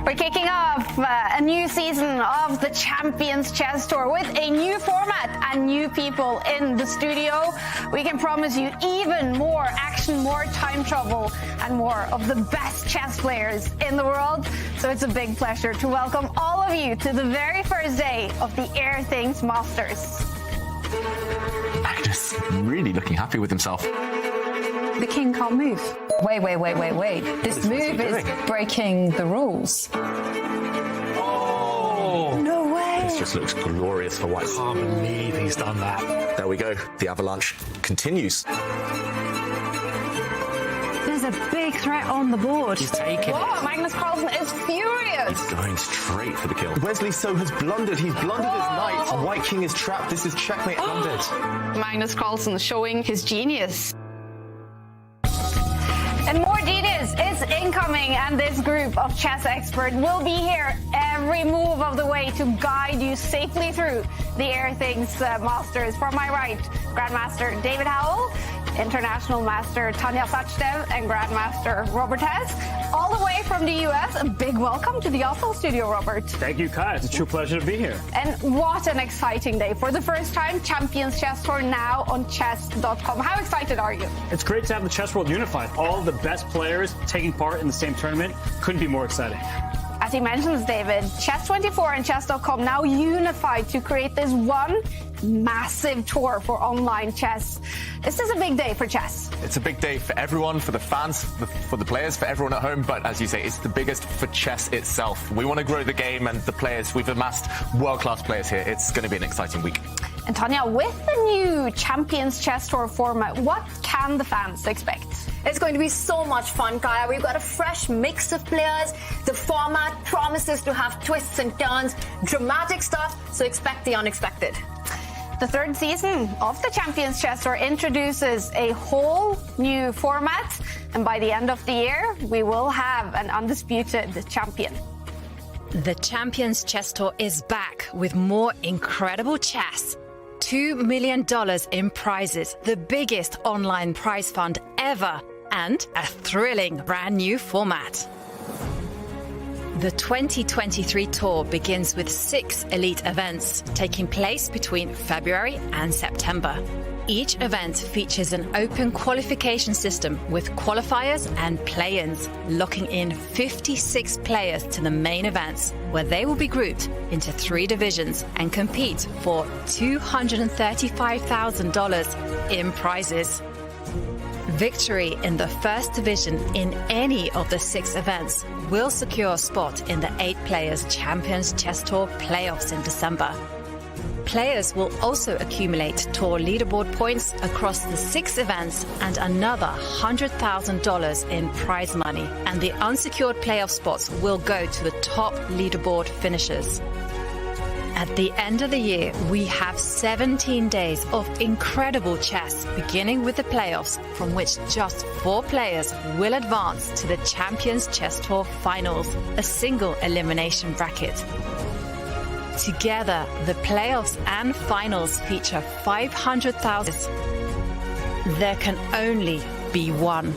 We're kicking off a new season of the Champions Chess Tour with a new format and new people in the studio. We can promise you even more action, more time trouble, and more of the best chess players in the world. So it's a big pleasure to welcome all of you to the very first day of the Airthings Masters. Magnus really looking happy with himself. The king can't move. Wait. This move is breaking the rules. Oh! No way! This just looks glorious for White. I can't believe he's done that. There we go. The avalanche continues. There's a big threat on the board. He's taking Whoa, it. Magnus Carlsen is furious. He's going straight for the kill. Wesley So has blundered. He's blundered his knight. White king is trapped. This is checkmate handed. Magnus Carlsen showing his genius. And more genius is incoming, and this group of chess experts will be here every move of the way to guide you safely through the Airthings Masters. From my right, Grandmaster David Howell, International Master Tanya Sachdev, and Grandmaster Robert Hess. All the way from the US, a big welcome to the Oslo studio, Robert. Thank you, Kai. It's a true pleasure to be here. And what an exciting day. For the first time, Champions Chess Tour now on Chess.com. How excited are you? It's great to have the chess world unified. All of the best players taking part in the same tournament. Couldn't be more exciting. As he mentions, David, Chess24 and Chess.com now unified to create this one massive tour for online chess. This is a big day for chess. It's a big day for everyone, for the fans, for the players, for everyone at home. But as you say, it's the biggest for chess itself. We want to grow the game and the players. We've amassed world-class players here. It's going to be an exciting week. And Tanya, with the new Champions Chess Tour format, what can the fans expect? It's going to be so much fun, Kaya. We've got a fresh mix of players. The format promises to have twists and turns, dramatic stuff, so expect the unexpected. The third season of the Champions Chess Tour introduces a whole new format, and by the end of the year, we will have an undisputed champion. The Champions Chess Tour is back with more incredible chess. $2 million in prizes, the biggest online prize fund ever, and a thrilling brand new format. The 2023 tour begins with 6 elite events taking place between February and September. Each event features an open qualification system with qualifiers and play-ins, locking in 56 players to the main events, where they will be grouped into 3 divisions and compete for $235,000 in prizes. Victory in the first division in any of the 6 events will secure a spot in the 8 Players Champions Chess Tour playoffs in December. Players will also accumulate tour leaderboard points across the 6 events and another $100,000 in prize money, and the unsecured playoff spots will go to the top leaderboard finishers. At the end of the year, we have 17 days of incredible chess, beginning with the playoffs, from which just 4 players will advance to the Champions Chess Tour Finals, a single elimination bracket. Together, the playoffs and finals feature $500,000. There can only be one.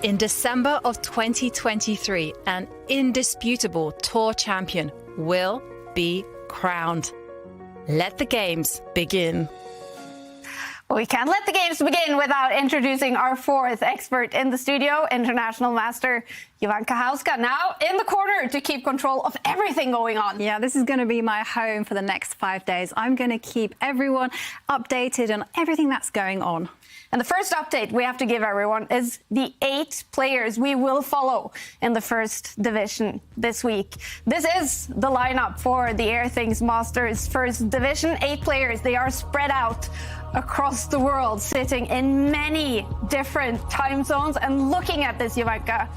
In December of 2023, an indisputable tour champion will be crowned. Let the games begin. We can't let the games begin without introducing our fourth expert in the studio, International Master Jovanka Hauska, now in the corner to keep control of everything going on. Yeah, this is going to be my home for the next 5 days. I'm going to keep everyone updated on everything that's going on. And the first update we have to give everyone is the 8 players we will follow in the first division this week. This is the lineup for the Airthings Masters first division. 8 players. They are spread out across the world, sitting in many different time zones. And looking at this, Jovanka,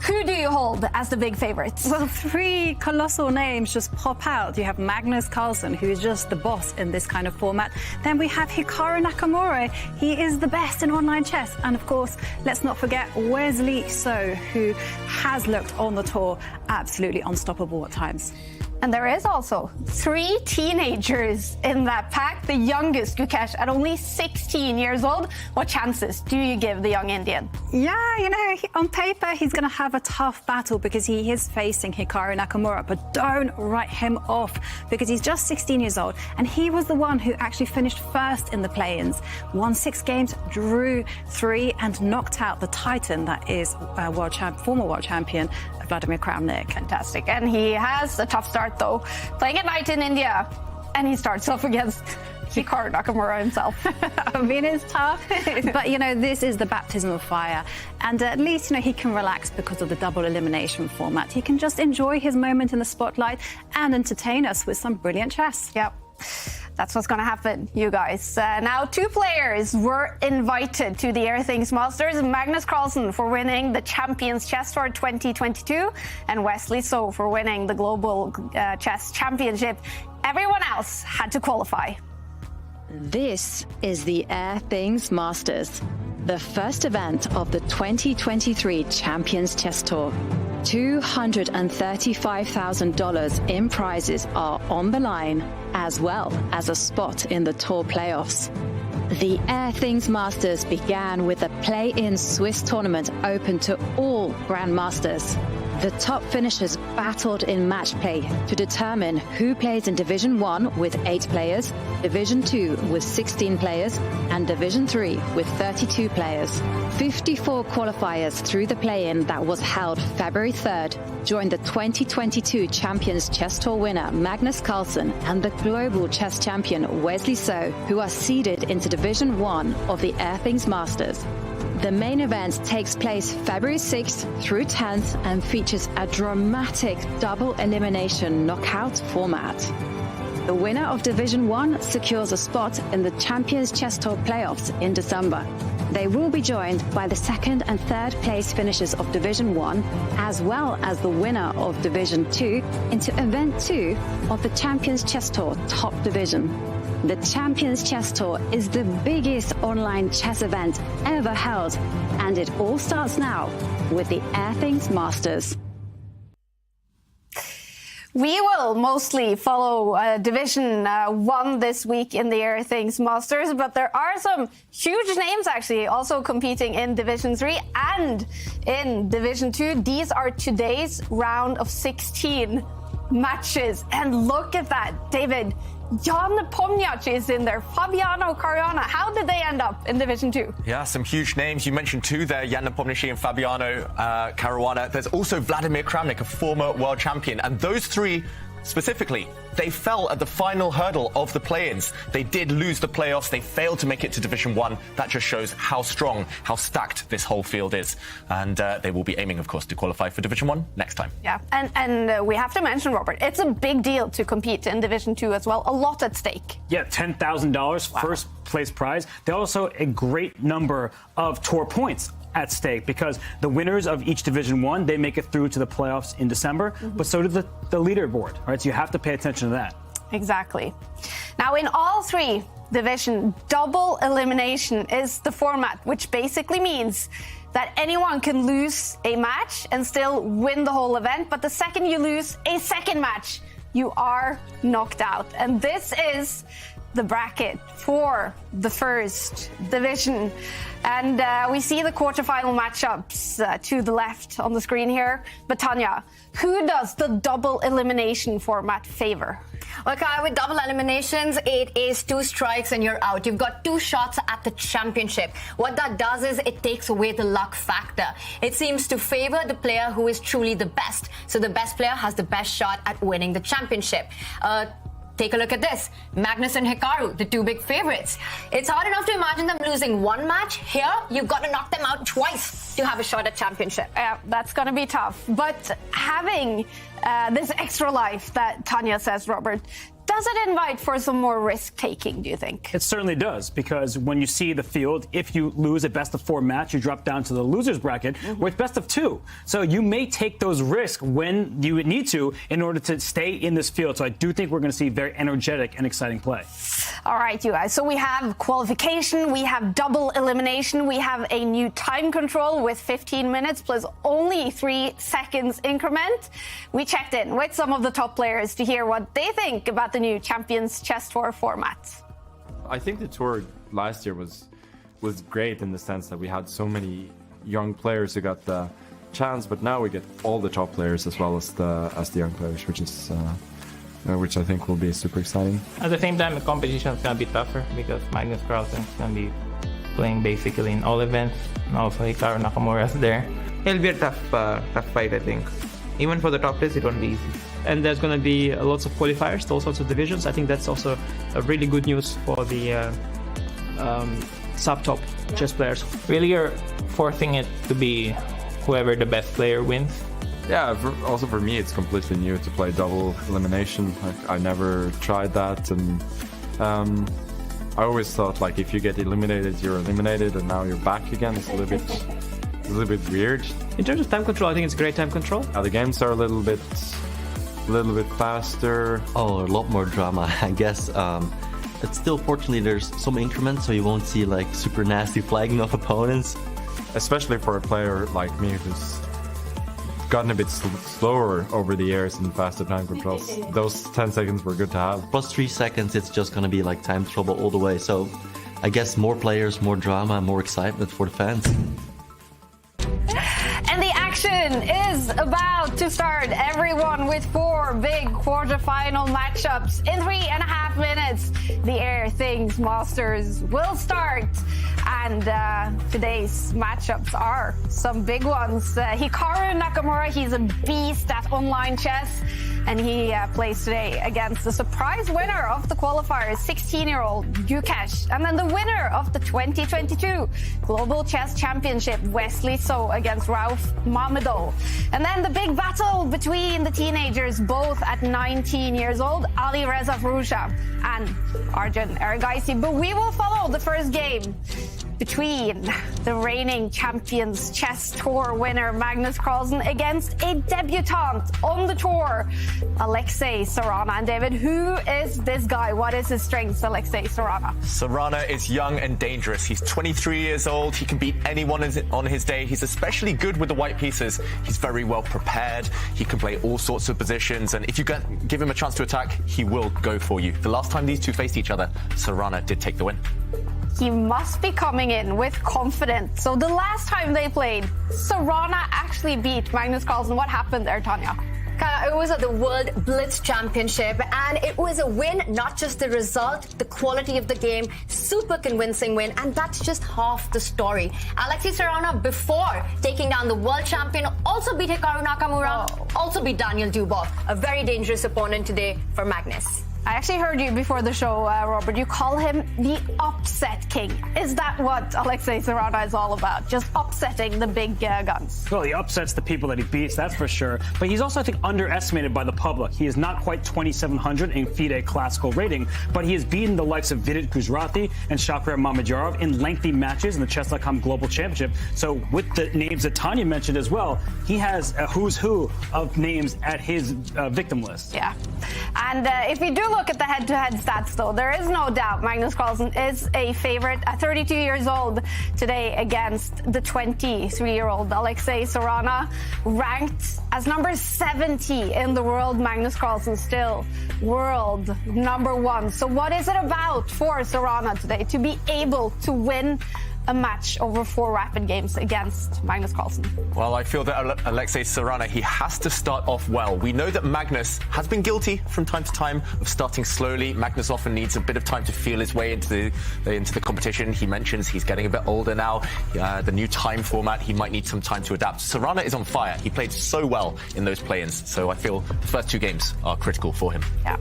who do you hold as the big favorites? Well, 3 colossal names just pop out. You have Magnus Carlsen, who is just the boss in this kind of format. Then we have Hikaru Nakamura. He is the best in online chess. And of course, let's not forget Wesley So, who has looked on the tour absolutely unstoppable at times. And there is also 3 teenagers in that pack. The youngest, Gukesh, at only 16 years old. What chances do you give the young Indian? Yeah, on paper, he's going to have a tough battle because he is facing Hikaru Nakamura, but don't write him off because he's just 16 years old and he was the one who actually finished first in the play-ins, won 6 games, drew 3 and knocked out the Titan that is former world champion Vladimir Kramnik. Fantastic. And he has a tough start, though, playing at night in India. And he starts off against Hikaru Nakamura himself. I mean, it's tough. But, this is the baptism of fire. And at least, he can relax because of the double elimination format. He can just enjoy his moment in the spotlight and entertain us with some brilliant chess. Yep. That's what's going to happen, you guys. Now, 2 players were invited to the Airthings Masters. Magnus Carlsen for winning the Champions Chess Tour 2022 and Wesley So for winning the Global Chess Championship. Everyone else had to qualify. This is the Airthings Masters, the first event of the 2023 Champions Chess Tour. $235,000 in prizes are on the line, as well as a spot in the tour playoffs. The Airthings Masters began with a play-in Swiss tournament open to all grandmasters. The top finishers battled in match play to determine who plays in Division 1 with 8 players, Division 2 with 16 players, and Division 3 with 32 players. 54 qualifiers through the play-in that was held February 3rd joined the 2022 Champions Chess Tour winner Magnus Carlsen and the global chess champion Wesley So, who are seeded into Division 1 of the Airthings Masters. The main event takes place February 6th through 10th and features a dramatic double elimination knockout format. The winner of Division 1 secures a spot in the Champions Chess Tour playoffs in December. They will be joined by the 2nd and 3rd place finishers of Division 1, as well as the winner of Division 2 into Event 2 of the Champions Chess Tour Top Division. The Champions Chess Tour is the biggest online chess event ever held, and it all starts now with the Airthings Masters. We will mostly follow Division 1 this week in the Airthings Masters, but there are some huge names actually also competing in Division 3 and in Division 2. These are today's round of 16 matches. And look at that, David. Jan Nepomniachtchi is in there. Fabiano Caruana. How did they end up in Division 2? Yeah, some huge names. You mentioned 2 there, Jan Nepomniachtchi and Fabiano Caruana. There's also Vladimir Kramnik, a former world champion. And those 3 specifically, they fell at the final hurdle of the play-ins. They did lose the playoffs. They failed to make it to Division 1. That just shows how strong, how stacked this whole field is. And they will be aiming, of course, to qualify for Division 1 next time. Yeah, and we have to mention, Robert, it's a big deal to compete in Division 2 as well. A lot at stake. Yeah, $10,000 first place prize. There's also a great number of tour points at stake because the winners of each Division 1, they make it through to the playoffs in December, but so does the leaderboard, right? So you have to pay attention to that. Exactly. Now, in all 3 divisions, double elimination is the format, which basically means that anyone can lose a match and still win the whole event, but the second you lose a second match, you are knocked out. And this is the bracket for the first division. And we see the quarterfinal matchups to the left on the screen here. But Tanya, who does the double elimination format favor? Okay, with double eliminations, it is 2 strikes and you're out. You've got 2 shots at the championship. What that does is it takes away the luck factor. It seems to favor the player who is truly the best. So the best player has the best shot at winning the championship. Take a look at this. Magnus and Hikaru, the 2 big favorites. It's hard enough to imagine them losing 1 match. Here, you've got to knock them out twice to have a shot at championship. Yeah, that's going to be tough. But having this extra life that Tanya says, Robert, Does it invite for some more risk-taking, do you think? It certainly does, because when you see the field, if you lose a best-of-4 match, you drop down to the losers bracket, where it's best-of-2. So you may take those risks when you need to in order to stay in this field. So I do think we're going to see very energetic and exciting play. All right, you guys. So we have qualification, we have double elimination, we have a new time control with 15 minutes plus only 3 seconds increment. We checked in with some of the top players to hear what they think about the new Champions Chess Tour format. I think the tour last year was great in the sense that we had so many young players who got the chance, but now we get all the top players as well as the young players, which I think will be super exciting. At the same time, the competition is going to be tougher because Magnus Carlsen is going to be playing basically in all events, and also Hikaru Nakamura is there. It'll be a tough fight, I think. Even for the top list, it won't be easy. And there's going to be lots of qualifiers to all sorts of divisions. I think that's also a really good news for the sub-top chess players. Really, you're forcing it to be whoever the best player wins. Yeah, also for me, it's completely new to play double elimination. I never tried that, and I always thought like if you get eliminated, you're eliminated, and now you're back again. It's a little bit weird. In terms of time control, I think it's great time control. The games are a little bit faster. Oh, a lot more drama, I guess. But still, fortunately, there's some increments, so you won't see like super nasty flagging of opponents. Especially for a player like me who's gotten a bit slower over the years in faster time controls. Those 10 seconds were good to have. Plus 3 seconds, it's just going to be like time trouble all the way. So I guess more players, more drama, more excitement for the fans. And the action is about to start. Everyone with 4 big quarterfinal matchups. In 3.5 minutes, the Airthings Masters will start. And today's matchups are some big ones. Hikaru Nakamura, he's a beast at online chess. And he plays today against the surprise winner of the qualifiers, 16-year-old Gukesh. And then the winner of the 2022 Global Chess Championship, Wesley So, against Rauf Mamedov. And then the big battle between the teenagers, both at 19 years old, Ali Reza Frouzja and Arjun Erigaisi. But we will follow the first game between the reigning Champions Chess Tour winner Magnus Carlsen against a debutant on the tour, Alexei Sarana. And David, who is this guy? What is his strengths, Alexei Sarana? Sarana is young and dangerous. He's 23 years old. He can beat anyone on his day. He's especially good with the white pieces. He's very well prepared. He can play all sorts of positions. And if you give him a chance to attack, he will go for you. The last time these two faced each other, Sarana did take the win. He must be coming in with confidence. So the last time they played, Sarana actually beat Magnus Carlsen. What happened there, Tanya? It was at the World Blitz Championship, and it was a win, not just the result, the quality of the game, super convincing win, and that's just half the story. Alexei Sarana, before taking down the world champion, also beat Hikaru Nakamura, also beat Daniel Dubov, a very dangerous opponent today for Magnus. I actually heard you before the show, Robert. You call him the upset king. Is that what Alexei Sarana is all about? Just upsetting the big guns? Well, he upsets the people that he beats, that's for sure. But he's also, I think, underestimated by the public. He is not quite 2,700 in FIDE classical rating, but he has beaten the likes of Vidit Gujrati and Shakhriyar Mamedyarov in lengthy matches in the Chess.com Global Championship. So with the names that Tanya mentioned as well, he has a who's who of names at his victim list. Yeah. And if we do look at the head-to-head stats, though, there is no doubt Magnus Carlsen is a favorite at 32 years old today against the 23-year-old Alexei Sarana, ranked as number 70 in the world. Magnus Carlsen still world number 1. So what is it about for Sarana today to be able to win a match over 4 rapid games against Magnus Carlsen? Well, I feel that Alexei Sarana, he has to start off well. We know that Magnus has been guilty from time to time of starting slowly. Magnus often needs a bit of time to feel his way into the competition. He mentions he's getting a bit older now. The new time format, he might need some time to adapt. Sarana is on fire. He played so well in those play-ins, so I feel the first 2 games are critical for him. Yeah.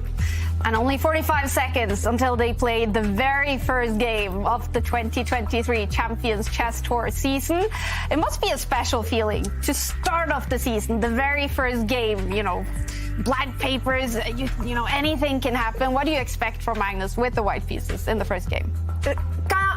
And only 45 seconds until they played the very first game of the 2023 Champions Chess Tour season. It must be a special feeling to start off the season, the very first game, you know, blank papers, you know, anything can happen. What do you expect from Magnus with the white pieces in the first game?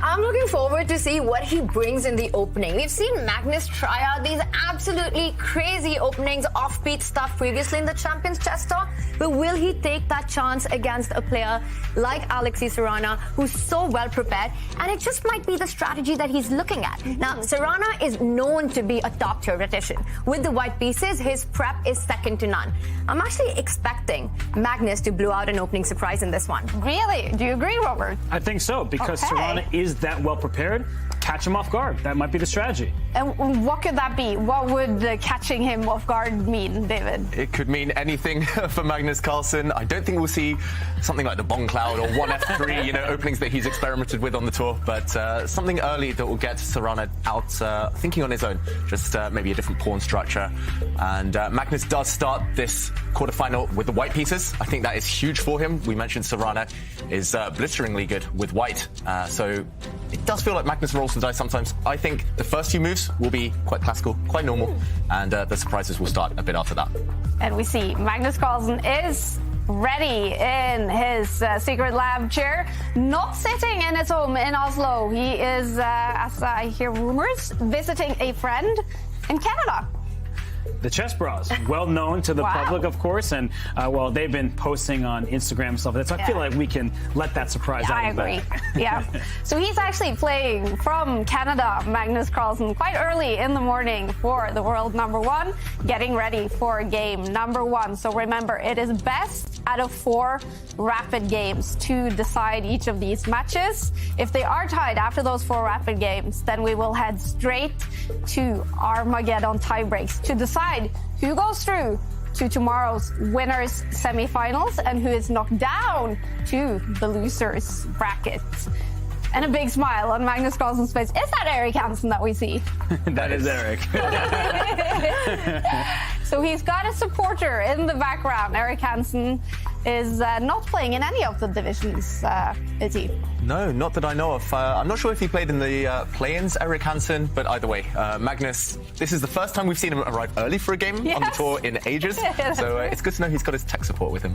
I'm looking forward to see what he brings in the opening. We've seen Magnus try out these absolutely crazy openings, offbeat stuff previously in the Champions Chess Tour, but will he take that chance against a player like Alexei Sarana, who's so well prepared? And it just might be the strategy that he's looking at. Now, Sarana is known to be a top-tier tactician. With the white pieces, his prep is second to none. I'm actually expecting Magnus to blow out an opening surprise in this one. Really? Do you agree, Robert? I think so, because Okay. Sarana is that well prepared. Catch him off guard. That might be the strategy. And what could that be? What would catching him off guard mean, David? It could mean anything for Magnus Carlsen. I don't think we'll see something like the Bong Cloud or 1F3, you know, openings that he's experimented with on the tour, but something early that will get Sarana out thinking on his own, just maybe a different pawn structure. And Magnus does start this quarterfinal with the white pieces. I think that is huge for him. We mentioned Sarana is blisteringly good with white, so it does feel like Magnus rolls the dice sometimes. I think the first few moves will be quite classical, quite normal, and the surprises will start a bit after that. And we see Magnus Carlsen is ready in his secret lab chair, not sitting in his home in Oslo. He is, as I hear rumors, visiting a friend in Canada. The Chess Bras, well known to the public, of course, and well, they've been posting on Instagram and stuff. I feel like we can let that surprise out. I agree. Yeah. So he's actually playing from Canada, Magnus Carlsen, quite early in the morning for the world #1, getting ready for game #1. So remember, it is best out of 4 rapid games to decide each of these matches. If they are tied after those 4 rapid games, then we will head straight to Armageddon tiebreaks to decide who goes through to tomorrow's winners semifinals and who is knocked down to the losers bracket. And a big smile on Magnus Carlsen's face. Is that Erik Hansen that we see? That is Erik. So he's got a supporter in the background. Erik Hansen is not playing in any of the divisions, is he? No, not that I know of. I'm not sure if he played in the play-ins, Erik Hansen, but either way, Magnus, this is the first time we've seen him arrive early for a game on the tour in ages. So it's good to know he's got his tech support with him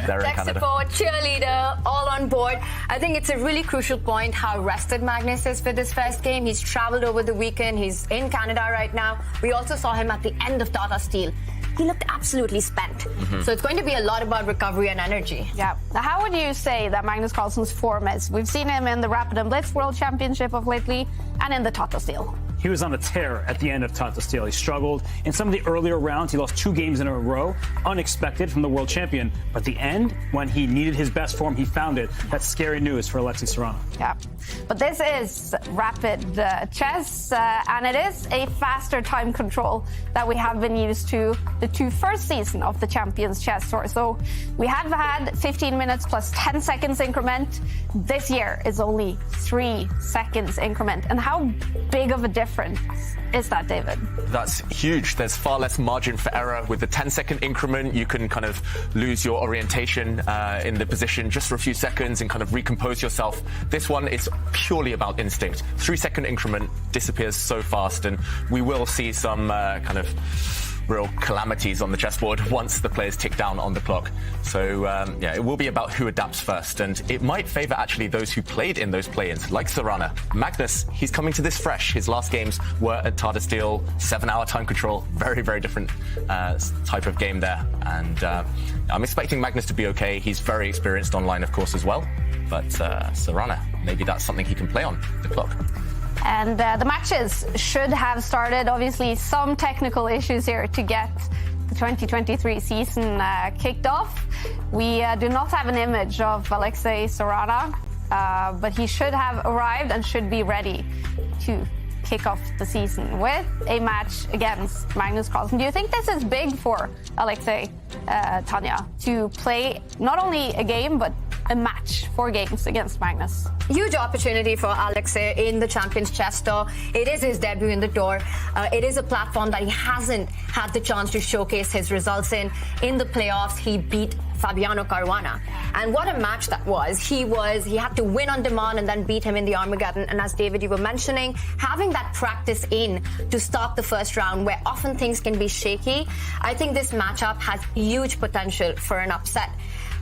there in Tech Canada. support, cheerleader, all on board. I think it's a really crucial point how rested Magnus is for this first game. He's traveled over the weekend. He's in Canada right now. We also saw him at the end of Tata Steel. He looked absolutely spent. So it's going to be a lot about recovery and energy. Yeah. Now, how would you say that Magnus Carlsen's form is? We've seen him in the Rapid and Blitz World Championship of lately and in the Tata Steel. He was on a tear at the end of Tata Steel. He struggled in some of the earlier rounds. He lost 2 games in a row, unexpected from the world champion. But the end, when he needed his best form, he found it. That's scary news for Alexei Sarana. Yeah. But this is rapid chess, and it is a faster time control that we have been used to the 2 first season of the Champions Chess Tour. So we have had 15 minutes plus 10 seconds increment. This year is only 3 seconds increment. And how big of a difference is that, David? That's huge. There's far less margin for error. With the 10-second increment, you can kind of lose your orientation in the position just for a few seconds and kind of recompose yourself. This one is purely about instinct. 3-second increment disappears so fast, and we will see some kind of real calamities on the chessboard once the players tick down on the clock. So, yeah, it will be about who adapts first, and it might favor actually those who played in those play-ins, like Sarana. Magnus, he's coming to this fresh. His last games were at Tata Steel, 7-hour time control, very, very different type of game there. And I'm expecting Magnus to be okay. He's very experienced online, of course, as well. But Sarana, maybe that's something he can play on the clock. And the matches should have started. Obviously, some technical issues here to get the 2023 season kicked off. We do not have an image of Alexei Sarana, but he should have arrived and should be ready to kick off the season with a match against Magnus Carlsen. Do you think this is big for Alexei, Tanya, to play not only a game, but a match, 4 games against Magnus. Huge opportunity for Alexei in the Champions Chess Tour. It is his debut in the tour. It is a platform that he hasn't had the chance to showcase his results in. In the playoffs, he beat Fabiano Caruana. And what a match that was. He had to win on demand and then beat him in the Armageddon. And as David, you were mentioning, having that practice in to start the first round where often things can be shaky, I think this matchup has huge potential for an upset.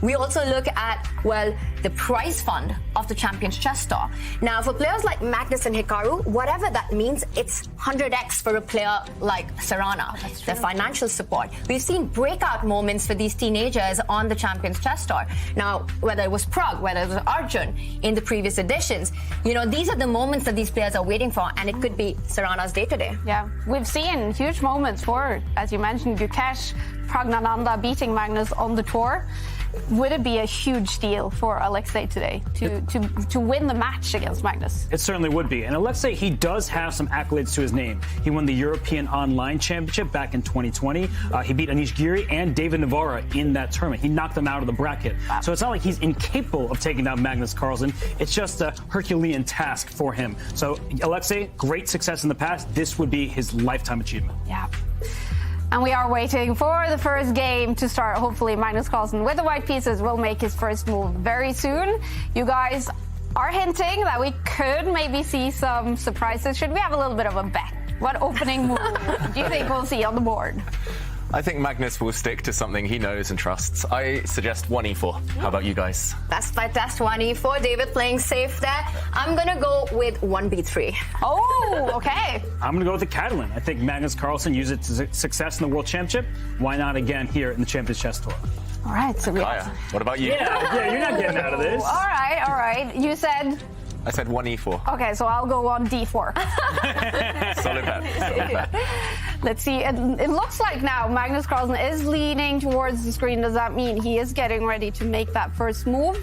We also look at, well, the prize fund of the Champions Chess Tour. Now, for players like Magnus and Hikaru, whatever that means, it's 100x for a player like Sarana. The financial support. We've seen breakout moments for these teenagers on the Champions Chess Tour. Now, whether it was Prague, whether it was Arjun in the previous editions, these are the moments that these players are waiting for, and it could be Sarana's day today. Yeah, we've seen huge moments for, as you mentioned, Gukesh, Pragnananda beating Magnus on the tour. Would it be a huge deal for Alexei today to win the match against Magnus? It certainly would be. And Alexei, he does have some accolades to his name. He won the European Online Championship back in 2020. He beat Anish Giri and David Navarra in that tournament. He knocked them out of the bracket. Wow. So it's not like he's incapable of taking down Magnus Carlsen. It's just a Herculean task for him. So Alexei, great success in the past. This would be his lifetime achievement. Yeah. And we are waiting for the first game to start. Hopefully, Magnus Carlsen with the white pieces will make his first move very soon. You guys are hinting that we could maybe see some surprises. Should we have a little bit of a bet? What opening move do you think we'll see on the board? I think Magnus will stick to something he knows and trusts. I suggest 1e4. How about you guys? Best by test 1e4. David playing safe there. I'm going to go with 1b3. Oh, okay. I'm going to go with the Catalan. I think Magnus Carlsen used its success in the World Championship. Why not again here in the Champions Chess Tour? All right. So what about you? Yeah, you're not getting out of this. All right. You said... I said 1e4. Okay, so I'll go on d4. Solid bet. Let's see. It looks like now Magnus Carlsen is leaning towards the screen. Does that mean he is getting ready to make that first move?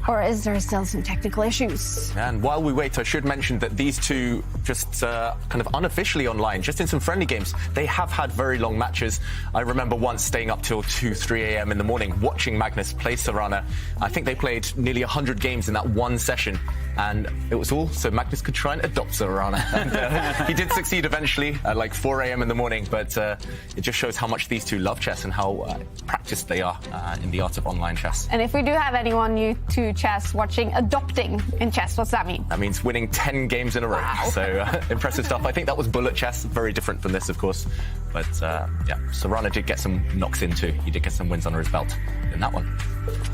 Or is there still some technical issues? And while we wait, I should mention that these two, just kind of unofficially online, just in some friendly games, they have had very long matches. I remember once staying up till 2, 3 a.m. in the morning watching Magnus play Sarana. I think they played nearly 100 games in that one session. And it was all so Magnus could try and adopt Sarana. And, he did succeed eventually at like 4 a.m. in the morning, but it just shows how much these two love chess and how practiced they are in the art of online chess. And if we do have anyone new to chess watching adopting in chess, what's that mean? That means winning 10 games in a row. Wow. So impressive stuff. I think that was bullet chess, very different from this, of course. But yeah, Sarana did get some knocks in too. He did get some wins under his belt in that one.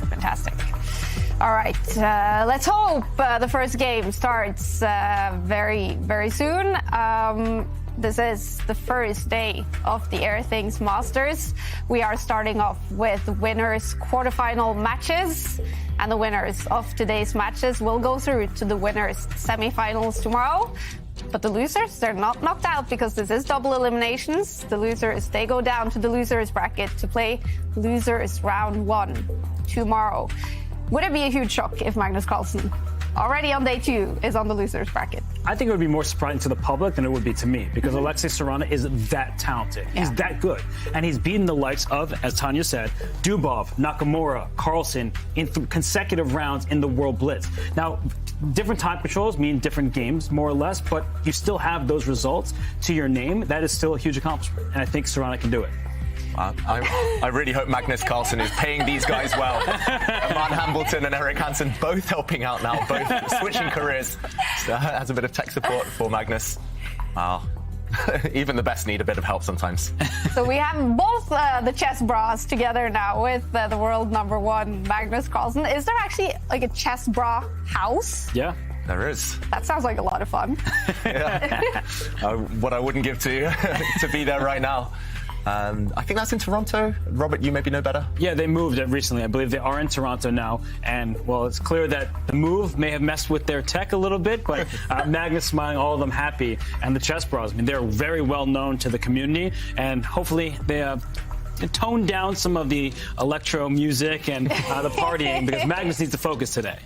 Fantastic. All right, let's hope the first game starts very, very soon. This is the first day of the Airthings Masters. We are starting off with winners' quarterfinal matches, and the winners of today's matches will go through to the winners' semifinals tomorrow. But the losers, they're not knocked out because this is double eliminations. The losers, they go down to the losers bracket to play losers round 1 tomorrow. Would it be a huge shock if Magnus Carlsen, already on day 2, is on the losers bracket? I think it would be more surprising to the public than it would be to me because Alexei Sarana is that talented. Yeah. He's that good. And he's beaten the likes of, as Tanya said, Dubov, Nakamura, Carlsen in consecutive rounds in the World Blitz. Now, different time controls mean different games, more or less, but you still have those results to your name. That is still a huge accomplishment. And I think Sarana can do it. I really hope Magnus Carlsen is paying these guys well. Aman Hambleton and Eric Hansen both helping out now, both switching careers. So has a bit of tech support for Magnus. Wow. Even the best need a bit of help sometimes. So we have both the chess bras together now with the world #1 Magnus Carlsen. Is there actually like a chess bra house? Yeah. There is. That sounds like a lot of fun. Yeah. What I wouldn't give to be there right now. I think that's in Toronto. Robert, you maybe know better? Yeah, they moved it recently. I believe they are in Toronto now. And, well, it's clear that the move may have messed with their tech a little bit, but Magnus smiling, all of them happy. And the chess bros, I mean, they're very well known to the community. And hopefully they tone down some of the electro music and the partying because Magnus needs to focus today.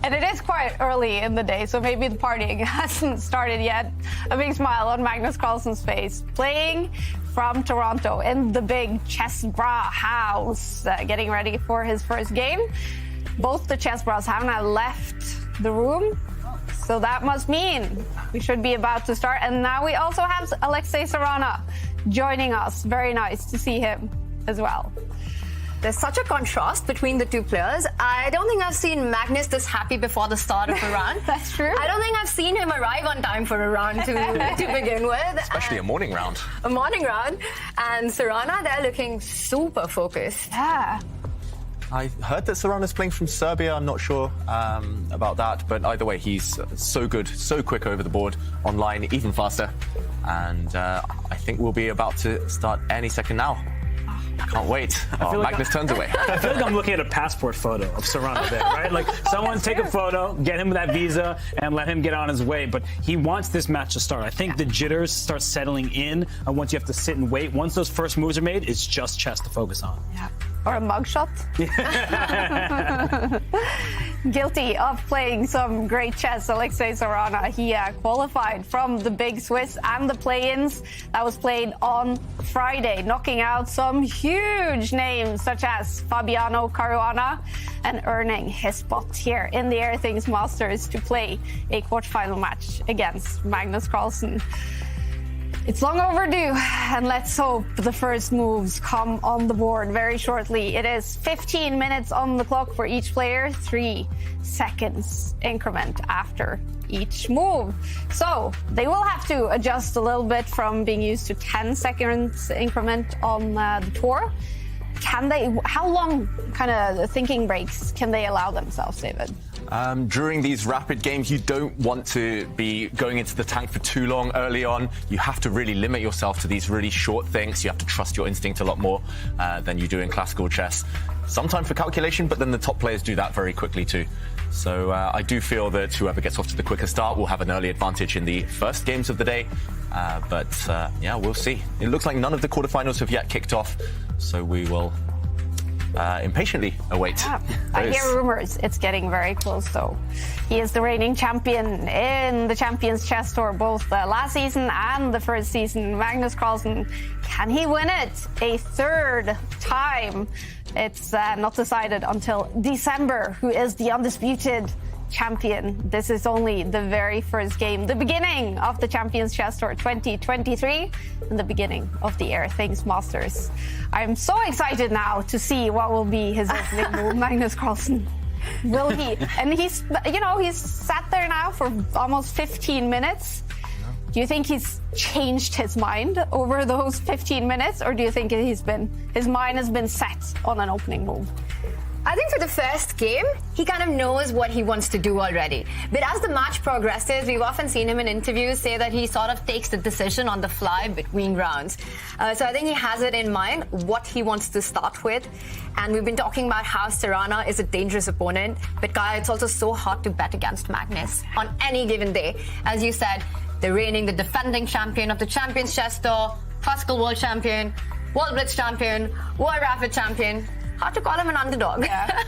And it is quite early in the day, so maybe the partying hasn't started yet. A big smile on Magnus Carlsen's face. Playing from Toronto in the big Chess Bra house, getting ready for his first game. Both the Chess Bras have now left the room, so that must mean we should be about to start. And now we also have Alexei Sarana joining us. Very nice to see him as well. There's such a contrast between the two players. I don't think I've seen Magnus this happy before the start of a round. That's true. I don't think I've seen him arrive on time for a round to begin with. Especially a morning round. A morning round. And Sarana, they're looking super focused. Yeah. I heard that Sarana's playing from Serbia. I'm not sure about that, but either way, he's so good, so quick over the board, online, even faster. And I think we'll be about to start any second now. Can't wait. Magnus turns away. I feel like I'm looking at a passport photo of Sarana there, right? Like, someone take a photo, get him that visa, and let him get on his way. But he wants this match to start. I think the jitters start settling in once you have to sit and wait. Once those first moves are made, it's just chess to focus on. Yeah. Or a mugshot. Guilty of playing some great chess, Alexei Sarana. He qualified from the big Swiss and the play-ins that was played on Friday, knocking out some huge names such as Fabiano Caruana and earning his spot here in the Airthings Masters to play a quarterfinal match against Magnus Carlsen. It's long overdue, and let's hope the first moves come on the board very shortly. It is 15 minutes on the clock for each player, 3 seconds increment after each move. So they will have to adjust a little bit from being used to 10 seconds increment on the tour. Can they, how long kind of thinking breaks can they allow themselves, David? During these rapid games, you don't want to be going into the tank for too long early on. You have to really limit yourself to these really short things. You have to trust your instinct a lot more than you do in classical chess. Sometimes for calculation, but then the top players do that very quickly too. So I do feel that whoever gets off to the quicker start will have an early advantage in the first games of the day. But yeah, we'll see. It looks like none of the quarterfinals have yet kicked off, so we will impatiently await. Yeah. I hear rumors it's getting very close, though. He is the reigning champion in the Champions Chess Tour, both last season and the first season. Magnus Carlsen, can he win it a third time? It's not decided until December, who is the undisputed champion. This is only the very first game, the beginning of the Champions Chess Tour 2023 and the beginning of the Airthings Masters. I'm so excited now to see what will be his opening move. Magnus Carlsen, will he? And he's, you know, he's sat there now for almost 15 minutes. Do you think he's changed his mind over those 15 minutes, or do you think his mind has been set on an opening move? I think for the first game, he kind of knows what he wants to do already. But as the match progresses, we've often seen him in interviews say that he sort of takes the decision on the fly between rounds. So I think he has it in mind what he wants to start with. And we've been talking about how Sarana is a dangerous opponent. But Kaya, it's also so hard to bet against Magnus on any given day. As you said, the defending champion of the Champions Chess Tour, classical world champion, world blitz champion, world rapid champion. Hard to call him an underdog. Yeah.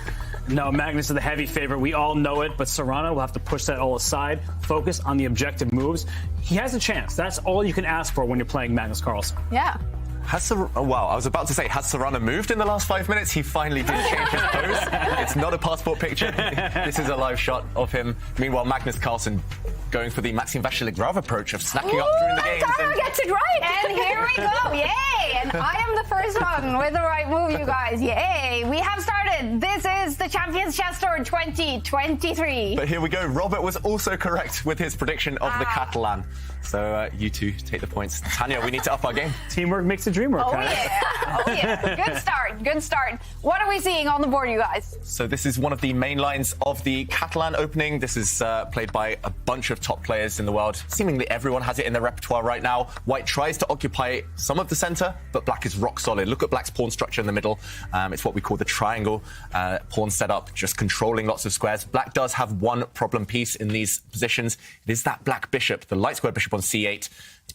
No, Magnus is the heavy favorite. We all know it, but Sarana will have to push that all aside, focus on the objective moves. He has a chance. That's all you can ask for when you're playing Magnus Carlsen. Yeah. Wow, I was about to say, has Sarana moved in the last 5 minutes? He finally did change his pose. It's not a passport picture. This is a live shot of him. Meanwhile, Magnus Carlsen going for the Maxim Vachier-Lagrave approach of snacking up during the games. Hikaru gets it right, and here we go. Yay! And I am the first one with the right move, you guys. Yay! We have started. This is the Champions Chess Tour 2023. But here we go. Robert was also correct with his prediction of the Catalan. So you two take the points. Tanya, we need to up our game. Teamwork makes the dream work. Oh, yeah. Oh, yeah. Good start. Good start. What are we seeing on the board, you guys? So this is one of the main lines of the Catalan opening. This is played by a bunch of top players in the world. Seemingly everyone has it in their repertoire right now. White tries to occupy some of the center, but black is rock solid. Look at black's pawn structure in the middle. It's what we call the triangle pawn setup, just controlling lots of squares. Black does have one problem piece in these positions. It is that black bishop, the light square bishop on c8.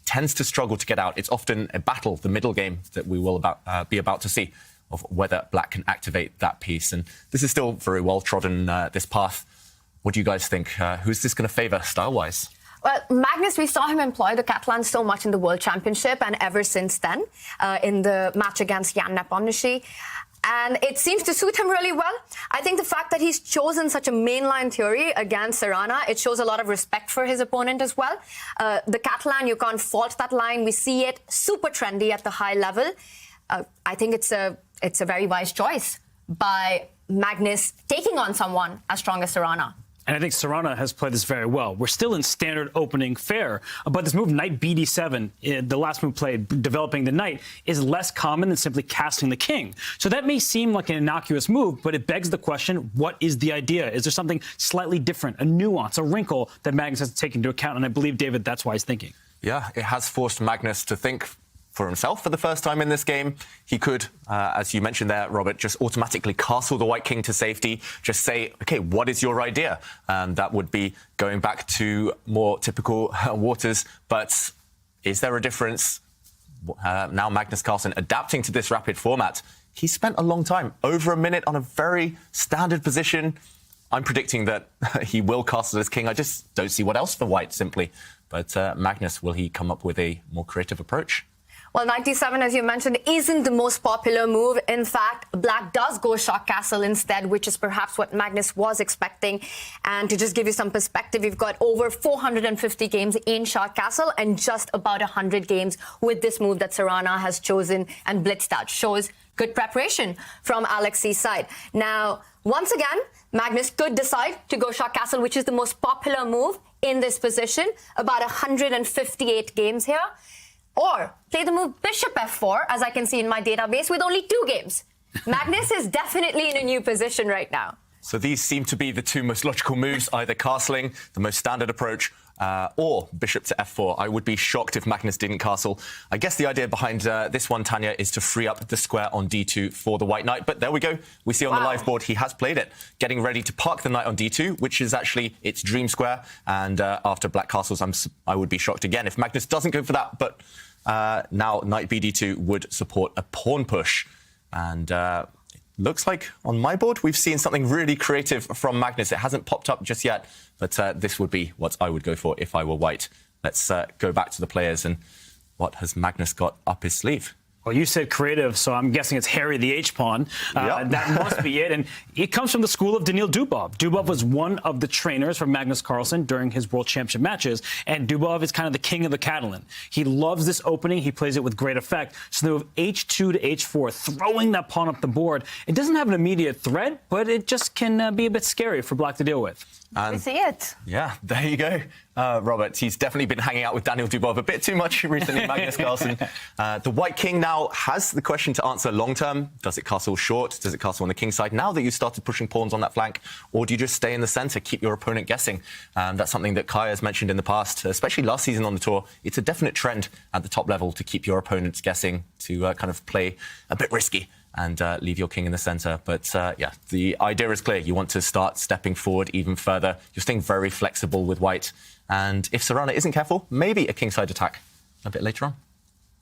tends to struggle to get out. It's often a battle, the middle game, that we will be about to see, of whether black can activate that piece. And this is still very well trodden, this path. What do you guys think? Who's this going to favour style-wise? Well, Magnus, we saw him employ the Catalan so much in the World Championship and ever since then in the match against Jan Nepomniachtchi. And it seems to suit him really well. I think the fact that he's chosen such a mainline theory against Sarana, it shows a lot of respect for his opponent as well. The Catalan, you can't fault that line. We see it super trendy at the high level. I think it's a very wise choice by Magnus taking on someone as strong as Sarana. And I think Sarana has played this very well. We're still in standard opening fair, but this move, knight bd7, the last move played, developing the knight, is less common than simply castling the king. So that may seem like an innocuous move, but it begs the question, what is the idea? Is there something slightly different, a nuance, a wrinkle that Magnus has to take into account? And I believe, David, that's why he's thinking. Yeah, it has forced Magnus to think for himself for the first time in this game. He could, as you mentioned there, Robert, just automatically castle the white king to safety, just say, OK, what is your idea? That would be going back to more typical waters. But is there a difference? Now Magnus Carlsen adapting to this rapid format. He spent a long time, over a minute, on a very standard position. I'm predicting that he will castle his king. I just don't see what else for white, simply. But Magnus, will he come up with a more creative approach? Well, knight d7, as you mentioned, isn't the most popular move. In fact, black does go shock castle instead, which is perhaps what Magnus was expecting. And to just give you some perspective, you've got over 450 games in shock castle and just about 100 games with this move that Sarana has chosen and blitzed out. Shows good preparation from Alexei's side. Now, once again, Magnus could decide to go shock castle, which is the most popular move in this position. About 158 games here. Or play the move bishop f4, as I can see in my database, with only 2 games. Magnus is definitely in a new position right now. So these seem to be the two most logical moves, either castling, the most standard approach, or bishop to f4. I would be shocked if Magnus didn't castle. I guess the idea behind this one, Tanya, is to free up the square on d2 for the white knight. But there we go. We see on the live board he has played it, getting ready to park the knight on d2, which is actually its dream square. And after black castles, I would be shocked again if Magnus doesn't go for that. But now knight bd2 would support a pawn push. And looks like on my board we've seen something really creative from Magnus. It hasn't popped up just yet, but this would be what I would go for if I were white. Let's go back to the players and what has Magnus got up his sleeve? Well, you said creative, so I'm guessing it's Harry the H-pawn. Yep. That must be it. And it comes from the school of Daniil Dubov. Dubov was one of the trainers for Magnus Carlsen during his World Championship matches. And Dubov is kind of the king of the Catalan. He loves this opening. He plays it with great effect. So the move H2 to H4, throwing that pawn up the board. It doesn't have an immediate threat, but it just can be a bit scary for black to deal with. We see it. Yeah, there you go. Robert, he's definitely been hanging out with Daniil Dubov a bit too much recently, Magnus Carlsen. The white king now has the question to answer long term. Does it castle short? Does it castle on the king side? Now that you've started pushing pawns on that flank, or do you just stay in the centre, keep your opponent guessing? That's something that Kaya has mentioned in the past, especially last season on the tour. It's a definite trend at the top level to keep your opponents guessing, to kind of play a bit risky and leave your king in the centre. But yeah, the idea is clear. You want to start stepping forward even further. You're staying very flexible with white. And if Sarana isn't careful, maybe a kingside attack a bit later on.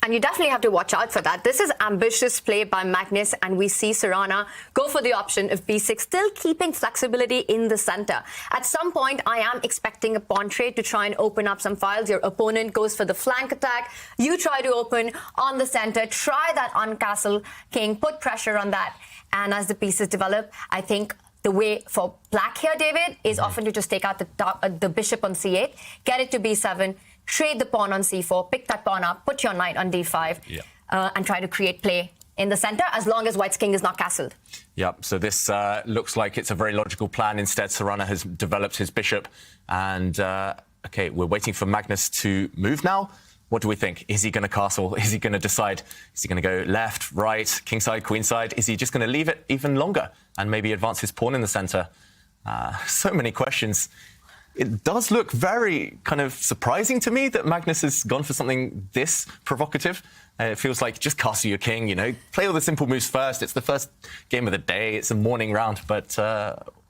And you definitely have to watch out for that. This is ambitious play by Magnus, and we see Sarana go for the option of b6, still keeping flexibility in the center. At some point, I am expecting a pawn trade to try and open up some files. Your opponent goes for the flank attack. You try to open on the center, try that uncastle king, put pressure on that. And as the pieces develop, I think the way for black here, David, is often to just take out the bishop on c8, get it to b7, trade the pawn on c4, pick that pawn up, put your knight on d5, and try to create play in the center as long as white's king is not castled. Yep, so this looks like it's a very logical plan. Instead, Sarana has developed his bishop. And, OK, we're waiting for Magnus to move now. What do we think? Is he going to castle? Is he going to decide? Is he going to go left, right, kingside, queenside? Is he just going to leave it even longer and maybe advance his pawn in the centre? So many questions. It does look very kind of surprising to me that Magnus has gone for something this provocative. It feels like just castle your king, you know, play all the simple moves first. It's the first game of the day. It's a morning round. But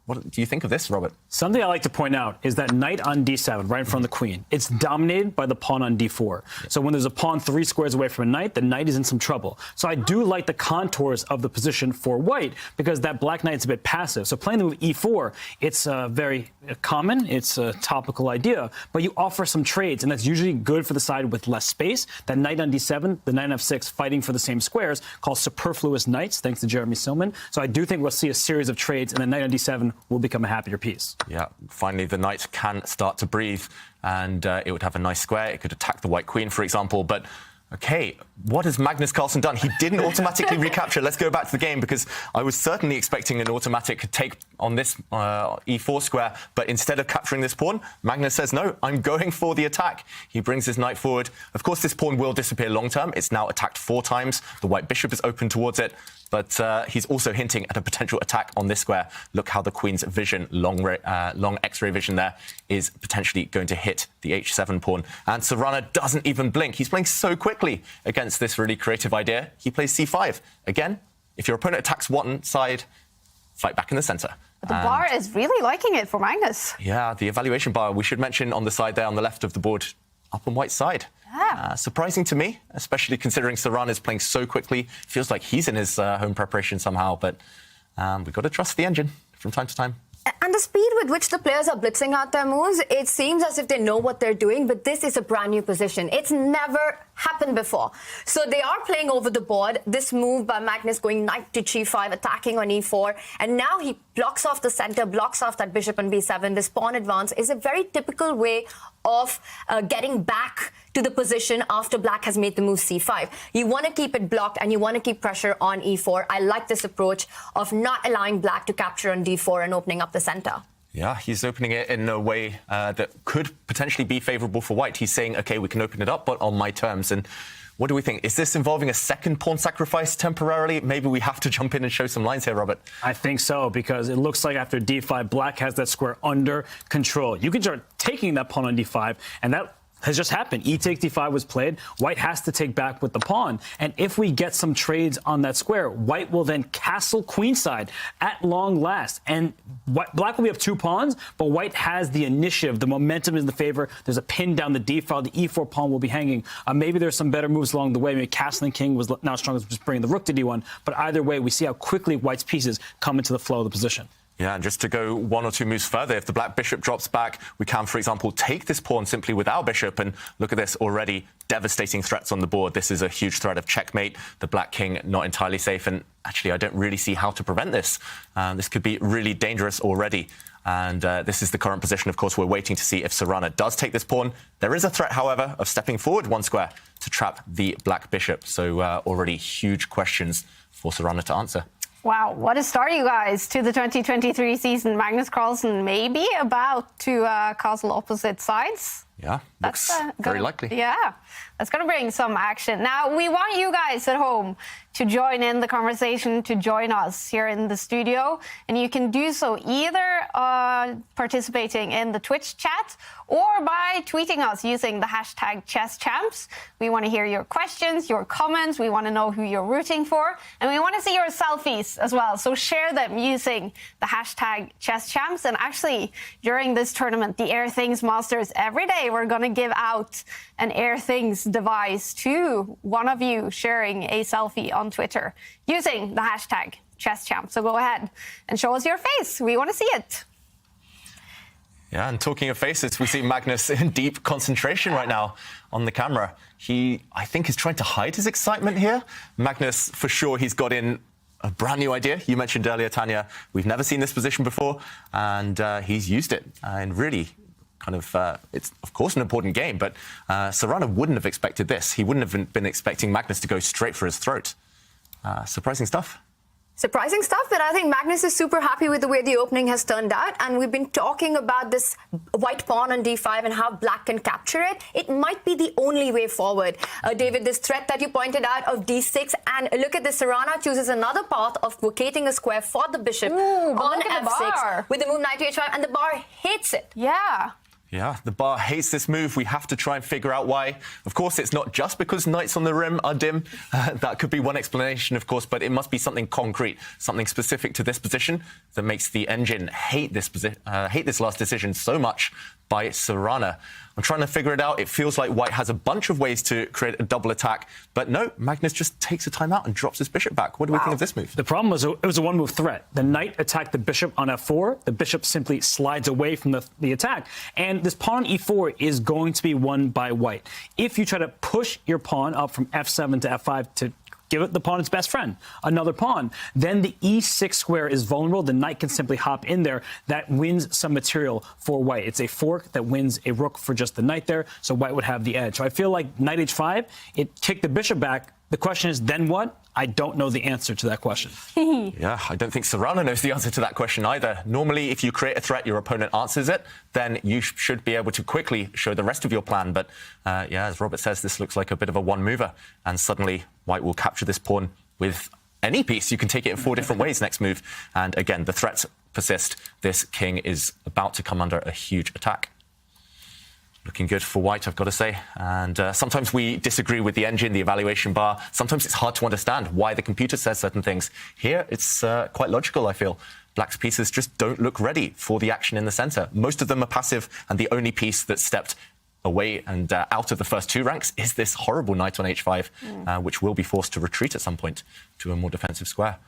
What do you think of this, Robert? Something I like to point out is that knight on d7, right in front of the queen, it's dominated by the pawn on d4. So when there's a pawn 3 squares away from a knight, the knight is in some trouble. So I do like the contours of the position for white because that black knight's a bit passive. So playing the move e4, it's very common, it's a topical idea, but you offer some trades, and that's usually good for the side with less space. That knight on d7, the knight on f6 fighting for the same squares, called superfluous knights, thanks to Jeremy Silman. So I do think we'll see a series of trades, and the knight on d7 will become a happier piece. Yeah, finally the knight can start to breathe, and it would have a nice square. It could attack the white queen, for example, but okay, what has Magnus Carlsen done? He didn't automatically recapture. Let's go back to the game, because I was certainly expecting an automatic take on this e4 square, but instead of capturing this pawn, Magnus says, no, I'm going for the attack. He brings his knight forward. Of course, this pawn will disappear long term. It's now attacked 4 times. The white bishop is open towards it, but he's also hinting at a potential attack on this square. Look how the queen's vision, long X-ray vision there, is potentially going to hit the h7 pawn. And Sarana doesn't even blink. He's playing so quickly against this really creative idea. He plays c5. Again, if your opponent attacks one side, fight back in the center. But the bar is really liking it for Magnus. Yeah, the evaluation bar, we should mention on the side there on the left of the board, up on white's side. Yeah. Surprising to me, especially considering Sarana is playing so quickly. Feels like he's in his home preparation somehow, but we've got to trust the engine from time to time. And the speed with which the players are blitzing out their moves, it seems as if they know what they're doing, but this is a brand new position. It's never happened before. So they are playing over the board. This move by Magnus going knight to g5, attacking on e4, and now he blocks off the center, blocks off that bishop on b7. This pawn advance is a very typical way of getting back to the position after black has made the move c5. You want to keep it blocked and you want to keep pressure on e4. I like this approach of not allowing black to capture on d4 and opening up the center. Yeah, he's opening it in a way that could potentially be favourable for white. He's saying, OK, we can open it up, but on my terms. And what do we think? Is this involving a second pawn sacrifice temporarily? Maybe we have to jump in and show some lines here, Robert. I think so, because it looks like after d5, black has that square under control. You can start taking that pawn on d5, and that has just happened. E takes d5 was played. White has to take back with the pawn. And if we get some trades on that square, white will then castle queenside at long last. And black will be up 2 pawns, but white has the initiative. The momentum is in the favor. There's a pin down the d file. The e4 pawn will be hanging. Maybe there's some better moves along the way. Maybe castling king was not strong as just bringing the rook to d1. But either way, we see how quickly white's pieces come into the flow of the position. Yeah, and just to go 1 or 2 moves further, if the black bishop drops back, we can, for example, take this pawn simply with our bishop. And look at this, already devastating threats on the board. This is a huge threat of checkmate. The black king not entirely safe. And actually, I don't really see how to prevent this. This could be really dangerous already. And this is the current position. Of course, we're waiting to see if Sarana does take this pawn. There is a threat, however, of stepping forward 1 square to trap the black bishop. So already huge questions for Sarana to answer. Wow, what a start, you guys, to the 2023 season. Magnus Carlsen may be about to castle opposite sides. Yeah, looks very likely. Yeah, that's going to bring some action. Now, we want you guys at home to join in the conversation, to join us here in the studio. And you can do so either participating in the Twitch chat or by tweeting us using the hashtag #ChessChamps. We want to hear your questions, your comments. We want to know who you're rooting for. And we want to see your selfies as well. So share them using the hashtag #ChessChamps. And actually, during this tournament, the Airthings Masters, every day we're going to give out an Airthings device to one of you sharing a selfie on Twitter using the hashtag #ChessChamps. So go ahead and show us your face. We want to see it. Yeah, and talking of faces, we see Magnus in deep concentration right now on the camera. He, I think, is trying to hide his excitement here. Magnus, for sure, he's got in a brand new idea. You mentioned earlier, Tanya, we've never seen this position before, and he's used it. And really, kind of, it's, of course, an important game, but Sarana wouldn't have expected this. He wouldn't have been expecting Magnus to go straight for his throat. Surprising stuff. Surprising stuff, but I think Magnus is super happy with the way the opening has turned out. And we've been talking about this white pawn on d5 and how black can capture it. It might be the only way forward. David, this threat that you pointed out of d6, and look at this, Sarana chooses another path of vacating a square for the bishop on f6 with the move knight to h5, and the bar hits it. Yeah. Yeah, the bar hates this move. We have to try and figure out why. Of course, it's not just because knights on the rim are dim. That could be one explanation, of course, but it must be something concrete, something specific to this position that makes the engine hate this last decision so much by Sarana. I'm trying to figure it out. It feels like white has a bunch of ways to create a double attack, but no, Magnus just takes a timeout and drops his bishop back. What do we think of this move? The problem was it was a one-move threat. The knight attacked the bishop on f4. The bishop simply slides away from the attack, and this pawn on e4 is going to be won by white. If you try to push your pawn up from f7 to f5 to give the pawn its best friend, another pawn, then the e6 square is vulnerable. The knight can simply hop in there. That wins some material for white. It's a fork that wins a rook for just the knight there, so white would have the edge. So I feel like knight h5, it kicked the bishop back. The question is, then what? I don't know the answer to that question. Yeah, I don't think Sarana knows the answer to that question either. Normally, if you create a threat, your opponent answers it, then you should be able to quickly show the rest of your plan. But yeah, as Robert says, this looks like a bit of a one-mover. And suddenly, white will capture this pawn with any piece. You can take it in 4 different ways next move. And again, the threats persist. This king is about to come under a huge attack. Looking good for white, I've got to say. And sometimes we disagree with the engine, the evaluation bar. Sometimes it's hard to understand why the computer says certain things. Here, it's quite logical, I feel. Black's pieces just don't look ready for the action in the center. Most of them are passive, and the only piece that stepped away and out of the first 2 ranks is this horrible knight on h5, which will be forced to retreat at some point to a more defensive square.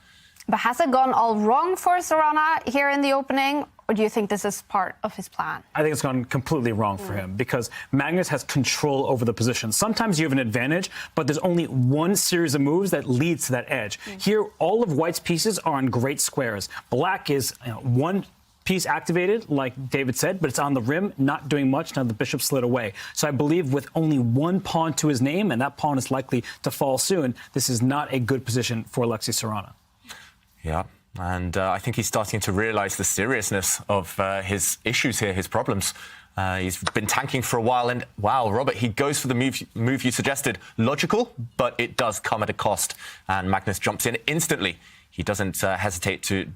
But has it gone all wrong for Sarana here in the opening, or do you think this is part of his plan? I think it's gone completely wrong for him because Magnus has control over the position. Sometimes you have an advantage, but there's only one series of moves that leads to that edge. Here, all of white's pieces are on great squares. Black is one piece activated, like David said, but it's on the rim, not doing much. Now the bishop slid away. So I believe with only one pawn to his name, and that pawn is likely to fall soon, this is not a good position for Alexei Sarana. Yeah, and I think he's starting to realize the seriousness of his issues here, his problems. He's been tanking for a while, and wow, Robert, he goes for the move you suggested. Logical, but it does come at a cost, and Magnus jumps in instantly. He doesn't hesitate to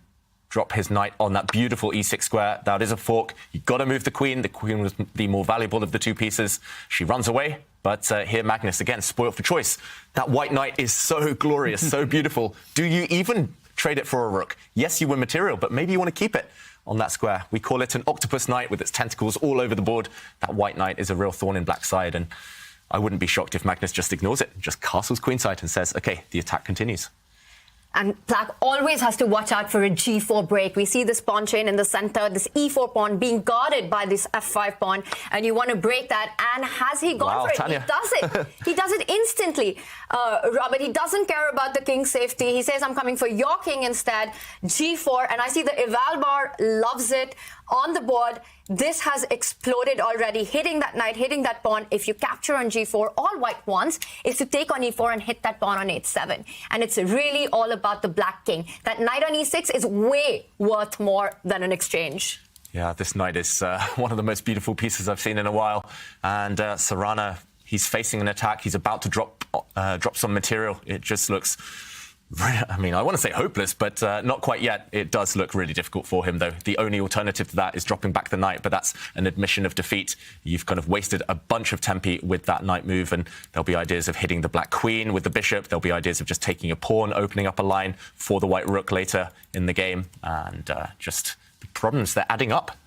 drop his knight on that beautiful e6 square. That is a fork. You've got to move the queen. The queen was the more valuable of the 2 pieces. She runs away, but here Magnus, again, spoiled for choice. That white knight is so glorious, so beautiful. Do you even trade it for a rook? Yes, you win material, but maybe you want to keep it on that square. We call it an octopus knight with its tentacles all over the board. That white knight is a real thorn in black's side, and I wouldn't be shocked if Magnus just ignores it, just castles queenside and says, OK, the attack continues. And black always has to watch out for a g4 break. We see this pawn chain in the center, this e4 pawn being guarded by this f5 pawn, and you want to break that. And has he gone for it? Tanya. He does it. He does it instantly. Robert, he doesn't care about the king's safety. He says, I'm coming for your king instead. g4, and I see the eval bar loves it on the board. This has exploded already, hitting that knight, hitting that pawn. If you capture on g4, all white wants is to take on e4 and hit that pawn on h7. And it's really all about the black king. That knight on e6 is way worth more than an exchange. Yeah, this knight is one of the most beautiful pieces I've seen in a while. And Sarana, he's facing an attack. He's about to drop some material. It just looks, I mean, I want to say hopeless, but not quite yet. It does look really difficult for him, though. The only alternative to that is dropping back the knight, but that's an admission of defeat. You've kind of wasted a bunch of tempi with that knight move, and there'll be ideas of hitting the black queen with the bishop. There'll be ideas of just taking a pawn, opening up a line for the white rook later in the game, and just the problems, they're adding up.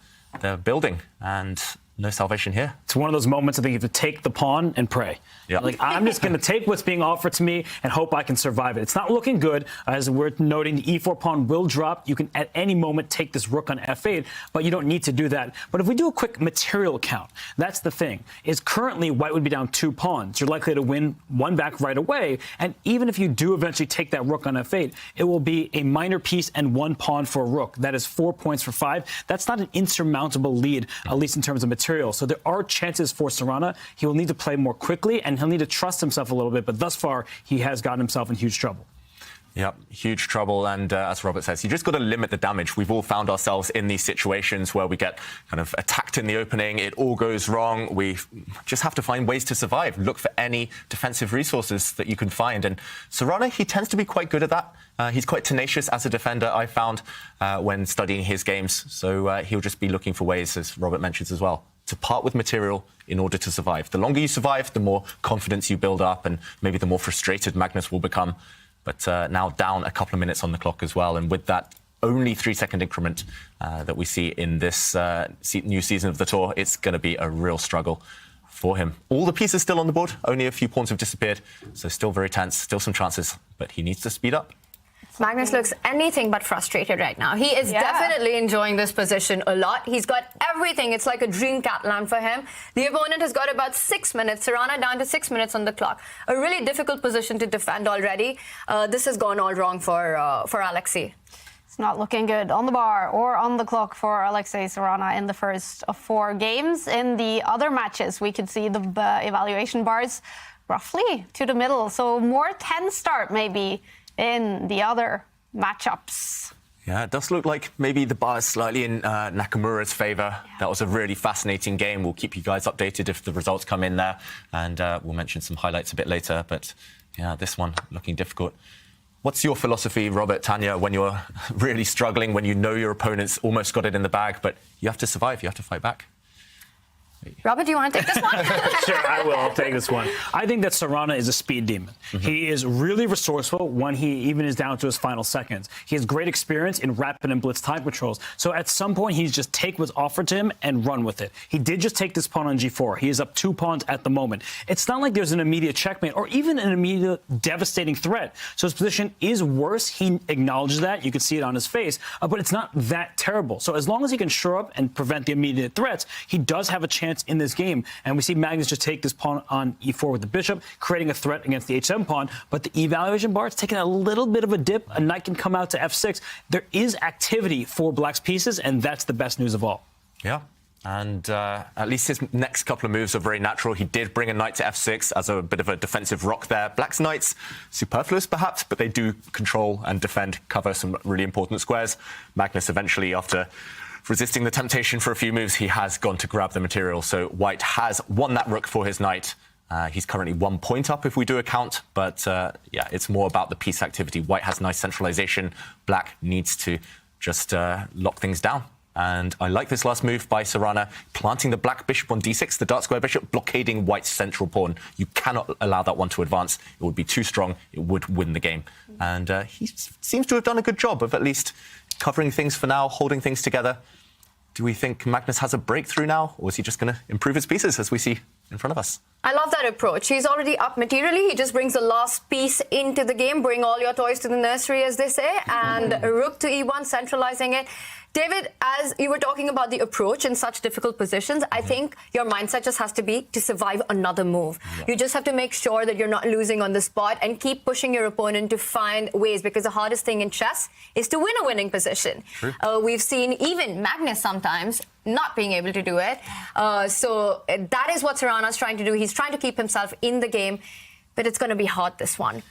They're building, and no salvation here. It's one of those moments I think you have to take the pawn and pray. Yeah. Like, I'm just going to take what's being offered to me and hope I can survive it. It's not looking good. As we're noting, the e4 pawn will drop. You can at any moment take this rook on f8, but you don't need to do that. But if we do a quick material count, that's the thing, is currently white would be down 2 pawns. You're likely to win 1 back right away. And even if you do eventually take that rook on f8, it will be a minor piece and 1 pawn for a rook. That is 4 points for 5. That's not an insurmountable lead, at least in terms of material. So there are chances for Sarana. He will need to play more quickly, and he'll need to trust himself a little bit. But thus far, he has gotten himself in huge trouble. Yep, huge trouble. And as Robert says, you just got to limit the damage. We've all found ourselves in these situations where we get kind of attacked in the opening. It all goes wrong. We just have to find ways to survive. Look for any defensive resources that you can find. And Sarana, he tends to be quite good at that. He's quite tenacious as a defender, I found, when studying his games. So he'll just be looking for ways, as Robert mentions as well, to part with material in order to survive. The longer you survive, the more confidence you build up, and maybe the more frustrated Magnus will become. But now down a couple of minutes on the clock as well, and with that only 3-second increment that we see in this new season of the tour, it's going to be a real struggle for him. All the pieces still on the board, only a few pawns have disappeared, so still very tense, still some chances, but he needs to speed up. Magnus looks anything but frustrated right now. He is definitely enjoying this position a lot. He's got everything. It's like a dream Catalan for him. The opponent has got about 6 minutes. Sarana down to 6 minutes on the clock. A really difficult position to defend already. This has gone all wrong for Alexei. It's not looking good on the bar or on the clock for Alexei Sarana in the first of 4 games. In the other matches, we could see the evaluation bars roughly to the middle. So more tense start maybe in the other matchups. Yeah, it does look like maybe the bar is slightly in Nakamura's favour. That was a really fascinating game. We'll keep you guys updated if the results come in there. And we'll mention some highlights a bit later. But yeah, this one looking difficult. What's your philosophy, Robert, Tanya, when you're really struggling, when you know your opponent's almost got it in the bag, but you have to survive, you have to fight back? Robert, do you want to take this one? Sure, I will. I'll take this one. I think that Sarana is a speed demon. He is really resourceful when he even is down to his final seconds. He has great experience in rapid and blitz time controls. So at some point, he's just take what's offered to him and run with it. He did just take this pawn on g4. He is up 2 pawns at the moment. It's not like there's an immediate checkmate or even an immediate devastating threat. So his position is worse. He acknowledges that. You can see it on his face. But it's not that terrible. So as long as he can shore up and prevent the immediate threats, he does have a chance in this game. And we see Magnus just take this pawn on e4 with the bishop, creating a threat against the h7 pawn. But the evaluation bar is taking a little bit of a dip. A knight can come out to f6. There is activity for Black's pieces, and that's the best news of all. Yeah. And at least his next couple of moves are very natural. He did bring a knight to f6 as a bit of a defensive rock there. Black's knights, superfluous perhaps, but they do control and defend, cover some really important squares. Magnus eventually, after resisting the temptation for a few moves, he has gone to grab the material. So White has won that rook for his knight. He's currently 1 point up if we do a count. But yeah, it's more about the piece activity. White has nice centralization. Black needs to just lock things down. And I like this last move by Sarana, planting the black bishop on d6, the dark square bishop, blockading White's central pawn. You cannot allow that one to advance. It would be too strong. It would win the game. And he seems to have done a good job of at least covering things for now, holding things together. Do we think Magnus has a breakthrough now, or is he just going to improve his pieces as we see in front of us? I love that approach. He's already up materially. He just brings the last piece into the game. Bring all your toys to the nursery, as they say. And rook to e1, centralizing it. David, as you were talking about the approach in such difficult positions, I think your mindset just has to be to survive another move. Yeah. You just have to make sure that you're not losing on the spot and keep pushing your opponent to find ways, because the hardest thing in chess is to win a winning position. We've seen even Magnus sometimes not being able to do it. So that is what Sarana's trying to do. He's trying to keep himself in the game, but it's going to be hard, this one.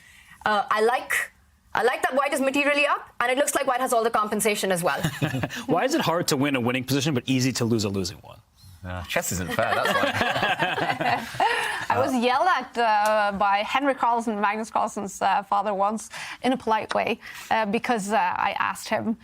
I like that White is materially up, and it looks like White has all the compensation as well. Why is it hard to win a winning position, but easy to lose a losing one? Chess isn't fair, that's why. I was yelled at by Henrik Carlsen, Magnus Carlsen's father, once in a polite way because I asked him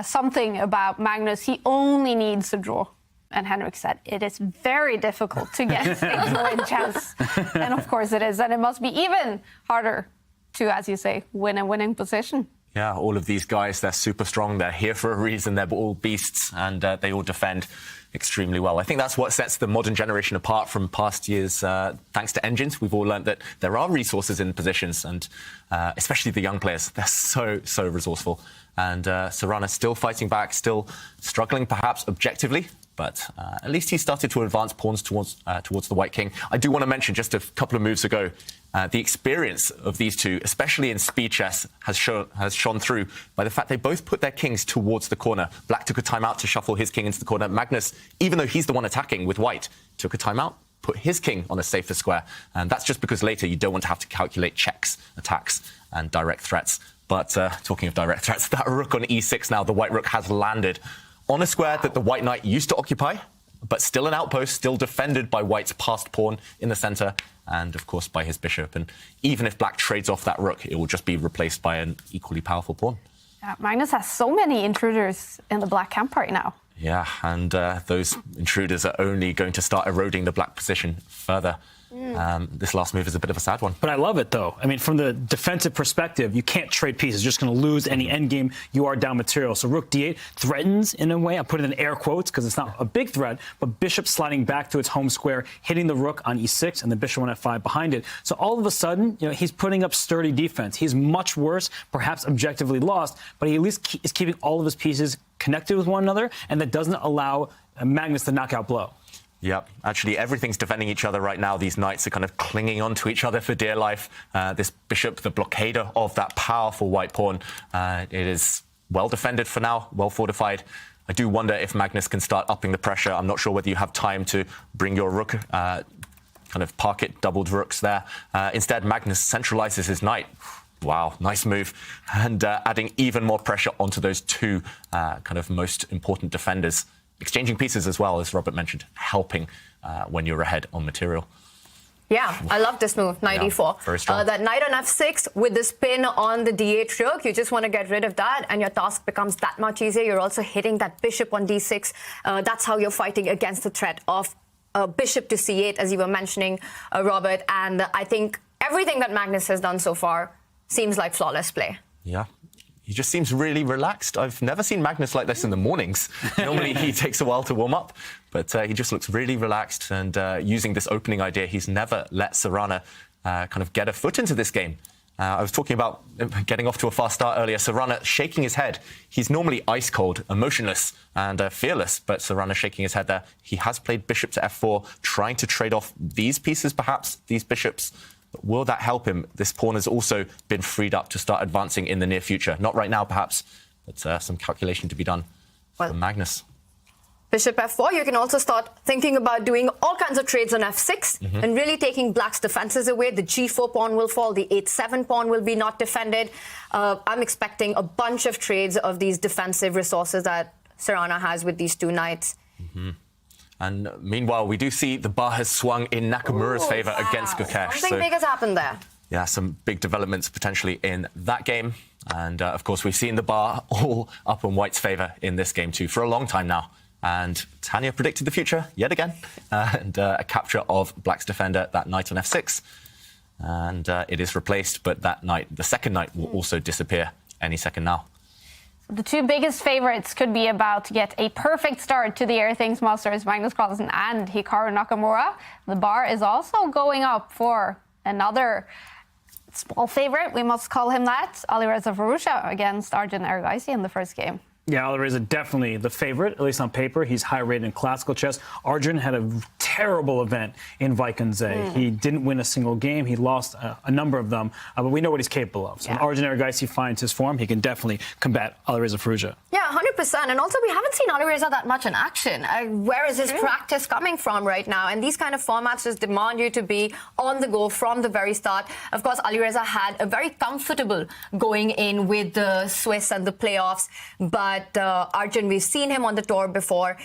something about Magnus. He only needs a draw. And Henrik said, it is very difficult to get a draw in chess. And of course it is. And it must be even harder to, as you say, win a winning position. Yeah, all of these guys, they're super strong. They're here for a reason. They're all beasts, and they all defend extremely well. I think that's what sets the modern generation apart from past years. Thanks to engines, we've all learned that there are resources in positions, and especially the young players. They're so resourceful. And Sarana still fighting back, still struggling perhaps objectively, but at least he started to advance pawns towards the White King. I do want to mention, just a couple of moves ago, the experience of these two, especially in speed chess, has shone through by the fact they both put their kings towards the corner. Black took a timeout to shuffle his king into the corner. Magnus, even though he's the one attacking with White, took a timeout, put his king on a safer square. And that's just because later you don't want to have to calculate checks, attacks, and direct threats. But talking of direct threats, that rook on e6 now, the white rook has landed on a square that the white knight used to occupy, but still an outpost, still defended by White's passed pawn in the centre, and of course by his bishop. And even if Black trades off that rook, it will just be replaced by an equally powerful pawn. Magnus has so many intruders in the Black camp right now. Yeah, and those intruders are only going to start eroding the black position further. This last move is a bit of a sad one. But I love it, though. I mean, from the defensive perspective, you can't trade pieces. You're just going to lose any endgame. You are down material. So rook d8 threatens, in a way. I put it in air quotes because it's not a big threat, but bishop sliding back to its home square, hitting the rook on e6, and the bishop on f5 behind it. So all of a sudden, he's putting up sturdy defense. He's much worse, perhaps objectively lost, but he at least is keeping all of his pieces connected with one another, and that doesn't allow Magnus the knockout blow. Yep, actually everything's defending each other right now. These knights are kind of clinging onto each other for dear life. This bishop, the blockader of that powerful white pawn, it is well defended for now, well fortified. I do wonder if Magnus can start upping the pressure. I'm not sure whether you have time to bring your rook, kind of park it, doubled rooks there. Instead, Magnus centralizes his knight. Wow, nice move. And adding even more pressure onto those two kind of most important defenders. Exchanging pieces as well, as Robert mentioned, helping when you're ahead on material. Yeah, I love this move, knight e4. Very strong. That knight on f6 with the spin on the d8 rook, you just want to get rid of that and your task becomes that much easier. You're also hitting that bishop on d6. That's how you're fighting against the threat of bishop to c8, as you were mentioning, Robert. And I think everything that Magnus has done so far seems like flawless play. Yeah. He just seems really relaxed. I've never seen Magnus like this in the mornings. Normally he takes a while to warm up, but he just looks really relaxed and using this opening idea. He's never let Sarana kind of get a foot into this game. I was talking about getting off to a fast start earlier. Sarana shaking his head. He's normally ice cold, emotionless and fearless, but Sarana shaking his head there. He has played bishop to f4, trying to trade off these pieces, perhaps, these bishops. But will that help him? This pawn has also been freed up to start advancing in the near future. Not right now, perhaps, but some calculation to be done for Magnus. Bishop f4, you can also start thinking about doing all kinds of trades on f6 and really taking black's defenses away. The g4 pawn will fall, the h7 pawn will be not defended. I'm expecting a bunch of trades of these defensive resources that Sarana has with these two knights. And meanwhile, we do see the bar has swung in Nakamura's favour against Gukesh. Something big has happened there. Yeah, some big developments potentially in that game. And of course, we've seen the bar all up in White's favour in this game too for a long time now. And Tanya predicted the future yet again. And a capture of Black's defender, that knight on f6. And it is replaced, but that knight, the second knight, will also disappear any second now. The two biggest favorites could be about to get a perfect start to the Airthings Masters, Magnus Carlsen and Hikaru Nakamura. The bar is also going up for another small favorite, we must call him that, Alireza Firouzja against Arjun Erigaisi in the first game. Yeah, Alireza definitely the favorite, at least on paper. He's high rated in classical chess. Arjun had a terrible event in Vaikunze. He didn't win a single game. He lost a number of them, but we know what he's capable of. So when Arjun Erigaisi finds his form, he can definitely combat Alireza Firouzja. Yeah, 100%. And also, we haven't seen Alireza that much in action. Where is his practice coming from right now? And these kind of formats just demand you to be on the go from the very start. Of course, Alireza had a very comfortable going in with the Swiss and the playoffs, but Arjun, we've seen him on the tour before.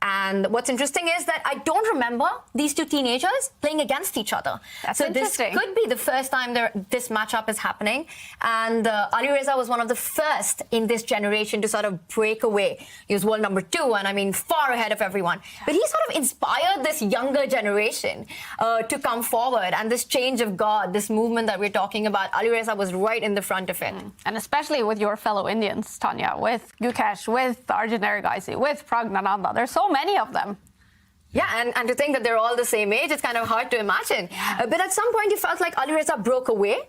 And what's interesting is that I don't remember these two teenagers playing against each other. That's so this interesting. could be the first time this matchup is happening. And Alireza was one of the first in this generation to sort of break away. He was world number 2, and I mean far ahead of everyone. But he sort of inspired this younger generation to come forward. And this change of God, this movement that we're talking about, Alireza was right in the front of it. And especially with your fellow Indians, Tanya, with Gukesh, with Arjun Erigaisi, with Pragnananda. There's so many of them. Yeah, and to think that they're all the same age, it's kind of hard to imagine. But at some point, you felt like Alireza broke away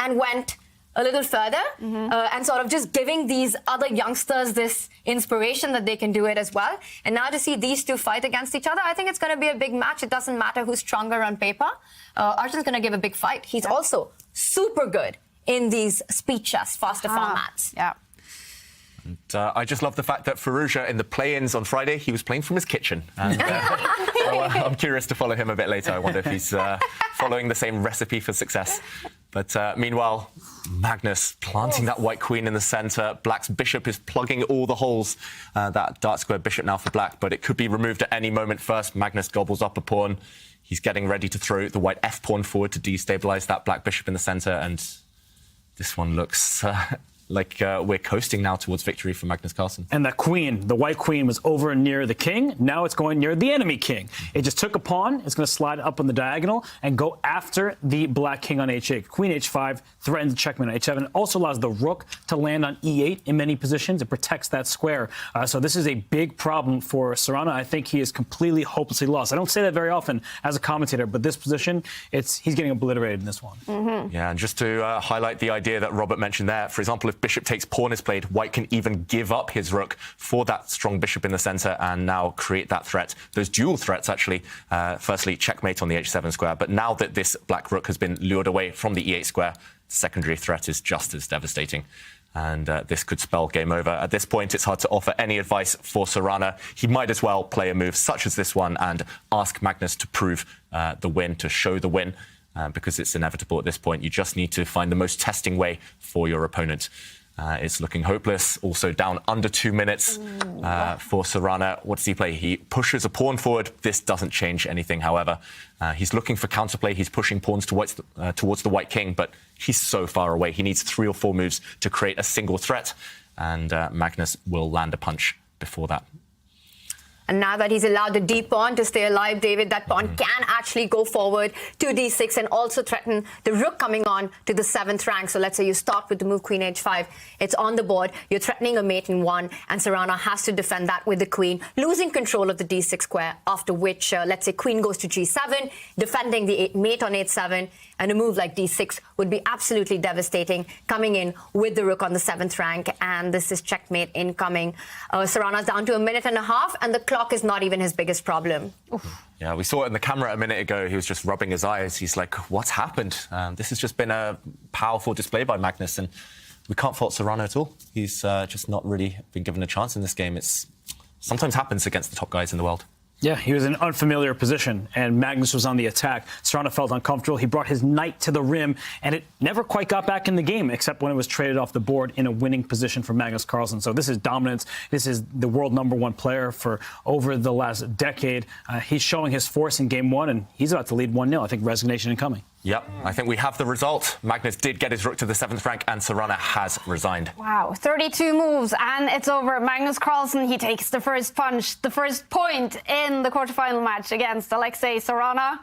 and went a little further and sort of just giving these other youngsters this inspiration that they can do it as well. And now to see these two fight against each other, I think it's going to be a big match. It doesn't matter who's stronger on paper. Arjun's going to give a big fight. He's also super good in these speed chess, faster formats. Yeah. And, I just love the fact that Firouzja, in the play-ins on Friday, he was playing from his kitchen. And, I'm curious to follow him a bit later. I wonder if he's following the same recipe for success. But meanwhile, Magnus planting that white queen in the centre. Black's bishop is plugging all the holes. That dark square bishop now for Black, but it could be removed at any moment first. Magnus gobbles up a pawn. He's getting ready to throw the white f pawn forward to destabilise that black bishop in the centre. And this one looks like we're coasting now towards victory for Magnus Carlsen. And that queen, the white queen, was over near the king. Now it's going near the enemy king. It just took a pawn. It's going to slide up on the diagonal and go after the black king on h8. Queen h5 threatens checkmate on h7. It also allows the rook to land on e8 in many positions. It protects that square. So this is a big problem for Sarana. I think he is completely hopelessly lost. I don't say that very often as a commentator, but this position, he's getting obliterated in this one. Yeah, and just to highlight the idea that Robert mentioned there, for example, if bishop takes pawn is played, white can even give up his rook for that strong bishop in the center and now create that threat. Those dual threats, actually, firstly, checkmate on the h7 square, but now that this black rook has been lured away from the e8 square, the secondary threat is just as devastating. And this could spell game over. At this point, it's hard to offer any advice for Sarana. He might as well play a move such as this one and ask Magnus to prove the win, to show the win, because it's inevitable at this point. You just need to find the most testing way for your opponent. It's looking hopeless. Also down under 2 minutes for Sarana. What does he play? He pushes a pawn forward. This doesn't change anything, however. He's looking for counterplay. He's pushing pawns towards the white king, but he's so far away. He needs 3 or 4 moves to create a single threat, and Magnus will land a punch before that. And now that he's allowed the d pawn to stay alive, David, that pawn can actually go forward to d6 and also threaten the rook coming on to the 7th rank. So let's say you start with the move queen h5. It's on the board. You're threatening a mate in 1, and Sarana has to defend that with the queen, losing control of the d6 square, after which, let's say, queen goes to g7, defending the mate on h7, and a move like d6 would be absolutely devastating, coming in with the rook on the 7th rank, and this is checkmate incoming. Sarana's down to 1.5 minutes, and the clock is not even his biggest problem. Oof. Yeah, we saw it in the camera a minute ago. He was just rubbing his eyes. He's like, what's happened? This has just been a powerful display by Magnus, and we can't fault Sarana at all. He's just not really been given a chance in this game. It's sometimes happens against the top guys in the world. Yeah, he was in an unfamiliar position, and Magnus was on the attack. Sarana felt uncomfortable. He brought his knight to the rim, and it never quite got back in the game, except when it was traded off the board in a winning position for Magnus Carlsen. So this is dominance. This is the world #1 player for over the last decade. He's showing his force in game 1, and he's about to lead 1-0. I think resignation incoming. Yep, I think we have the result. Magnus did get his rook to the 7th rank, and Sarana has resigned. Wow, 32 moves, and it's over. Magnus Carlsen, he takes the first punch, the first point in the quarterfinal match against Alexei Sarana.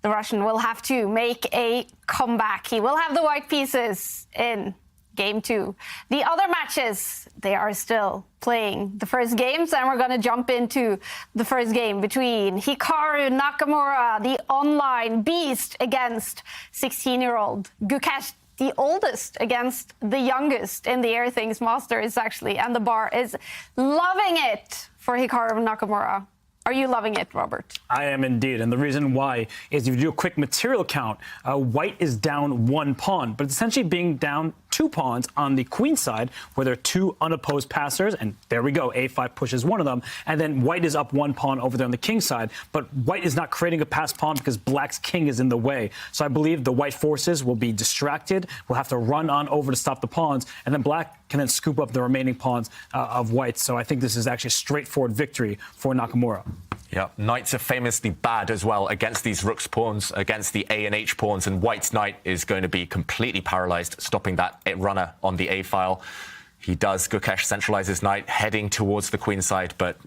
The Russian will have to make a comeback. He will have the white pieces in game 2. The other matches, they are still playing the first games, and we're going to jump into the first game between Hikaru Nakamura, the online beast, against 16-year-old Gukesh, the oldest, against the youngest in the Airthings Masters, actually, and the bar is loving it for Hikaru Nakamura. Are you loving it, Robert? I am indeed, and the reason why is if you do a quick material count, white is down 1 pawn, but it's essentially being down 2 pawns on the queen side, where there are 2 unopposed passers, and there we go, a5 pushes one of them, and then white is up 1 pawn over there on the king side, but white is not creating a passed pawn because black's king is in the way. So I believe the white forces will be distracted, will have to run on over to stop the pawns, and then black can then scoop up the remaining pawns of white. So I think this is actually a straightforward victory for Nakamura. Yeah, knights are famously bad as well against these rook's pawns, against the A and H pawns, and white's knight is going to be completely paralyzed, stopping that runner on the A file. He does. Gukesh centralizes knight, heading towards the queen side, but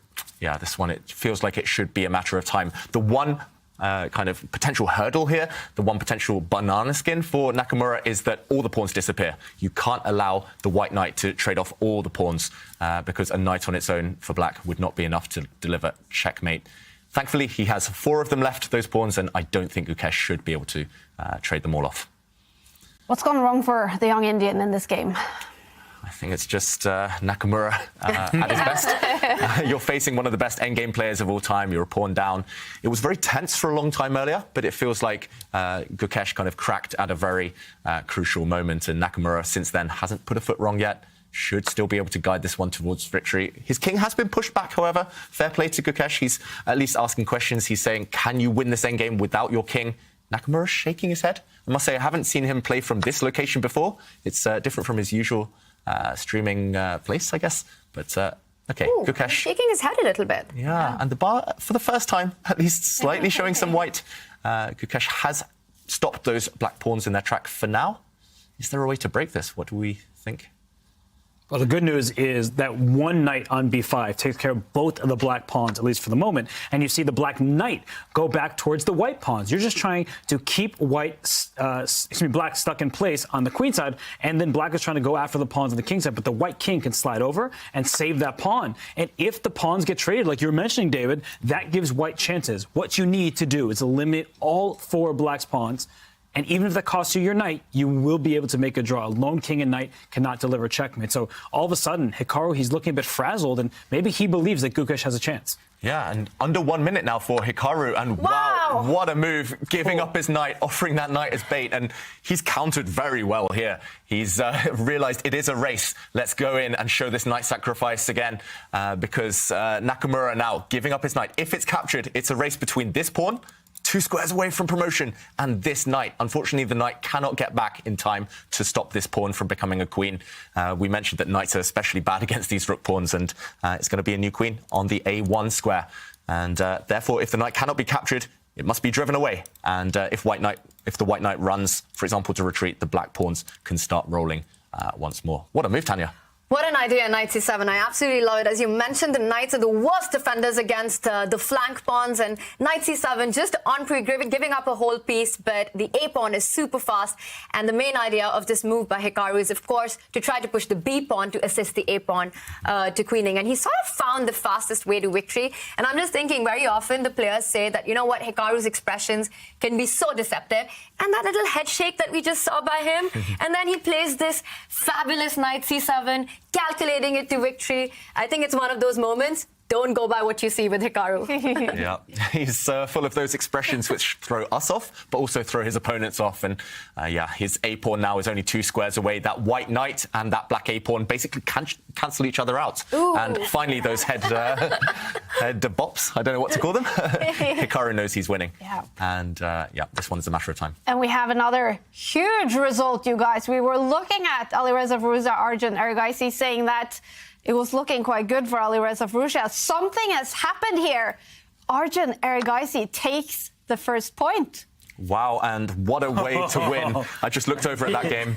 yeah, this one, it feels like it should be a matter of time. The one kind of potential hurdle here, the one potential banana skin for Nakamura is that all the pawns disappear. You can't allow the white knight to trade off all the pawns because a knight on its own for black would not be enough to deliver checkmate. Thankfully, he has 4 of them left, those pawns, and I don't think Gukesh should be able to trade them all off. What's gone wrong for the young Indian in this game? I think it's just Nakamura at his best. You're facing one of the best endgame players of all time. You're a pawn down. It was very tense for a long time earlier, but it feels like Gukesh kind of cracked at a very crucial moment, and Nakamura since then hasn't put a foot wrong yet. Should still be able to guide this one towards victory. His king has been pushed back, however. Fair play to Gukesh. He's at least asking questions. He's saying, can you win this endgame without your king? Nakamura's shaking his head. I must say, I haven't seen him play from this location before. It's different from his usual streaming place, I guess. But okay, Ooh, Gukesh shaking his head a little bit. Yeah, and the bar, for the first time, at least slightly showing some white. Gukesh has stopped those black pawns in their track for now. Is there a way to break this? What do we think? Well, the good news is that one knight on b5 takes care of both of the black pawns, at least for the moment. And you see the black knight go back towards the white pawns. You're just trying to keep black stuck in place on the queen side, and then black is trying to go after the pawns on the king side, but the white king can slide over and save that pawn. And if the pawns get traded, like you were mentioning, David, that gives white chances. What you need to do is eliminate all 4 black's pawns. And even if that costs you your knight, you will be able to make a draw. A lone king and knight cannot deliver checkmate. So all of a sudden, Hikaru, he's looking a bit frazzled, and maybe he believes that Gukesh has a chance. Yeah, and under 1 minute now for Hikaru, and wow, what a move, giving up his knight, offering that knight as bait, and he's countered very well here. He's realised it is a race. Let's go in and show this knight sacrifice again, because Nakamura now giving up his knight. If it's captured, it's a race between this pawn, 2 squares away from promotion, and this knight. Unfortunately, the knight cannot get back in time to stop this pawn from becoming a queen. We mentioned that knights are especially bad against these rook pawns, and it's going to be a new queen on the A1 square. And therefore, if the knight cannot be captured, it must be driven away. And if the white knight runs, for example, to retreat, the black pawns can start rolling once more. What a move, Tanya. What an idea, knight c7. I absolutely love it. As you mentioned, the knights are the worst defenders against the flank pawns, and knight c7 just on giving up a whole piece, but the a pawn is super fast. And the main idea of this move by Hikaru is, of course, to try to push the b pawn to assist the a pawn to queening. And he sort of found the fastest way to victory. And I'm just thinking, very often the players say that, you know what, Hikaru's expressions can be so deceptive. And that little head shake that we just saw by him, and then he plays this fabulous knight c7, calculating it to victory. I think it's one of those moments. Don't go by what you see with Hikaru. Yeah, he's full of those expressions which throw us off, but also throw his opponents off. And yeah, his a-pawn now is only 2 squares away. That white knight and that black a-pawn basically cancel each other out. Ooh. And finally, those head bops, I don't know what to call them. Hikaru knows he's winning. Yeah. And yeah, this one's a matter of time. And we have another huge result, you guys. We were looking at Alireza Firouzja, Arjun Erigaisi, saying that it was looking quite good for Alireza Firouzja. Something has happened here. Arjun Erigaisi takes the first point. Wow, and what a way to win. I just looked over at that game.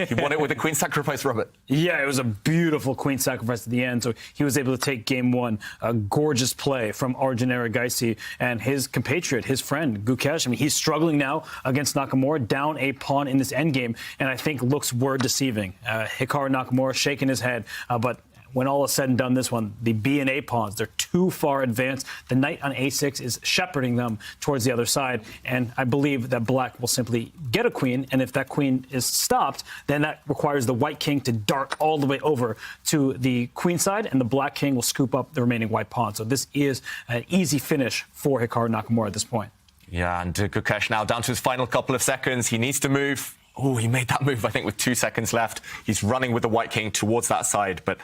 He won it with a queen sacrifice, Robert. Yeah, it was a beautiful queen sacrifice at the end. So he was able to take game 1. A gorgeous play from Arjun Erigaisi and his compatriot, his friend, Gukesh. I mean, he's struggling now against Nakamura, down a pawn in this endgame, and I think looks word deceiving. Hikaru Nakamura shaking his head, but when all is said and done, this one, the B and A pawns, they're too far advanced. The knight on A6 is shepherding them towards the other side. And I believe that black will simply get a queen. And if that queen is stopped, then that requires the white king to dart all the way over to the queen side. And the black king will scoop up the remaining white pawn. So this is an easy finish for Hikaru Nakamura at this point. Yeah, and Gukesh now down to his final couple of seconds. He needs to move. Oh, he made that move, I think, with 2 seconds left. He's running with the white king towards that side, but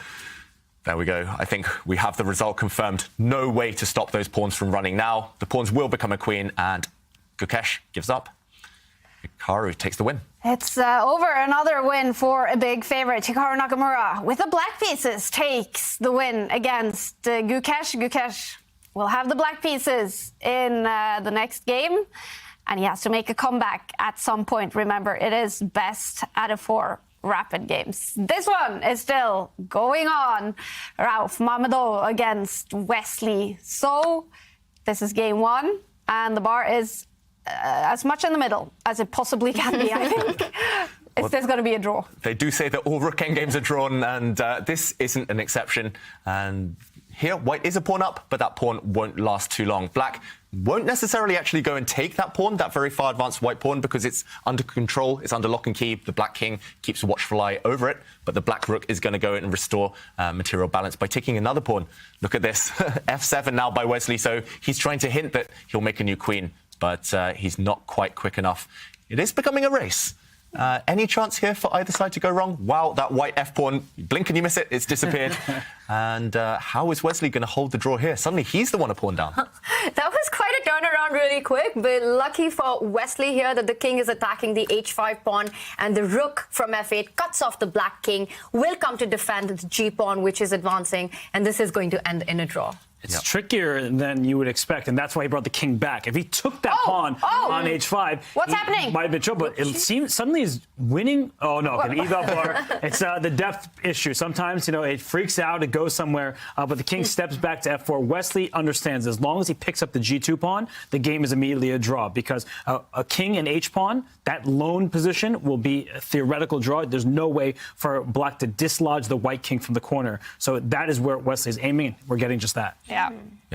there we go. I think we have the result confirmed. No way to stop those pawns from running now. The pawns will become a queen, and Gukesh gives up. Hikaru takes the win. It's over. Another win for a big favorite. Hikaru Nakamura, with the black pieces, takes the win against Gukesh. Gukesh will have the black pieces in the next game, and he has to make a comeback at some point. Remember, it is best out of 4 rapid games. This one is still going on. Rauf Mamedov against Wesley So. This is game 1, and the bar is as much in the middle as it possibly can be, I think. There's going to be a draw. They do say that all rook endgames are drawn, and this isn't an exception. And here, white is a pawn up, but that pawn won't last too long. Black won't necessarily actually go and take that pawn, that very far advanced white pawn, because it's under control, it's under lock and key. The black king keeps a watchful eye over it, but the black rook is going to go in and restore material balance by taking another pawn. Look at this, f7 now by Wesley. So he's trying to hint that he'll make a new queen, but he's not quite quick enough. It is becoming a race. Any chance here for either side to go wrong? Wow, that white f-pawn, blink and you miss it, it's disappeared. And how is Wesley going to hold the draw here? Suddenly he's the one a pawn down. That was quite a turnaround really quick, but lucky for Wesley here that the king is attacking the h5 pawn, and the rook from f8 cuts off the black king, will come to defend the g pawn, which is advancing, and this is going to end in a draw. It's trickier than you would expect, and that's why he brought the king back. If he took that pawn on h5, what's happening? Might have been trouble. It seems suddenly he's winning. Oh no, okay, it's the depth issue. Sometimes it freaks out, it goes somewhere, but the king steps back to f4. Wesley understands as long as he picks up the g2 pawn, the game is immediately a draw because a king and h pawn, that lone position will be a theoretical draw. There's no way for black to dislodge the white king from the corner. So that is where Wesley's aiming. We're getting just that. Yeah,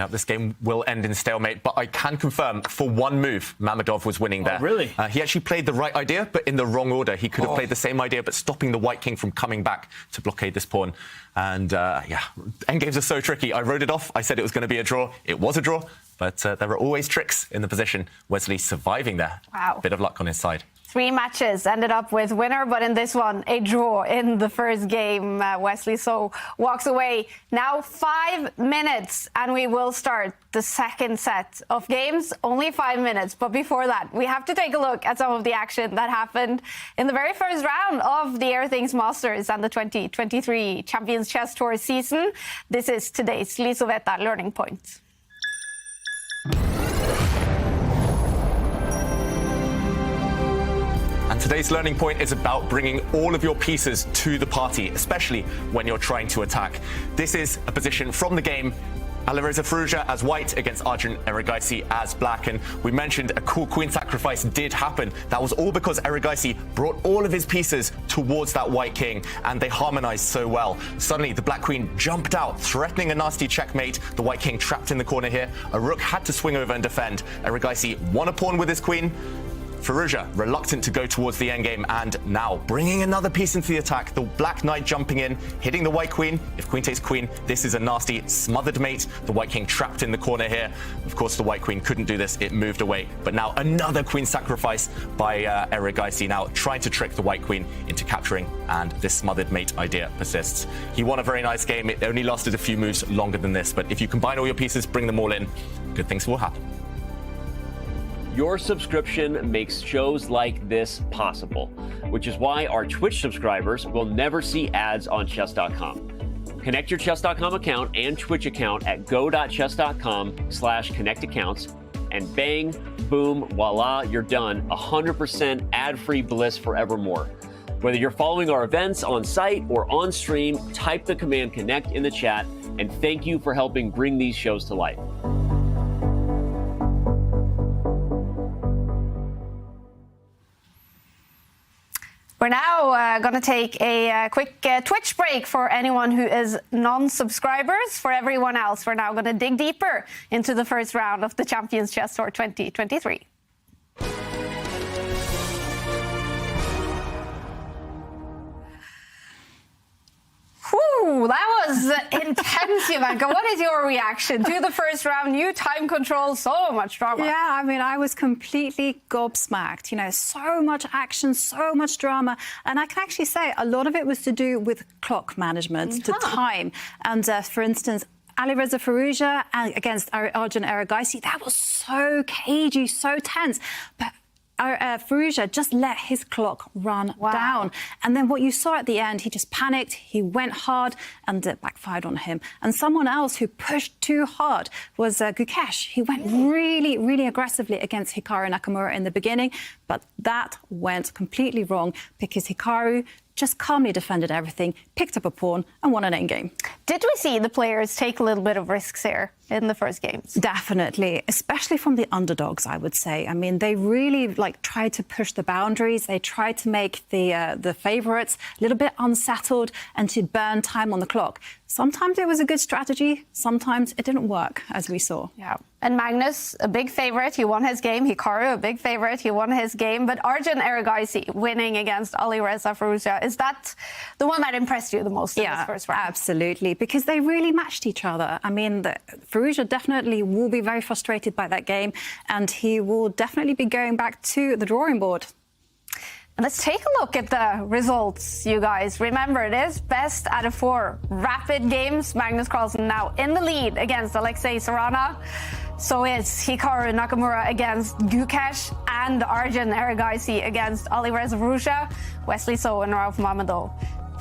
this game will end in stalemate, but I can confirm for one move, Mamedov was winning there. Really? He actually played the right idea, but in the wrong order. He could have played the same idea, but stopping the white king from coming back to blockade this pawn. And endgames are so tricky. I wrote it off. I said it was going to be a draw. It was a draw, but there are always tricks in the position. Wesley surviving there. Wow. Bit of luck on his side. 3 matches ended up with winner, but in this one, a draw in the first game. Wesley So walks away. Now 5 minutes, and we will start the second set of games. Only 5 minutes, but before that, we have to take a look at some of the action that happened in the very first round of the Airthings Masters and the 2023 Champions Chess Tour season. This is today's Lisoveta Learning Point. And today's learning point is about bringing all of your pieces to the party, especially when you're trying to attack. This is a position from the game. Alireza Firouzja as white against Arjun Erigaisi as black. And we mentioned a cool queen sacrifice did happen. That was all because Erigaisi brought all of his pieces towards that white king, and they harmonized so well. Suddenly, the black queen jumped out, threatening a nasty checkmate. The white king trapped in the corner here. A rook had to swing over and defend. Erigaisi won a pawn with his queen. Firouzja reluctant to go towards the endgame, and now bringing another piece into the attack. The black knight jumping in, hitting the white queen. If queen takes queen, this is a nasty smothered mate. The white king trapped in the corner here. Of course, the white queen couldn't do this. It moved away. But now another queen sacrifice by Erigaisi, now trying to trick the white queen into capturing, and this smothered mate idea persists. He won a very nice game. It only lasted a few moves longer than this, but if you combine all your pieces, bring them all in, good things will happen. Your subscription makes shows like this possible, which is why our Twitch subscribers will never see ads on Chess.com. Connect your Chess.com account and Twitch account at go.chess.com/connect accounts, and bang, boom, voila, you're done. 100% ad-free bliss forevermore. Whether you're following our events on site or on stream, type the command connect in the chat, and thank you for helping bring these shows to life. We're now going to take a quick Twitch break for anyone who is non-subscribers. For everyone else, we're now going to dig deeper into the first round of the Champions Chess Tour 2023. Whew, that was intense, Ivanka. What is your reaction to the first round? New time control, so much drama. Yeah, I mean, I was completely gobsmacked. So much action, so much drama. And I can actually say a lot of it was to do with clock management, to time. And for instance, Alireza Firouzja against Arjun Erigaisi, that was so cagey, so tense. But Firouzja just let his clock run down. And then what you saw at the end, he just panicked, he went hard, and it backfired on him. And someone else who pushed too hard was Gukesh. He went really, really aggressively against Hikaru Nakamura in the beginning, but that went completely wrong because Hikaru just calmly defended everything, picked up a pawn, and won an endgame. Did we see the players take a little bit of risks here in the first games? Definitely, especially from the underdogs, I would say. I mean, they really tried to push the boundaries. They tried to make the favourites a little bit unsettled and to burn time on the clock. Sometimes it was a good strategy. Sometimes it didn't work, as we saw. Yeah. And Magnus, a big favourite, he won his game. Hikaru, a big favourite, he won his game. But Arjun Erigaisi winning against Alireza Firouzja, is that the one that impressed you the most in this first round? Absolutely, because they really matched each other. I mean, Firouzja definitely will be very frustrated by that game, and he will definitely be going back to the drawing board. Let's take a look at the results, you guys. Remember, it is best out of 4 rapid games. Magnus Carlsen now in the lead against Alexei Sarana. So it's Hikaru Nakamura against Gukesh and Arjun Erigaisi against Alireza Firouzja. Wesley So and Rauf Mamedov,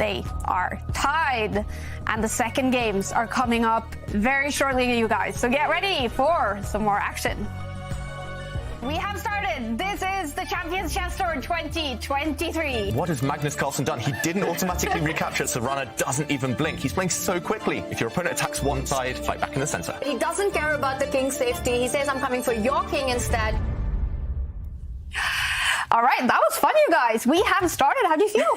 they are tied. And the second games are coming up very shortly, you guys. So get ready for some more action. We have started. This is the Champions Chess Tour 2023. What has Magnus Carlsen done? He didn't automatically recapture. Sarana doesn't even blink. He's playing so quickly. If your opponent attacks one side, fight back in the center. He doesn't care about the king's safety. He says, I'm coming for your king instead. All right, that was fun, you guys. We have started. How do you feel?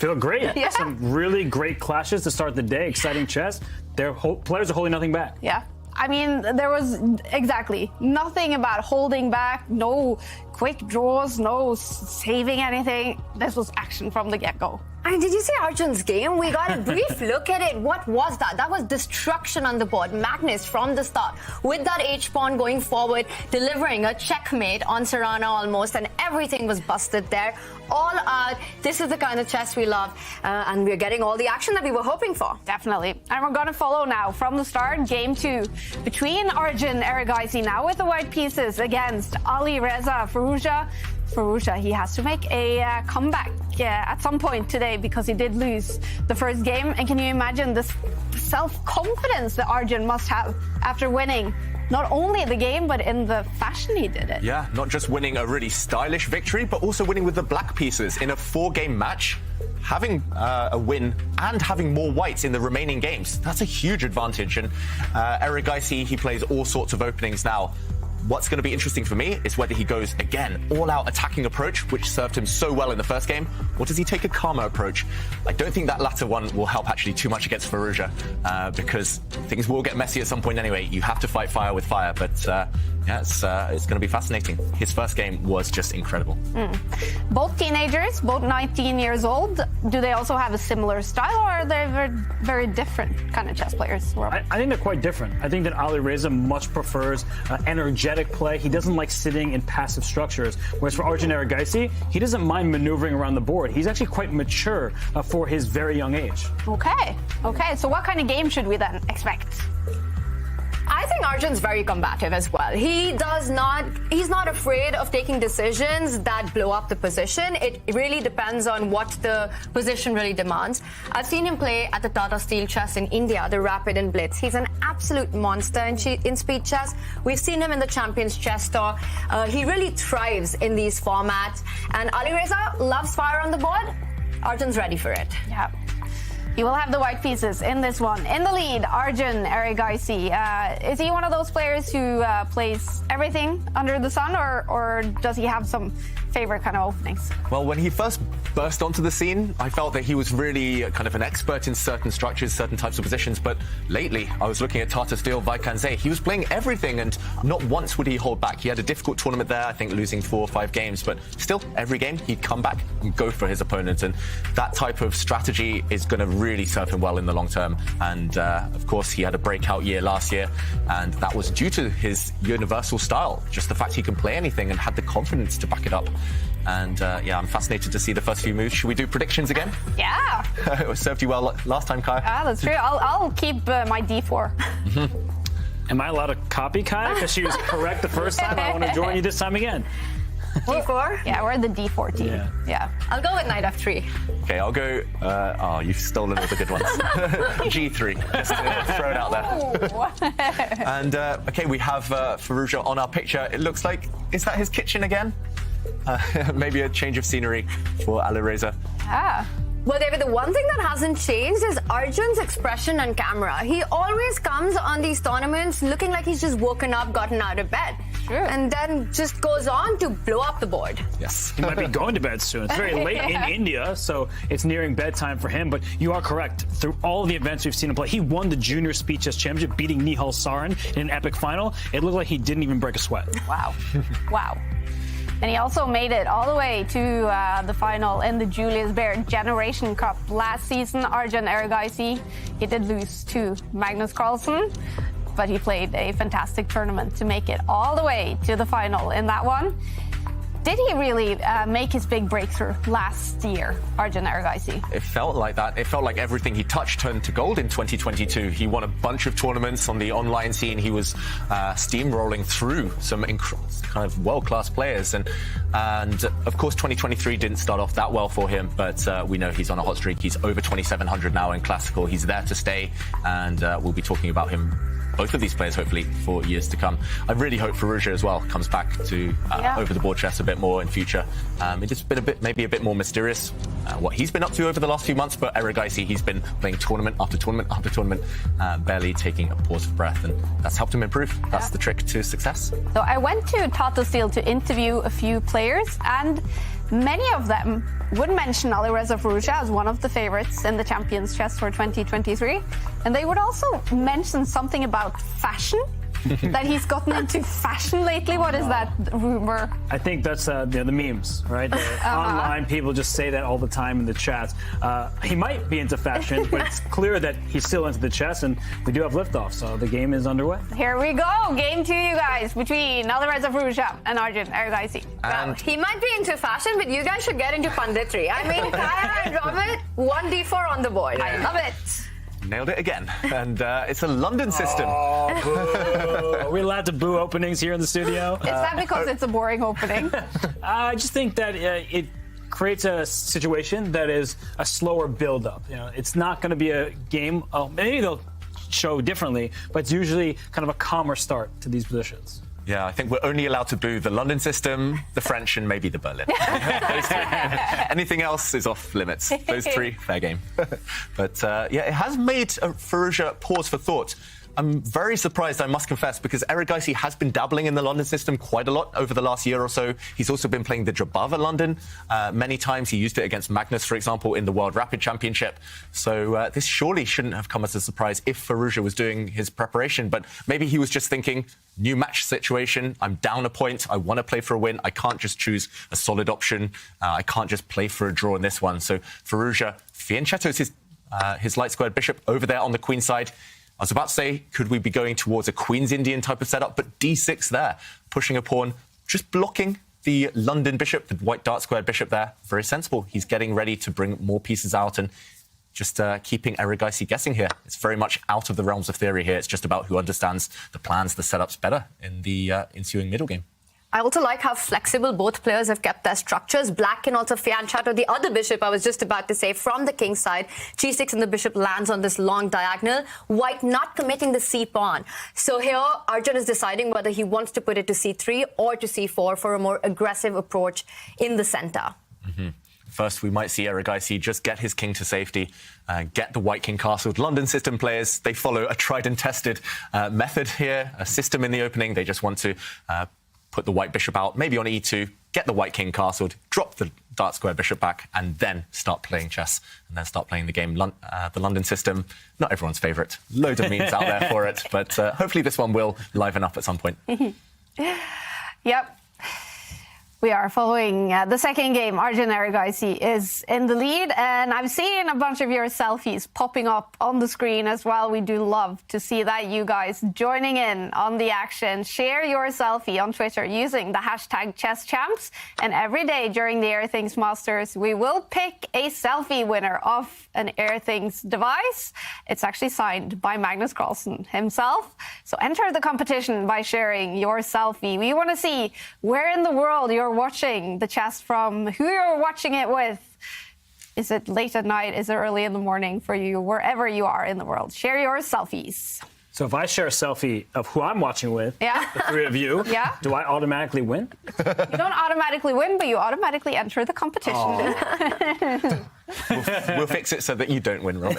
Feel great. Yeah. Some really great clashes to start the day. Exciting chess. Their players are holding nothing back. Yeah. I mean, there was exactly nothing about holding back, no quick draws, no saving anything. This was action from the get-go. I mean, did you see Arjun's game? We got a brief look at it. What was that? That was destruction on the board. Magnus from the start with that H-pawn going forward, delivering a checkmate on Sarana almost, and everything was busted there. All out. This is the kind of chess we love, and we're getting all the action that we were hoping for. Definitely. And we're going to follow now from the start, game 2, between Arjun Erigaisi now with the white pieces against Ali Reza Firouzja. Firouzja, he has to make a comeback at some point today because he did lose the first game. And can you imagine the self-confidence that Arjun must have after winning not only the game, but in the fashion he did it? Yeah, not just winning a really stylish victory, but also winning with the black pieces in a 4-game match. Having a win and having more whites in the remaining games, that's a huge advantage. And Erigaisi, he plays all sorts of openings now. What's going to be interesting for me is whether he goes, again, all-out attacking approach, which served him so well in the first game, or does he take a calmer approach? I don't think that latter one will help actually too much against Firouzja, because things will get messy at some point anyway. You have to fight fire with fire, but yeah, it's going to be fascinating. His first game was just incredible. Both teenagers, both 19 years old. Do they also have a similar style, or are they very, very different kind of chess players? I think they're quite different. I think that Ali Reza much prefers energetic play. He doesn't like sitting in passive structures. Whereas for Arjun Erigaisi, he doesn't mind maneuvering around the board. He's actually quite mature for his very young age. Okay. So what kind of game should we then expect? I think Arjun's very combative as well. He's not afraid of taking decisions that blow up the position. It really depends on what the position really demands. I've seen him play at the Tata Steel Chess in India, the Rapid and Blitz. He's an absolute monster in speed chess. We've seen him in the Champions Chess Tour. He really thrives in these formats. And Ali Reza loves fire on the board. Arjun's ready for it. Yeah. He will have the white pieces in this one. In the lead, Arjun Erigaisi. Is he one of those players who plays everything under the sun, or does he have some favorite kind of openings? Well, when he first burst onto the scene, I felt that he was really kind of an expert in certain structures, certain types of positions. But lately, I was looking at Tata Steel Vaikanze. He was playing everything, and not once would he hold back. He had a difficult tournament there, I think losing 4 or 5 games. But still, every game, he'd come back and go for his opponent. And that type of strategy is going to really serve him well in the long term. And of course, he had a breakout year last year, and that was due to his universal style. Just the fact he can play anything and had the confidence to back it up. And yeah, I'm fascinated to see the first few moves. Should we do predictions again? Yeah. It served you well last time, Kai. Ah, that's true. I'll keep my D4. Am I allowed to copy Kai? Because she was correct the first time. I want to join you this time again. D4? Yeah, we're the D4 team. Yeah. I'll go with Knight F3. Okay, I'll go. Oh, you've stolen all the good ones. G3, just to throw it out there. And okay, we have Firouzja on our picture. It looks like, is that his kitchen again? Maybe a change of scenery for Ali Reza. Yeah. Well, David, the one thing that hasn't changed is Arjun's expression on camera. He always comes on these tournaments looking like he's just woken up, gotten out of bed. Sure. And then just goes on to blow up the board. Yes. He might be going to bed soon. It's very late in India, so it's nearing bedtime for him. But you are correct. Through all the events we've seen him play, he won the Junior Speed Chess Championship, beating Nihal Sarin in an epic final. It looked like he didn't even break a sweat. Wow. Wow. And he also made it all the way to the final in the Julius Baer Generation Cup last season. Arjun Erigaisi, he did lose to Magnus Carlsen, but he played a fantastic tournament to make it all the way to the final in that one. Did he really make his big breakthrough last year, Arjun Erigaisi? It felt like that. It felt like everything he touched turned to gold in 2022. He won a bunch of tournaments on the online scene. He was steamrolling through some kind of world-class players. And of course, 2023 didn't start off that well for him, but we know he's on a hot streak. He's over 2,700 now in Classical. He's there to stay, and we'll be talking about him, both of these players, hopefully, for years to come. I really hope Firouzja as well comes back to over-the-board chess a bit more in future. It's been maybe a bit more mysterious what he's been up to over the last few months, but Erigaisi, he's been playing tournament after tournament after tournament, barely taking a pause for breath, and that's helped him improve. That's the trick to success. So I went to Tato Steel to interview a few players, and many of them would mention Alireza Firouzja as one of the favorites in the Champions Chess for 2023. And they would also mention something about fashion, that he's gotten into fashion lately. What is that rumor? I think that's the memes, right? Online people just say that all the time in the chats. He might be into fashion, but it's clear that he's still into the chess, and we do have liftoff, so the game is underway. Here we go. Game 2, you guys, between Alireza Firouzja and Arjun Erigaisi. Well, he might be into fashion, but you guys should get into punditry. I mean, Kaya and Robert, 1d4 on the board. I love it. Nailed it again. And it's a London system. Are we allowed to boo openings here in the studio? Is that because it's a boring opening? I just think that it creates a situation that is a slower build-up. You know, it's not going to be a game. Maybe they'll show differently, but it's usually kind of a calmer start to these positions. Yeah, I think we're only allowed to boo the London system, the French, and maybe the Berlin. Those three. Anything else is off limits. Those three, fair game. But yeah, it has made Firouzja pause for thought. I'm very surprised, I must confess, because Erigaisi has been dabbling in the London system quite a lot over the last year or so. He's also been playing the Jabava London many times. He used it against Magnus, for example, in the World Rapid Championship. So this surely shouldn't have come as a surprise if Firouzja was doing his preparation. But maybe he was just thinking, new match situation, I'm down a point, I want to play for a win. I can't just choose a solid option. I can't just play for a draw in this one. So Firouzja fianchettos his light squared bishop over there on the queen side. I was about to say, could we be going towards a Queen's Indian type of setup? But d6 there, pushing a pawn, just blocking the London bishop, the white dark squared bishop there. Very sensible. He's getting ready to bring more pieces out and just keeping Erigaisi guessing here. It's very much out of the realms of theory here. It's just about who understands the plans, the setups better in the ensuing middle game. I also like how flexible both players have kept their structures. Black can also fianchetto the other bishop, I was just about to say, from the king's side. G6 and the bishop lands on this long diagonal. White not committing the c pawn. So here, Arjun is deciding whether he wants to put it to c3 or to c4 for a more aggressive approach in the center. Mm-hmm. First, we might see Erigaisi just get his king to safety, get the white king castled. London system players, they follow a tried and tested method here, a system in the opening. They just want to put the white bishop out, maybe on e2, get the white king castled, drop the dark square bishop back, and then start playing chess, and then start playing the game. The London system, not everyone's favourite. Loads of memes out there for it, but hopefully this one will liven up at some point. Yep. We are following the second game. Arjun Erigaisi is in the lead, and I've seen a bunch of your selfies popping up on the screen as well. We do love to see that, you guys joining in on the action. Share your selfie on Twitter using the hashtag #ChessChamps, and every day during the Airthings Masters, we will pick a selfie winner of an Airthings device. It's actually signed by Magnus Carlsen himself. So enter the competition by sharing your selfie. We want to see where in the world you're watching the chess from, who you're watching it with. Is it late at night? Is it early in the morning for you? Wherever you are in the world, share your selfies. So if I share a selfie of who I'm watching with, the three of you, do I automatically win? You don't automatically win, but you automatically enter the competition. We'll fix it so that you don't win, Rob.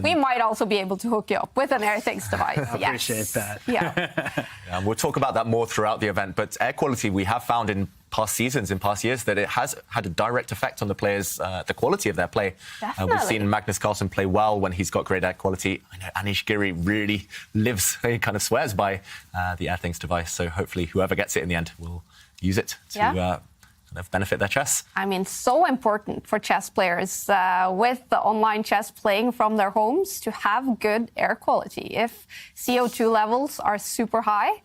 We might also be able to hook you up with an Airthings device. I appreciate that. Yeah. We'll talk about that more throughout the event, but air quality, we have found in past seasons, in past years, that it has had a direct effect on the players, the quality of their play. We've seen Magnus Carlsen play well when he's got great air quality. I know Anish Giri really lives, he kind of swears by the Airthings device, so hopefully whoever gets it in the end will use it to kind of benefit their chess. I mean, so important for chess players with the online chess playing from their homes to have good air quality. If CO2 levels are super high,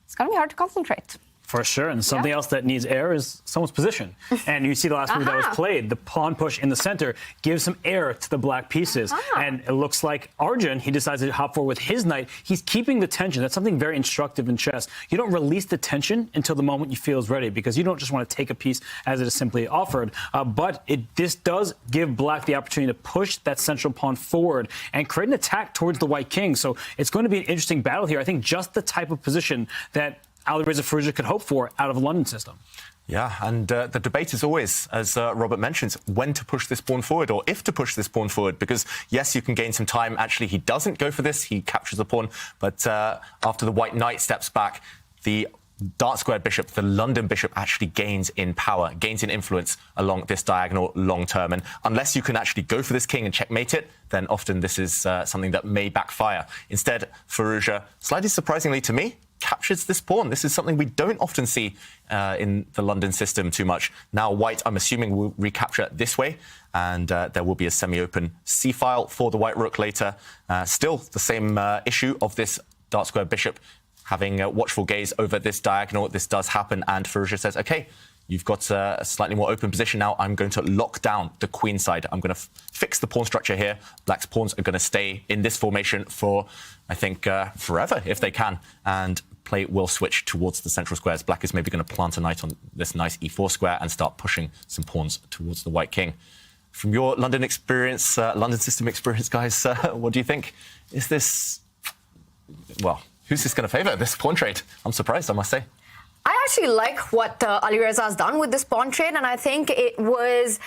it's going to be hard to concentrate. For sure. And something else that needs air is someone's position. And you see the last move that was played, the pawn push in the center gives some air to the black pieces. And it looks like Arjun, he decides to hop forward with his knight. He's keeping the tension. That's something very instructive in chess. You don't release the tension until the moment you feel is ready, because you don't just want to take a piece as it is simply offered. But this does give black the opportunity to push that central pawn forward and create an attack towards the white king. So it's going to be an interesting battle here. I think just the type of position that Alireza Firouzja could hope for out of a London system. Yeah, and the debate is always, as Robert mentions, when to push this pawn forward or if to push this pawn forward, because, yes, you can gain some time. Actually, he doesn't go for this. He captures the pawn. But after the white knight steps back, the dark squared bishop, the London bishop, actually gains in power, gains in influence along this diagonal long term. And unless you can actually go for this king and checkmate it, then often this is something that may backfire. Instead, Firouzja, slightly surprisingly to me, captures this pawn. This is something we don't often see in the London system too much. Now white, I'm assuming, will recapture this way, and there will be a semi-open c-file for the white rook later. Still the same issue of this dark square bishop having a watchful gaze over this diagonal. This does happen, and Firouzja says, OK, you've got a slightly more open position now. I'm going to lock down the queen side. I'm going to fix the pawn structure here. Black's pawns are going to stay in this formation for, I think, forever, if they can. And play will switch towards the central squares. Black is maybe going to plant a knight on this nice e4 square and start pushing some pawns towards the white king. From your London experience, London system experience, guys, what do you think? Is this, well, who's this going to favour, this pawn trade? I'm surprised, I must say. I actually like what Alireza has done with this pawn trade, and I think it was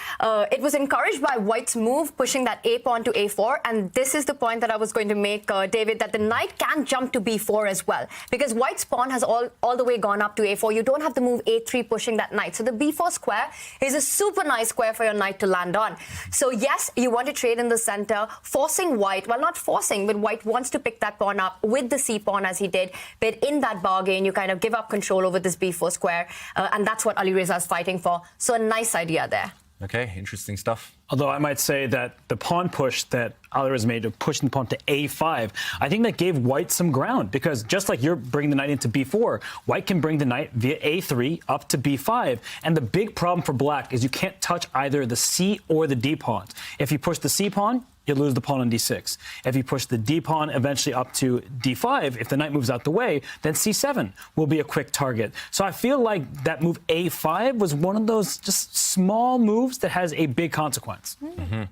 encouraged by White's move, pushing that a pawn to a4. And this is the point that I was going to make, David, that the knight can jump to b4 as well, because White's pawn has all the way gone up to a4. You don't have to move a3 pushing that knight. So the b4 square is a super nice square for your knight to land on. So yes, you want to trade in the center, forcing White, well, not forcing, but White wants to pick that pawn up with the c pawn as he did. But in that bargain, you kind of give up control over this b4 square, and that's what Alireza is fighting for. So a nice idea there. Okay, interesting stuff. Although I might say that the pawn push that Alireza made of pushing the pawn to a5, I think that gave White some ground, because just like you're bringing the knight into b4, White can bring the knight via a3 up to b5. And the big problem for Black is you can't touch either the c or the d pawns. If you push the c pawn, you lose the pawn on d6. If you push the d pawn eventually up to d5, if the knight moves out the way, then c7 will be a quick target. So I feel like that move a5 was one of those just small moves that has a big consequence. Mm-hmm.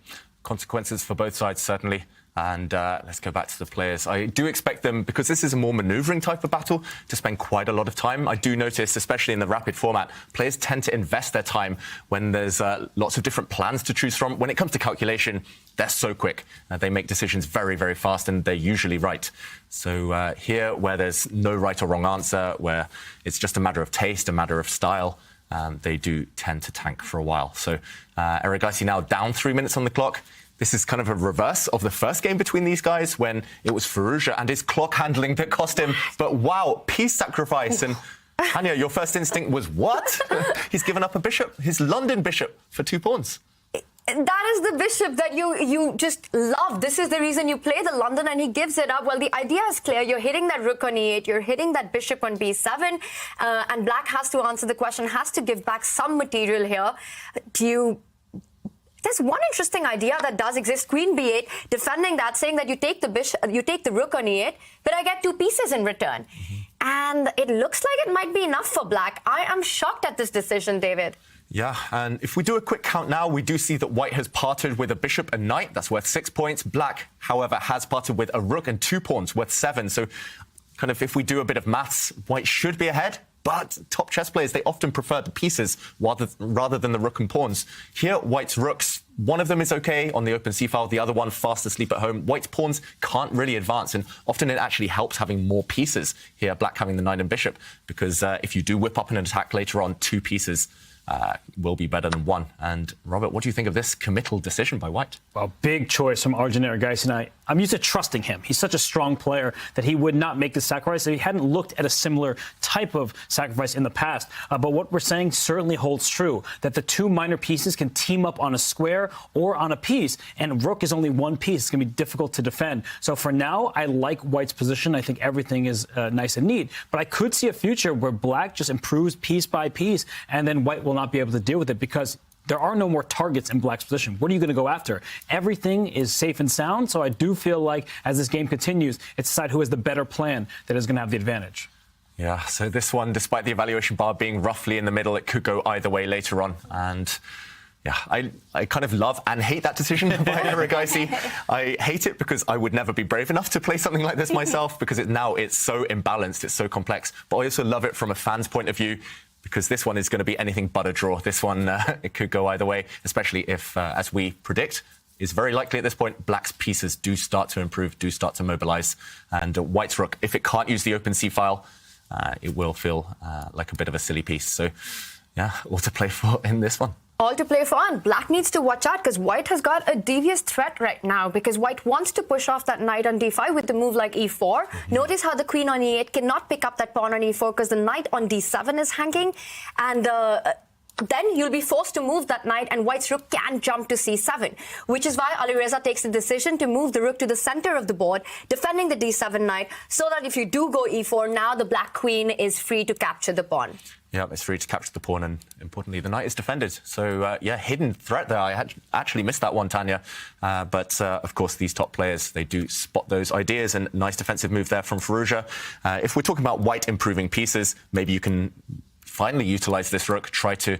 Consequences for both sides, certainly. And let's go back to the players. I do expect them, because this is a more maneuvering type of battle, to spend quite a lot of time. I do notice, especially in the rapid format, players tend to invest their time when there's lots of different plans to choose from. When it comes to calculation, they're so quick. They make decisions very, very fast, and they're usually right. So here, where there's no right or wrong answer, where it's just a matter of taste, a matter of style, they do tend to tank for a while. So Erigaisi now down 3 minutes on the clock. This is kind of a reverse of the first game between these guys, when it was Firouzja and his clock handling that cost him. But wow, piece sacrifice. And Hanya, your first instinct was what? He's given up a bishop, his London bishop, for 2 pawns. That is the bishop that you just love. This is the reason you play the London, and he gives it up. Well, the idea is clear. You're hitting that rook on e8. You're hitting that bishop on b7. And Black has to answer the question, has to give back some material here. There's one interesting idea that does exist. Queen b8, defending that, saying that you take the bishop, you take the rook on e8, but I get 2 pieces in return. And it looks like it might be enough for Black. I am shocked at this decision, David. Yeah, and if we do a quick count now, we do see that White has parted with a bishop and knight. That's worth 6 points. Black, however, has parted with a rook and 2 pawns worth 7. So kind of if we do a bit of maths, White should be ahead. But top chess players, they often prefer the pieces rather than the rook and pawns. Here, White's rooks, one of them is okay on the open c-file, the other one fast asleep at home. White's pawns can't really advance, and often it actually helps having more pieces. Here, Black having the knight and bishop, because if you do whip up an attack later on, 2 pieces will be better than 1. And Robert, what do you think of this committal decision by White? Well, big choice from Arjun Erigaisi. I'm used to trusting him. He's such a strong player that he would not make the sacrifice. So he hadn't looked at a similar type of sacrifice in the past. But what we're saying certainly holds true, that the two minor pieces can team up on a square or on a piece, and rook is only one piece. It's going to be difficult to defend. So for now, I like white's position. I think everything is nice and neat. But I could see a future where black just improves piece by piece, and then white will not be able to deal with it because there are no more targets in black's position. What are you going to go after? Everything is safe and sound. So I do feel like as this game continues, it's decide who has the better plan that is going to have the advantage. Yeah, so this one, despite the evaluation bar being roughly in the middle, it could go either way later on. And yeah, I kind of love and hate that decision by Erigaisi. I hate it because I would never be brave enough to play something like this myself because it's so imbalanced, it's so complex. But I also love it from a fan's point of view because this one is going to be anything but a draw. This one, it could go either way, especially if, as we predict, is very likely at this point, black's pieces do start to improve, do start to mobilize. And white's rook, if it can't use the open C file, it will feel like a bit of a silly piece. So, yeah, all to play for in this one. All to play for, and black needs to watch out because white has got a devious threat right now because white wants to push off that knight on d5 with the move like e4. Notice how the queen on e8 cannot pick up that pawn on e4 because the knight on d7 is hanging, and then you'll be forced to move that knight and white's rook can jump to c7, which is why Alireza takes the decision to move the rook to the center of the board, defending the d7 knight, so that if you do go e4, now the black queen is free to capture the pawn. Yeah, it's free to capture the pawn, and importantly, the knight is defended. So, yeah, hidden threat there. I actually missed that one, Tanya. But, of course, these top players, they do spot those ideas, and nice defensive move there from Firouzja. If we're talking about white improving pieces, maybe you can finally utilize this rook, try to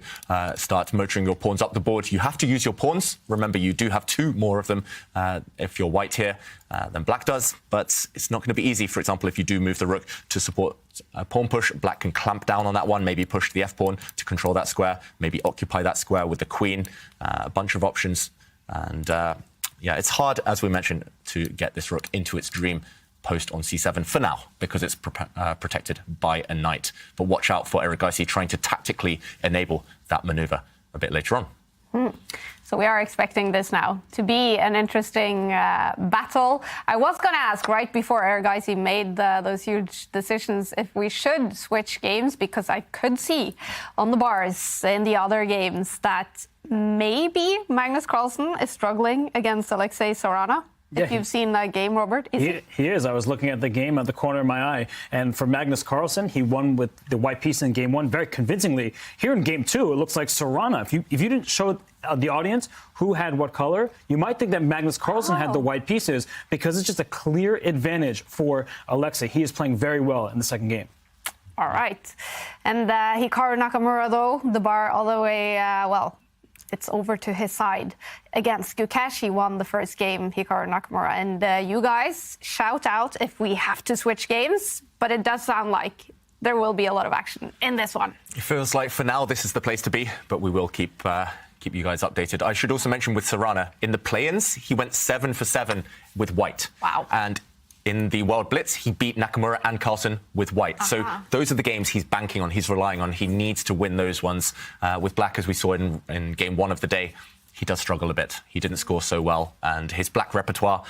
start motoring your pawns up the board. You have to use your pawns. Remember, you do have two more of them if you're white here than black does, but it's not going to be easy. For example, if you do move the rook to support a pawn push, black can clamp down on that one, maybe push the f-pawn to control that square, maybe occupy that square with the queen, a bunch of options. And yeah, it's hard, as we mentioned, to get this rook into its dream post on c7 for now, because it's protected by a knight. But watch out for Erigaisi trying to tactically enable that maneuver a bit later on. So we are expecting this now to be an interesting battle. I was going to ask right before Erigaisi made those huge decisions if we should switch games, because I could see on the bars in the other games that maybe Magnus Carlsen is struggling against Alexei Sarana. If you've seen that game, Robert, he is. I was looking at the game at the corner of my eye, and for Magnus Carlsen, he won with the white piece in game one very convincingly. Here in game two, it looks like Sarana. If you didn't show the audience who had what color, you might think that Magnus Carlsen had the white pieces, because it's just a clear advantage for Alexei. He is playing very well in the second game. All right. And Hikaru Nakamura, though, the bar all the way, it's over to his side against Gukesh. He won the first game, Hikaru Nakamura. And you guys shout out if we have to switch games, but it does sound like there will be a lot of action in this one. It feels like for now this is the place to be, but we will keep you guys updated. I should also mention with Sarana, in the play-ins, he went 7 for 7 with white. Wow. And in the World Blitz, he beat Nakamura and Carlsen with white. So those are the games he's banking on, he's relying on. He needs to win those ones. With black, as we saw in game one of the day, he does struggle a bit. He didn't score so well, and his black repertoire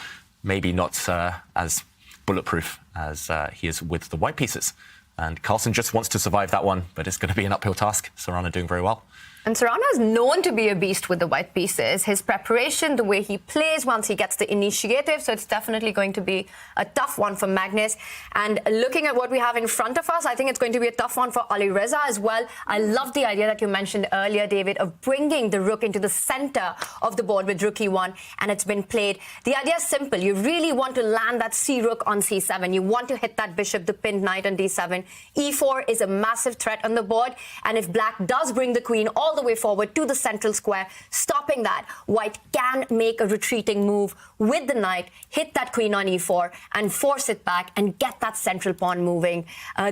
maybe not as bulletproof as he is with the white pieces. And Carlsen just wants to survive that one, but it's going to be an uphill task. Sarana doing very well. And Sarana is known to be a beast with the white pieces. His preparation, the way he plays once he gets the initiative, so it's definitely going to be a tough one for Magnus. And looking at what we have in front of us, I think it's going to be a tough one for Alireza as well. I love the idea that you mentioned earlier, David, of bringing the rook into the center of the board with rook e1, and it's been played. The idea is simple. You really want to land that c-rook on c7. You want to hit that bishop, the pinned knight on d7. e4 is a massive threat on the board, and if black does bring the queen all the way forward to the central square, stopping that, white can make a retreating move with the knight, hit that queen on e4 and force it back and get that central pawn moving.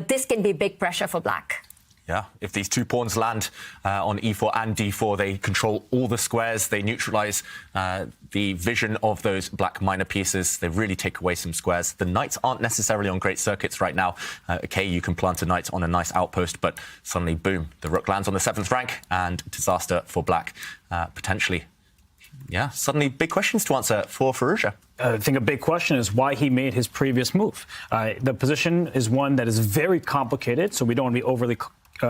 This can be big pressure for black. Yeah, if these two pawns land on e4 and d4, they control all the squares. They neutralize the vision of those black minor pieces. They really take away some squares. The knights aren't necessarily on great circuits right now. Okay, you can plant a knight on a nice outpost, but suddenly, boom, the rook lands on the 7th rank, and disaster for black, potentially. Yeah, suddenly big questions to answer for Firouzja. I think a big question is why he made his previous move. The position is one that is very complicated, so we don't want to be overly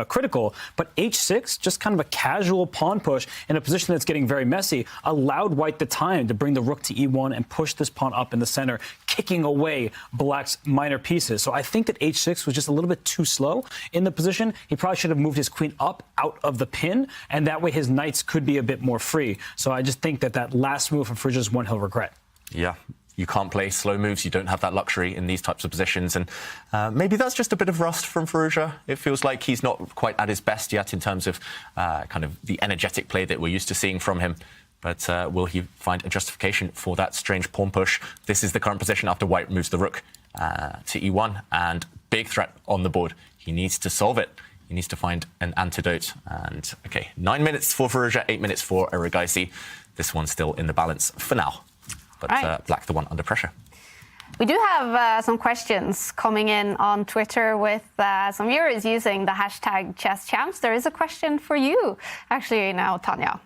critical, but h6, just kind of a casual pawn push in a position that's getting very messy, allowed white the time to bring the rook to e1 and push this pawn up in the center, kicking away black's minor pieces. So I think that h6 was just a little bit too slow in the position. He probably should have moved his queen up out of the pin, and that way his knights could be a bit more free. So I just think that that last move from Firouzja is one he'll regret. Yeah. You can't play slow moves. You don't have that luxury in these types of positions. And maybe that's just a bit of rust from Firouzja. It feels like he's not quite at his best yet in terms of kind of the energetic play that we're used to seeing from him. But will he find a justification for that strange pawn push? This is the current position after white moves the rook to e1. And big threat on the board. He needs to solve it. He needs to find an antidote. And, OK, 9 minutes for Firouzja, 8 minutes for Erigaisi. This one's still in the balance for now. But black the one under pressure. We do have some questions coming in on Twitter with some viewers using the hashtag ChessChamps. There is a question for you, actually, now, Tanya.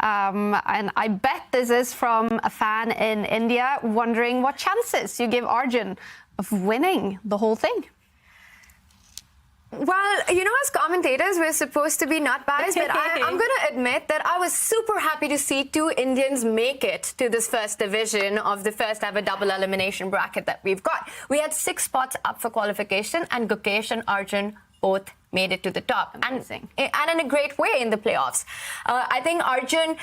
And I bet this is from a fan in India wondering what chances you give Arjun of winning the whole thing. Well, you know, as commentators, we're supposed to be not biased, but I'm going to admit that I was super happy to see 2 Indians make it to this first division of the first ever double elimination bracket that we've got. We had 6 spots up for qualification, and Gukesh and Arjun both made it to the top. Amazing. And in a great way in the playoffs. I think Arjun,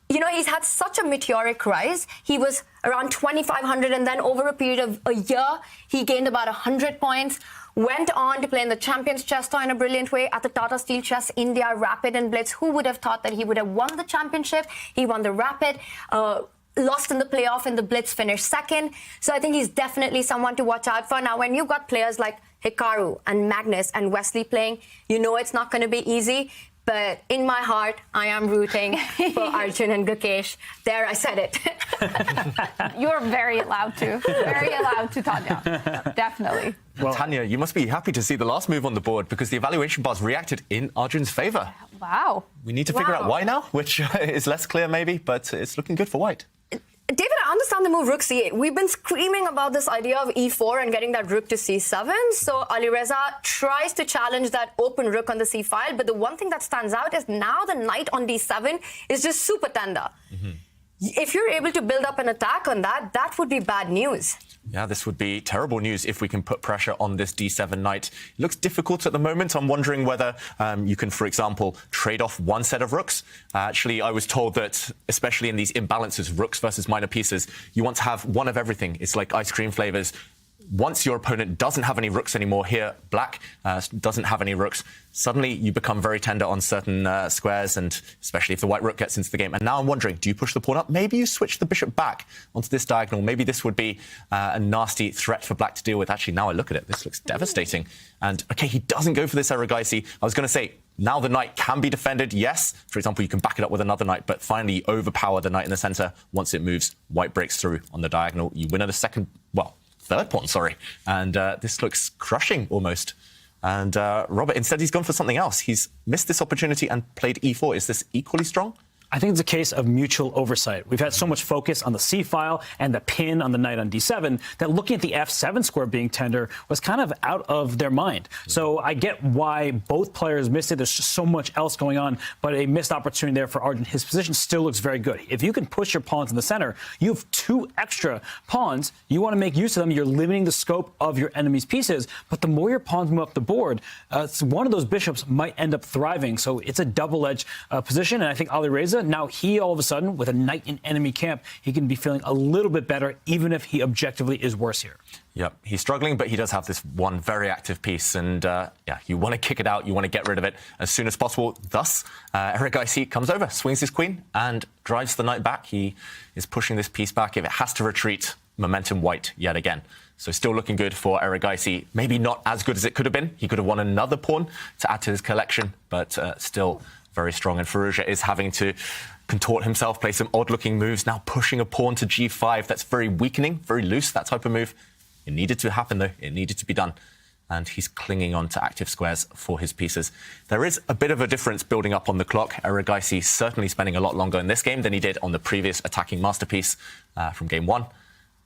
you know, he's had such a meteoric rise. He was around 2,500, and then over a period of a year, he gained about 100 points. Went on to play in the Champions Chess Tour in a brilliant way at the Tata Steel Chess India Rapid and Blitz. Who would have thought that he would have won the championship? He won the Rapid, lost in the playoff in the Blitz, finished second. So I think he's definitely someone to watch out for. Now, when you've got players like Hikaru and Magnus and Wesley playing, you know it's not going to be easy. But in my heart, I am rooting for Arjun and Gukesh. There, I said it. You're very allowed to. Very allowed to, Tanya. Definitely. Well, Tanya, you must be happy to see the last move on the board because the evaluation bars reacted in Arjun's favour. Wow. We need to figure out why now, which is less clear maybe, but it's looking good for white. David, I understand the move rook c8. We've been screaming about this idea of e4 and getting that rook to c7. So Alireza tries to challenge that open rook on the c file. But the one thing that stands out is now the knight on d7 is just super tender. If you're able to build up an attack on that, that would be bad news. Yeah, this would be terrible news if we can put pressure on this d7 knight. It looks difficult at the moment. I'm wondering whether you can, for example, trade off one set of rooks. Actually, I was told that, especially in these imbalances, rooks versus minor pieces, you want to have one of everything. It's like ice cream flavors. Once your opponent doesn't have any rooks anymore, here, black doesn't have any rooks, suddenly you become very tender on certain squares, and especially if the white rook gets into the game. And now I'm wondering, do you push the pawn up? Maybe you switch the bishop back onto this diagonal. Maybe this would be a nasty threat for black to deal with. Actually, now I look at it, this looks devastating. And, OK, he doesn't go for this Erigaisi. I was going to say, now the knight can be defended, yes. For example, you can back it up with another knight, but finally you overpower the knight in the centre. Once it moves, white breaks through on the diagonal. You win at a third pawn, sorry. And this looks crushing almost. And Robert, instead he's gone for something else. He's missed this opportunity and played e4. Is this equally strong? I think it's a case of mutual oversight. We've had so much focus on the c-file and the pin on the knight on d7 that looking at the f7 square being tender was kind of out of their mind. So I get why both players missed it. There's just so much else going on, but a missed opportunity there for Arjun. His position still looks very good. If you can push your pawns in the center, you have 2 extra pawns. You want to make use of them. You're limiting the scope of your enemy's pieces, but the more your pawns move up the board, one of those bishops might end up thriving. So it's a double-edged position, and I think Alireza, now he all of a sudden, with a knight in enemy camp, he can be feeling a little bit better, even if he objectively is worse here. Yep, he's struggling, but he does have this one very active piece, and yeah, you want to kick it out, you want to get rid of it as soon as possible. Thus, Erigaisi comes over, swings his queen, and drives the knight back. He is pushing this piece back. If it has to retreat, momentum white yet again. So still looking good for Erigaisi. Maybe not as good as it could have been. He could have won another pawn to add to his collection, but still very strong. And Firouzja is having to contort himself, play some odd-looking moves, now pushing a pawn to g5. That's very weakening, very loose, that type of move. It needed to happen, though. It needed to be done. and he's clinging on to active squares for his pieces. There is a bit of a difference building up on the clock. Erigaisi certainly spending a lot longer in this game than he did on the previous attacking masterpiece from game 1.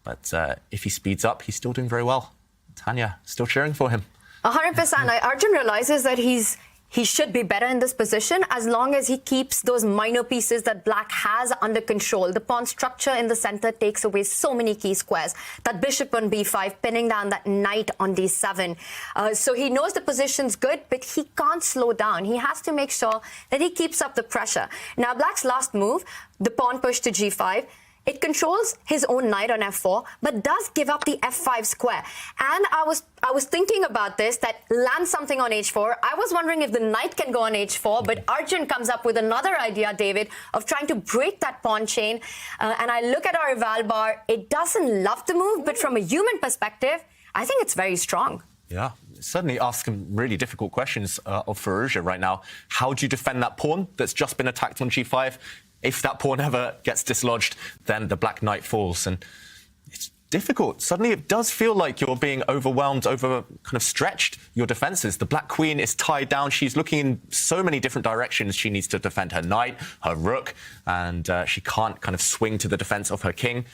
But if he speeds up, he's still doing very well. Tanya, still cheering for him. 100%. Arjun realizes that he should be better in this position as long as he keeps those minor pieces that black has under control. The pawn structure in the center takes away so many key squares. That bishop on b5, pinning down that knight on d7. So he knows the position's good, but he can't slow down. He has to make sure that he keeps up the pressure. Now, black's last move, the pawn push to g5, it controls his own knight on f4, but does give up the f5 square. And I was thinking about this, that land something on h4. I was wondering if the knight can go on h4, but Arjun comes up with another idea, David, of trying to break that pawn chain. And I look at our eval bar. It doesn't love the move, but from a human perspective, I think it's very strong. Yeah, certainly asking really difficult questions of Firouzja right now. How do you defend that pawn that's just been attacked on g5? If that pawn ever gets dislodged, then the black knight falls. And it's difficult. Suddenly it does feel like you're being overwhelmed, kind of stretched, your defences. The black queen is tied down. She's looking in so many different directions. She needs to defend her knight, her rook, and she can't kind of swing to the defence of her king.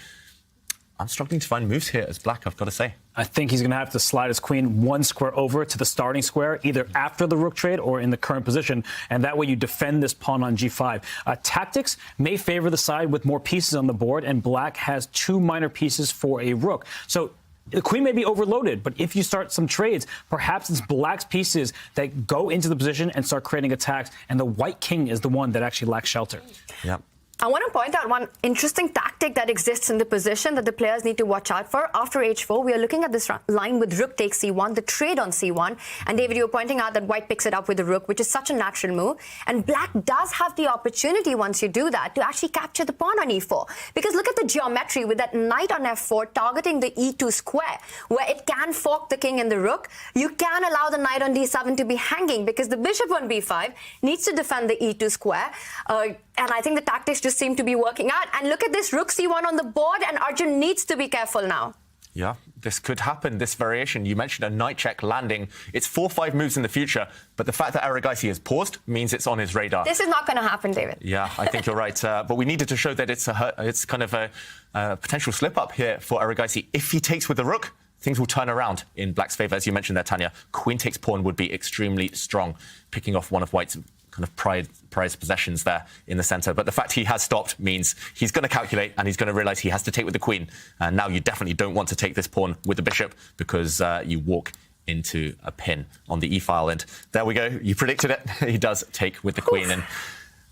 I'm struggling to find moves here as black, I've got to say. I think he's going to have to slide his queen one square over to the starting square, either after the rook trade or in the current position, and that way you defend this pawn on g5. Tactics may favor the side with more pieces on the board, and black has 2 minor pieces for a rook. So the queen may be overloaded, but if you start some trades, perhaps it's black's pieces that go into the position and start creating attacks, and the white king is the one that actually lacks shelter. Yeah. I want to point out one interesting tactic that exists in the position that the players need to watch out for. After h4, we are looking at this line with rook takes c1, the trade on c1. And David, you were pointing out that white picks it up with the rook, which is such a natural move. And black does have the opportunity, once you do that, to actually capture the pawn on e4. Because look at the geometry with that knight on f4 targeting the e2 square, where it can fork the king and the rook. You can allow the knight on d7 to be hanging because the bishop on b5 needs to defend the e2 square. And I think the tactics just seem to be working out. And look at this rook c1 on the board, and Arjun needs to be careful now. Yeah, this could happen, this variation. You mentioned a knight check landing. It's 4-5 moves in the future, but the fact that Erigaisi has paused means it's on his radar. This is not going to happen, David. Yeah, I think you're right. But we needed to show that it's kind of a potential slip-up here for Erigaisi. If he takes with the rook, things will turn around in black's favour. As you mentioned there, Tanya, queen takes pawn would be extremely strong, picking off one of white's kind of prized possessions there in the centre. But the fact he has stopped means he's going to calculate and he's going to realise he has to take with the queen. And now you definitely don't want to take this pawn with the bishop because you walk into a pin on the e-file. And there we go. You predicted it. He does take with the queen. And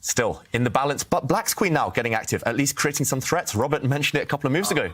still in the balance. But black's queen now getting active, at least creating some threats. Robert mentioned it a couple of moves ago.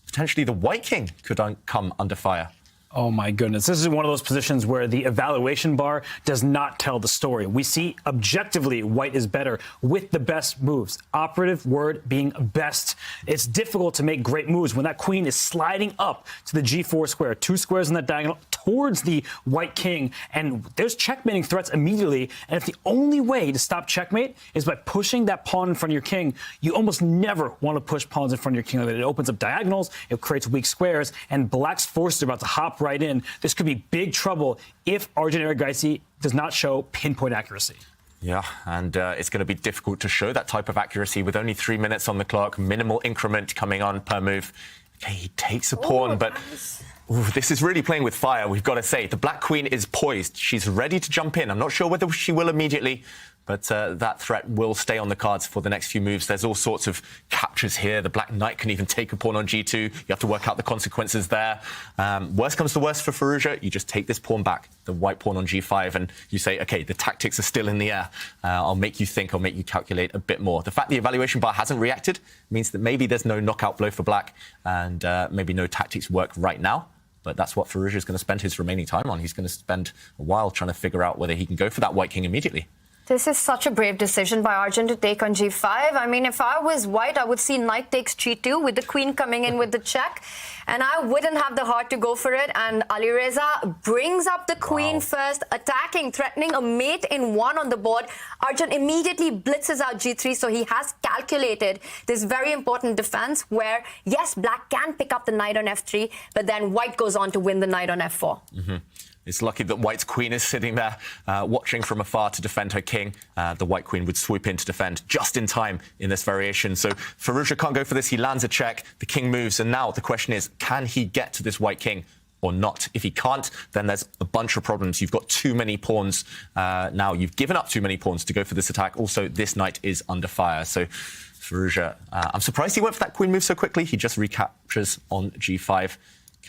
Potentially the white king could come under fire. Oh, my goodness. This is one of those positions where the evaluation bar does not tell the story. We see objectively white is better with the best moves. Operative word being best. It's difficult to make great moves when that queen is sliding up to the g4 square, 2 squares in that diagonal towards the white king. And there's checkmating threats immediately. And if the only way to stop checkmate is by pushing that pawn in front of your king, you almost never want to push pawns in front of your king. It opens up diagonals, it creates weak squares, and black's forces are about to hop right in. This could be big trouble if Arjun Erigaisi does not show pinpoint accuracy. Yeah, and it's going to be difficult to show that type of accuracy with only 3 minutes on the clock, minimal increment coming on per move. Okay, he takes a pawn, but this is really playing with fire, we've got to say. The black queen is poised. She's ready to jump in. I'm not sure whether she will immediately, but that threat will stay on the cards for the next few moves. There's all sorts of captures here. The black knight can even take a pawn on g2. You have to work out the consequences there. Worst comes to worst for Firouzja, you just take this pawn back, the white pawn on g5, and you say, OK, the tactics are still in the air. I'll make you think, I'll make you calculate a bit more. The fact the evaluation bar hasn't reacted means that maybe there's no knockout blow for black and maybe no tactics work right now. But that's what Firouzja is going to spend his remaining time on. He's going to spend a while trying to figure out whether he can go for that white king immediately. This is such a brave decision by Arjun to take on g5. I mean, if I was white, I would see knight takes g2 with the queen coming in with the check. and I wouldn't have the heart to go for it. And Alireza brings up the queen first, attacking, threatening a mate in one on the board. Arjun immediately blitzes out g3, so he has calculated this very important defense where, yes, black can pick up the knight on f3, but then white goes on to win the knight on f4. It's lucky that white's queen is sitting there watching from afar to defend her king. The white queen would swoop in to defend just in time in this variation. So Firouzja can't go for this. He lands a check. The king moves. And now the question is, can he get to this white king or not? If he can't, then there's a bunch of problems. You've got too many pawns now. You've given up too many pawns to go for this attack. Also, this knight is under fire. So Firouzja, I'm surprised he went for that queen move so quickly. He just recaptures on g5.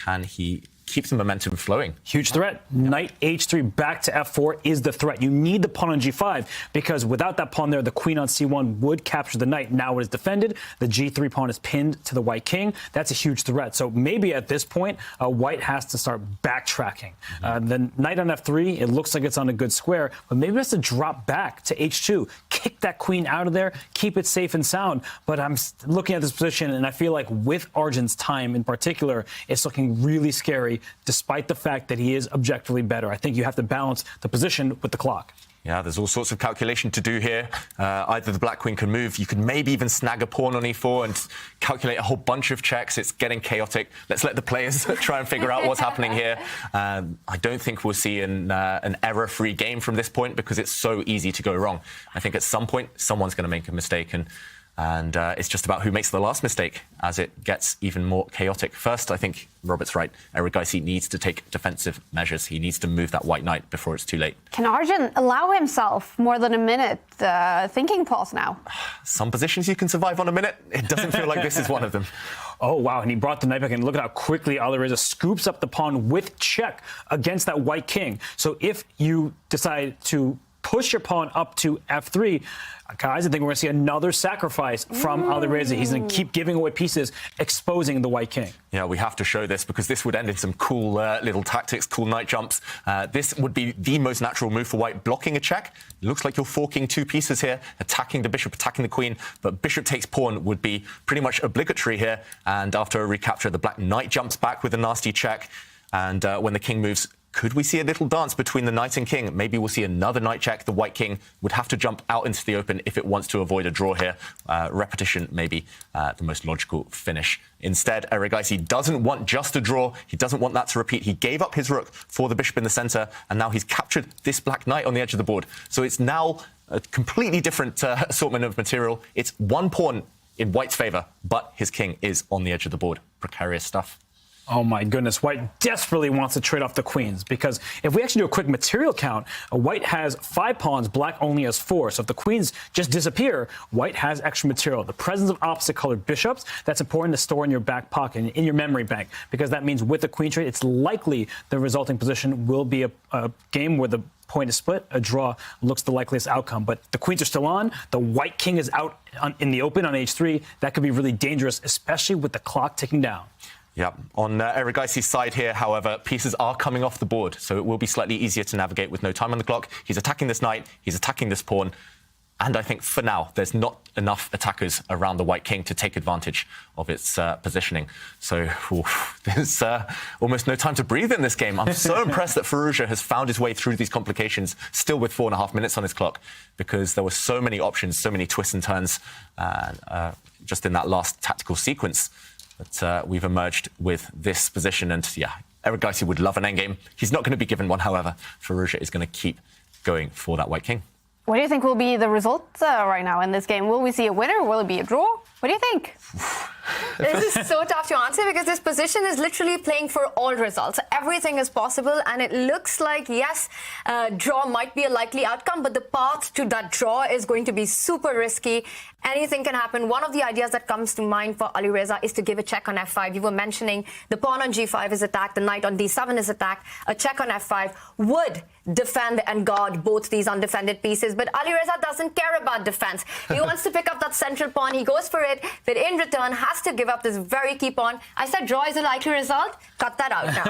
Can he keep the momentum flowing? Huge threat. Knight h3 back to f4 is the threat. You need the pawn on g5 because without that pawn there, the queen on c1 would capture the knight. Now it is defended. The g3 pawn is pinned to the white king. That's a huge threat. So maybe at this point, white has to start backtracking. The knight on f3, it looks like it's on a good square, but maybe it has to drop back to h2, kick that queen out of there, keep it safe and sound. But I'm looking at this position, and I feel like with Arjun's time in particular, it's looking really scary, despite the fact that he is objectively better. I think you have to balance the position with the clock. Yeah, there's all sorts of calculation to do here. Either the black queen can move, you can maybe even snag a pawn on e4 and calculate a whole bunch of checks. It's getting chaotic. Let's let the players try and figure out what's happening here. I don't think we'll see an error-free game from this point because it's so easy to go wrong. I think at some point, someone's going to make a mistake, and it's just about who makes the last mistake as it gets even more chaotic. First, I think Robert's right. Erigaisi needs to take defensive measures. He needs to move that white knight before it's too late. Can Arjun allow himself more than a minute thinking pause now? Some positions you can survive on a minute. It doesn't feel like this is one of them. Oh, wow. And he brought the knight back, and look at how quickly Alireza scoops up the pawn with check against that white king. So if you decide to push your pawn up to f3, guys, I think we're going to see another sacrifice from Alireza. He's going to keep giving away pieces, exposing the white king. Yeah, we have to show this because this would end in some cool little tactics, cool knight jumps. This would be the most natural move for white, blocking a check. It looks like you're forking two pieces here, attacking the bishop, attacking the queen, but bishop takes pawn would be pretty much obligatory here. And after a recapture, the black knight jumps back with a nasty check. And when the king moves, could we see a little dance between the knight and king? Maybe we'll see another knight check. The white king would have to jump out into the open if it wants to avoid a draw here. Repetition may be the most logical finish. Instead, Erigaisi doesn't want just a draw. He doesn't want that to repeat. He gave up his rook for the bishop in the center, and now he's captured this black knight on the edge of the board. So it's now a completely different assortment of material. It's one pawn in white's favor, but his king is on the edge of the board. Precarious stuff. Oh, my goodness. White desperately wants to trade off the queens because if we actually do a quick material count, white has 5 pawns, black only has 4. So if the queens just disappear, white has extra material. The presence of opposite colored bishops, that's important to store in your back pocket, in your memory bank, because that means with the queen trade, it's likely the resulting position will be a game where the point is split. A draw looks the likeliest outcome. But the queens are still on. The white king is out in the open on h3. That could be really dangerous, especially with the clock ticking down. Yeah, on Erigaisi's side here, however, pieces are coming off the board, so it will be slightly easier to navigate with no time on the clock. He's attacking this knight, he's attacking this pawn, and I think for now there's not enough attackers around the white king to take advantage of its positioning. So there's almost no time to breathe in this game. I'm so impressed that Firouzja has found his way through these complications, still with 4.5 minutes on his clock, because there were so many options, so many twists and turns just in that last tactical sequence. But we've emerged with this position, and yeah, Erigaisi would love an endgame. He's not going to be given one, however. Firouzja is going to keep going for that white king. What do you think will be the result right now in this game? Will we see a winner? Will it be a draw? What do you think? This is so tough to answer because this position is literally playing for all results. Everything is possible, and it looks like, yes, draw might be a likely outcome, but the path to that draw is going to be super risky. Anything can happen. One of the ideas that comes to mind for Alireza is to give a check on f5. You were mentioning the pawn on g5 is attacked, the knight on d7 is attacked. A check on f5 would defend and guard both these undefended pieces, but Alireza doesn't care about defense. He wants to pick up that central pawn. He goes for it, but in return has to give up this very key pawn. I said draw is a likely result. Cut that out now.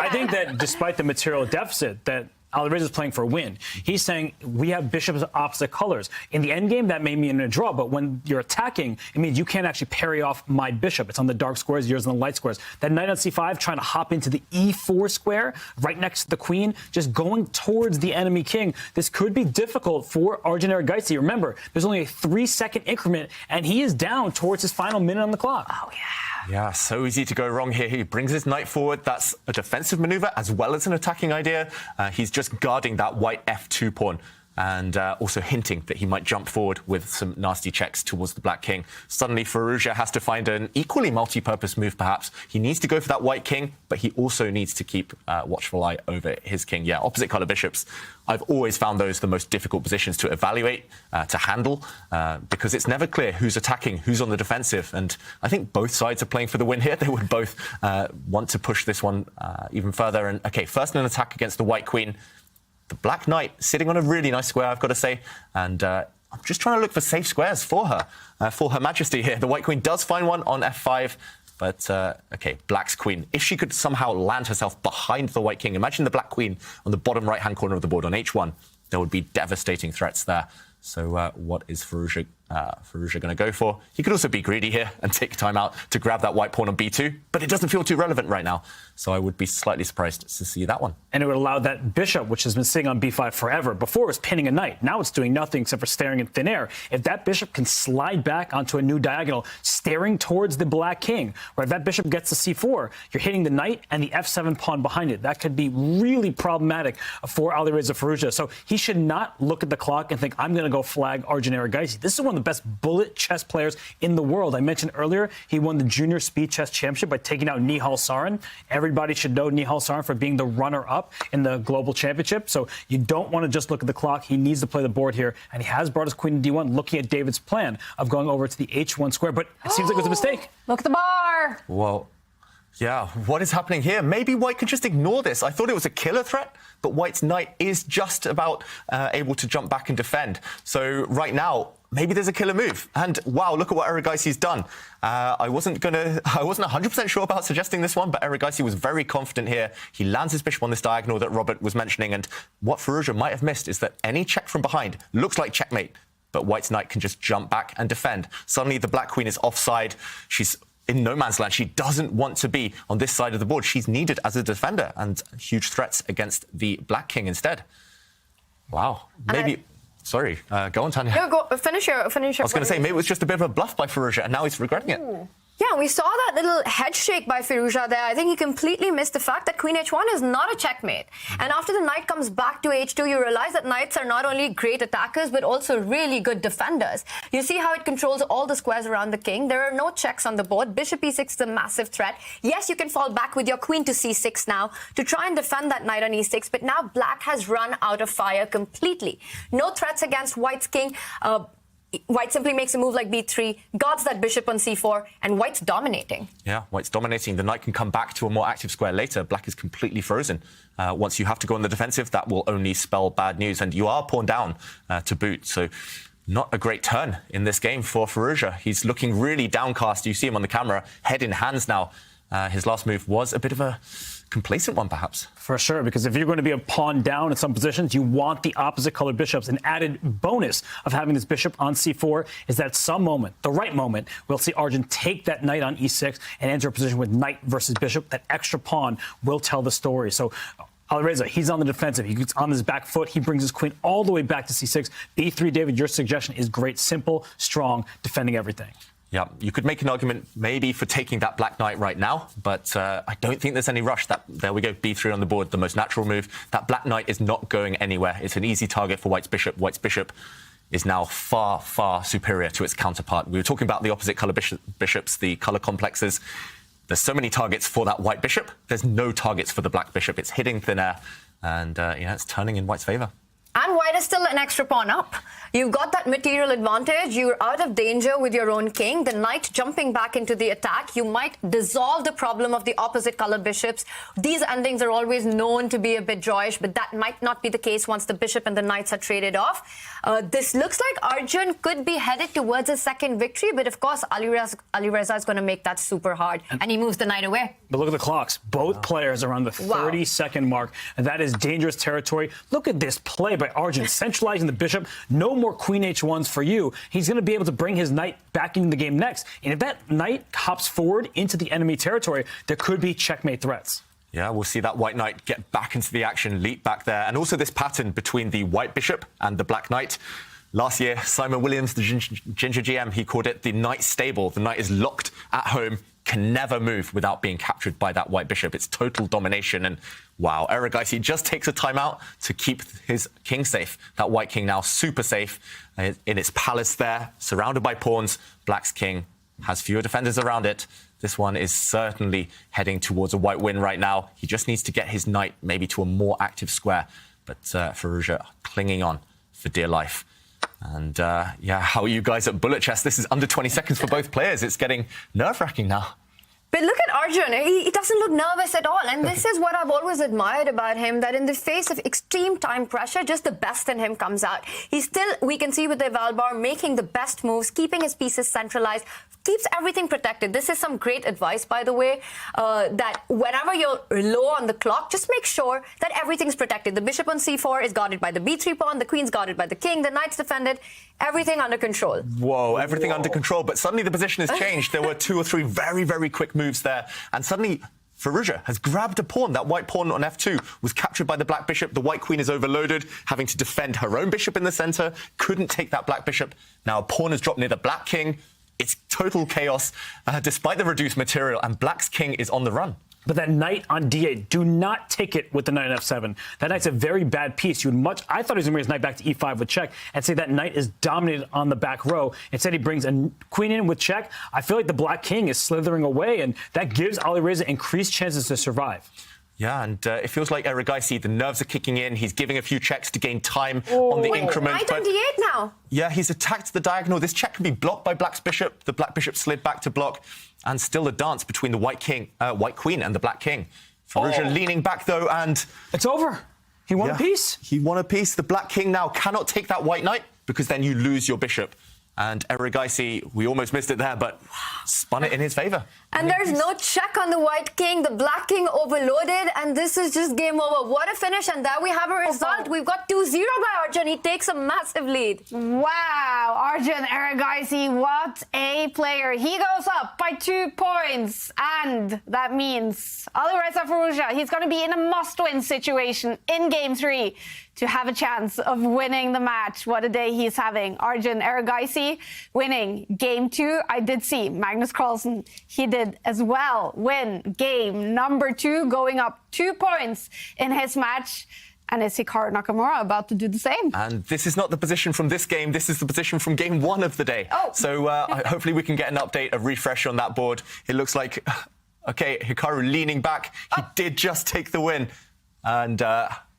I think that despite the material deficit that Alireza is playing for a win. He's saying we have bishops of opposite colors. In the endgame, that may mean a draw, but when you're attacking, it means you can't actually parry off my bishop. It's on the dark squares, yours on the light squares. That knight on c5 trying to hop into the e4 square right next to the queen, just going towards the enemy king. This could be difficult for Arjun Erigaisi. Remember, there's only a 3-second increment, and he is down towards his final minute on the clock. Oh, yeah. Yeah, so easy to go wrong here. He brings his knight forward. That's a defensive maneuver as well as an attacking idea. He's just guarding that white f2 pawn and also hinting that he might jump forward with some nasty checks towards the black king. Suddenly, Firouzja has to find an equally multi-purpose move, perhaps. He needs to go for that white king, but he also needs to keep watchful eye over his king. Yeah, opposite color bishops. I've always found those the most difficult positions to evaluate, to handle, because it's never clear who's attacking, who's on the defensive. And I think both sides are playing for the win here. They would both want to push this one even further. And OK, first an attack against the white queen. The black knight sitting on a really nice square, I've got to say. And I'm just trying to look for safe squares for her majesty here. The white queen does find one on f5. But, OK, black's queen. If she could somehow land herself behind the white king, imagine the black queen on the bottom right-hand corner of the board on h1. There would be devastating threats there. So what is Firouzja going to go for? He could also be greedy here and take time out to grab that white pawn on b2, but it doesn't feel too relevant right now. So I would be slightly surprised to see that one. And it would allow that bishop, which has been sitting on b5 forever. Before it was pinning a knight. Now it's doing nothing except for staring in thin air. If that bishop can slide back onto a new diagonal, staring towards the black king, or if that bishop gets to c4, you're hitting the knight and the f7 pawn behind it. That could be really problematic for Alireza Firouzja. So he should not look at the clock and think, I'm going to go flag Arjun Erigaisi. This is one of the best bullet chess players in the world. I mentioned earlier he won the Junior Speed Chess Championship by taking out Nihal Sarin. Everybody should know Nihal Sarin for being the runner-up in the Global Championship. So you don't want to just look at the clock. He needs to play the board here. And he has brought his queen to d1, looking at David's plan of going over to the h1 square. But it seems like it was a mistake. Look at the bar. Well, yeah, what is happening here? Maybe white could just ignore this. I thought it was a killer threat, but white's knight is just about able to jump back and defend. So right now, maybe there's a killer move. And wow, look at what Erigaisi's done. I wasn't 100% sure about suggesting this one, but Erigaisi was very confident here. He lands his bishop on this diagonal that Robert was mentioning. And what Firouzja might have missed is that any check from behind looks like checkmate, but white's knight can just jump back and defend. Suddenly the black queen is offside. She's in no man's land. She doesn't want to be on this side of the board. She's needed as a defender, and huge threats against the black king instead. Wow. Maybe... Sorry, go on, Tanya. No, go, finish your. I was going to say, maybe it was just a bit of a bluff by Firouzja, and now he's regretting it. Yeah, we saw that little head shake by Firouzja there. I think he completely missed the fact that Queen h1 is not a checkmate. And after the knight comes back to h2, you realize that knights are not only great attackers, but also really good defenders. You see how it controls all the squares around the king. There are no checks on the board. Bishop e6 is a massive threat. Yes, you can fall back with your queen to c6 now to try and defend that knight on e6, but now black has run out of fire completely. No threats against white's king. White simply makes a move like b3, guards that bishop on c4, and white's dominating. Yeah, white's dominating. The knight can come back to a more active square later. Black is completely frozen. Once you have to go on the defensive, that will only spell bad news. And you are pawned down to boot. So not a great turn in this game for Firouzja. He's looking really downcast. You see him on the camera, head in hands now. His last move was a bit of a complacent one, perhaps. For sure, because if you're going to be a pawn down in some positions, you want the opposite colored bishops. An added bonus of having this bishop on c4 is that at some moment, the right moment, we'll see Arjun take that knight on e6 and enter a position with knight versus bishop. That extra pawn will tell the story. So Alireza, he's on the defensive. He gets on his back foot. He brings his queen all the way back to c6. b3, David, your suggestion is great. Simple, strong, defending everything. Yeah, you could make an argument maybe for taking that black knight right now, but I don't think there's any rush. There we go, b3 on the board, the most natural move. That black knight is not going anywhere. It's an easy target for white's bishop. White's bishop is now far, far superior to its counterpart. We were talking about the opposite colour bishops, the colour complexes. There's so many targets for that white bishop. There's no targets for the black bishop. It's hitting thin air, and it's turning in white's favour. And white is still an extra pawn up. You've got that material advantage. You're out of danger with your own king. The knight jumping back into the attack. You might dissolve the problem of the opposite color bishops. These endings are always known to be a bit joyish, but that might not be the case once the bishop and the knights are traded off. This looks like Arjun could be headed towards a second victory, but of course, Alireza is going to make that super hard, and he moves the knight away. But look at the clocks. Both players are on the 30-second mark, and that is dangerous territory. Look at this play by Arjun, centralizing the bishop. No more queen h1s for you. He's going to be able to bring his knight back into the game next. And if that knight hops forward into the enemy territory, there could be checkmate threats. Yeah, we'll see that white knight get back into the action, leap back there. And also this pattern between the white bishop and the black knight. Last year, Simon Williams, the Ginger GM, he called it the knight stable. The knight is locked at home, can never move without being captured by that white bishop. It's total domination. And wow, Erigaisi just takes a timeout to keep his king safe. That white king now super safe in its palace there, surrounded by pawns. Black's king has fewer defenders around it. This one is certainly heading towards a white win right now. He just needs to get his knight maybe to a more active square. But Firouzja clinging on for dear life. And yeah, how are you guys at bullet chess? This is under 20 seconds for both players. It's getting nerve-wracking now. But look at Arjun. He doesn't look nervous at all. And this is what I've always admired about him, that in the face of extreme time pressure, just the best in him comes out. He's still, we can see with the Valbar, making the best moves, keeping his pieces centralized, keeps everything protected. This is some great advice, by the way, that whenever you're low on the clock, just make sure that everything's protected. The bishop on c4 is guarded by the b3 pawn, the queen's guarded by the king, the knight's defended, everything under control. Whoa, everything under control. But suddenly the position has changed. There were 2 or 3 very, very quick moves there. And suddenly Firouzja has grabbed a pawn. That white pawn on f2 was captured by the black bishop. The white queen is overloaded, having to defend her own bishop in the center. Couldn't take that black bishop. Now a pawn has dropped near the black king. It's total chaos, despite the reduced material, and black's king is on the run. But that knight on d8, do not take it with the knight on f7. That knight's a very bad piece. I thought he was going to bring his knight back to e5 with check and say that knight is dominated on the back row. Instead, he brings a queen in with check. I feel like the black king is slithering away, and that gives Alireza increased chances to survive. Yeah, and it feels like Erigaisi, the nerves are kicking in. He's giving a few checks to gain time on the increment. Knight on d8 now. Yeah, he's attacked the diagonal. This check can be blocked by black's bishop. The black bishop slid back to block. And still a dance between the white queen and the black king. Firouzja leaning back, though, and... It's over. He won a piece. He won a piece. The black king now cannot take that white knight because then you lose your bishop. And Erigaisi, we almost missed it there, but spun it in his favour. And there's no check on the white king. The black king overloaded, and this is just game over. What a finish, and there we have a result. We've got 2-0 by Arjun. He takes a massive lead. Wow, Arjun Erigaisi, what a player. He goes up by 2 points, and that means Alireza Firouzja, he's going to be in a must-win situation in Game 3 to have a chance of winning the match. What a day he's having. Arjun Erigaisi winning Game 2. I did see Magnus Carlsen, he did as well win game number 2, going up 2 points in his match. And is Hikaru Nakamura about to do the same? And this is not the position from this game. This is the position from game 1 of the day. Oh. So hopefully we can get an update, a refresh on that board. It looks like, okay, Hikaru leaning back. He did just take the win. And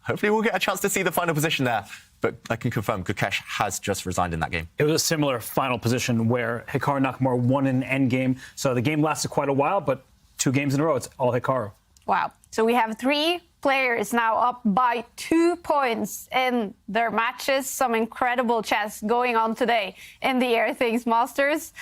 hopefully we'll get a chance to see the final position there. But I can confirm Gukesh has just resigned in that game. It was a similar final position where Hikaru Nakamura won in an endgame. So the game lasted quite a while, but 2 games in a row, it's all Hikaru. Wow. So we have 3 players now up by 2 points in their matches. Some incredible chess going on today in the Airthings Masters.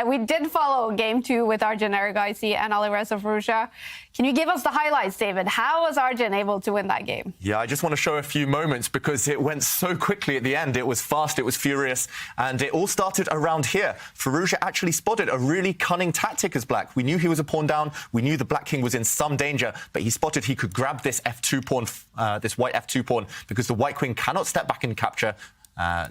We did follow Game 2 with Arjun Erigaisi and Alireza Firouzja. Can you give us the highlights, David? How was Arjun able to win that game? Yeah, I just want to show a few moments because it went so quickly at the end. It was fast, it was furious, and it all started around here. Firouzja actually spotted a really cunning tactic as black. We knew he was a pawn down. We knew the black king was in some danger, but he spotted he could grab this f2 pawn, this white f2 pawn, because the white queen cannot step back and capture.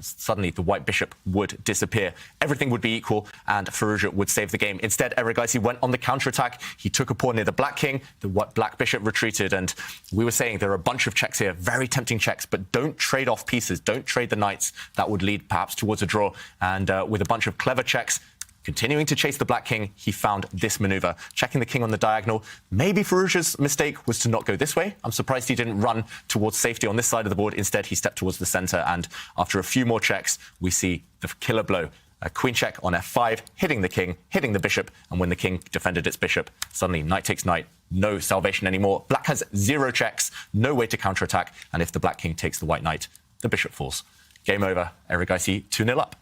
Suddenly the white bishop would disappear. Everything would be equal, and Firouzja would save the game. Instead, Erigaisi went on the counterattack. He took a pawn near the black king. The black bishop retreated, and we were saying there are a bunch of checks here, very tempting checks, but don't trade off pieces. Don't trade the knights. That would lead perhaps towards a draw. And with a bunch of clever checks, Continuing to chase the black king, he found this maneuver, checking the king on the diagonal. Maybe Farouja's mistake was to not go this way. I'm surprised he didn't run towards safety on this side of the board. Instead, he stepped towards the center, and after a few more checks, we see the killer blow. A queen check on f5, hitting the king, hitting the bishop, and when the king defended its bishop, suddenly knight takes knight, no salvation anymore. Black has 0 checks, no way to counterattack, and if the black king takes the white knight, the bishop falls. Game over. Erigaisi 2-0 up.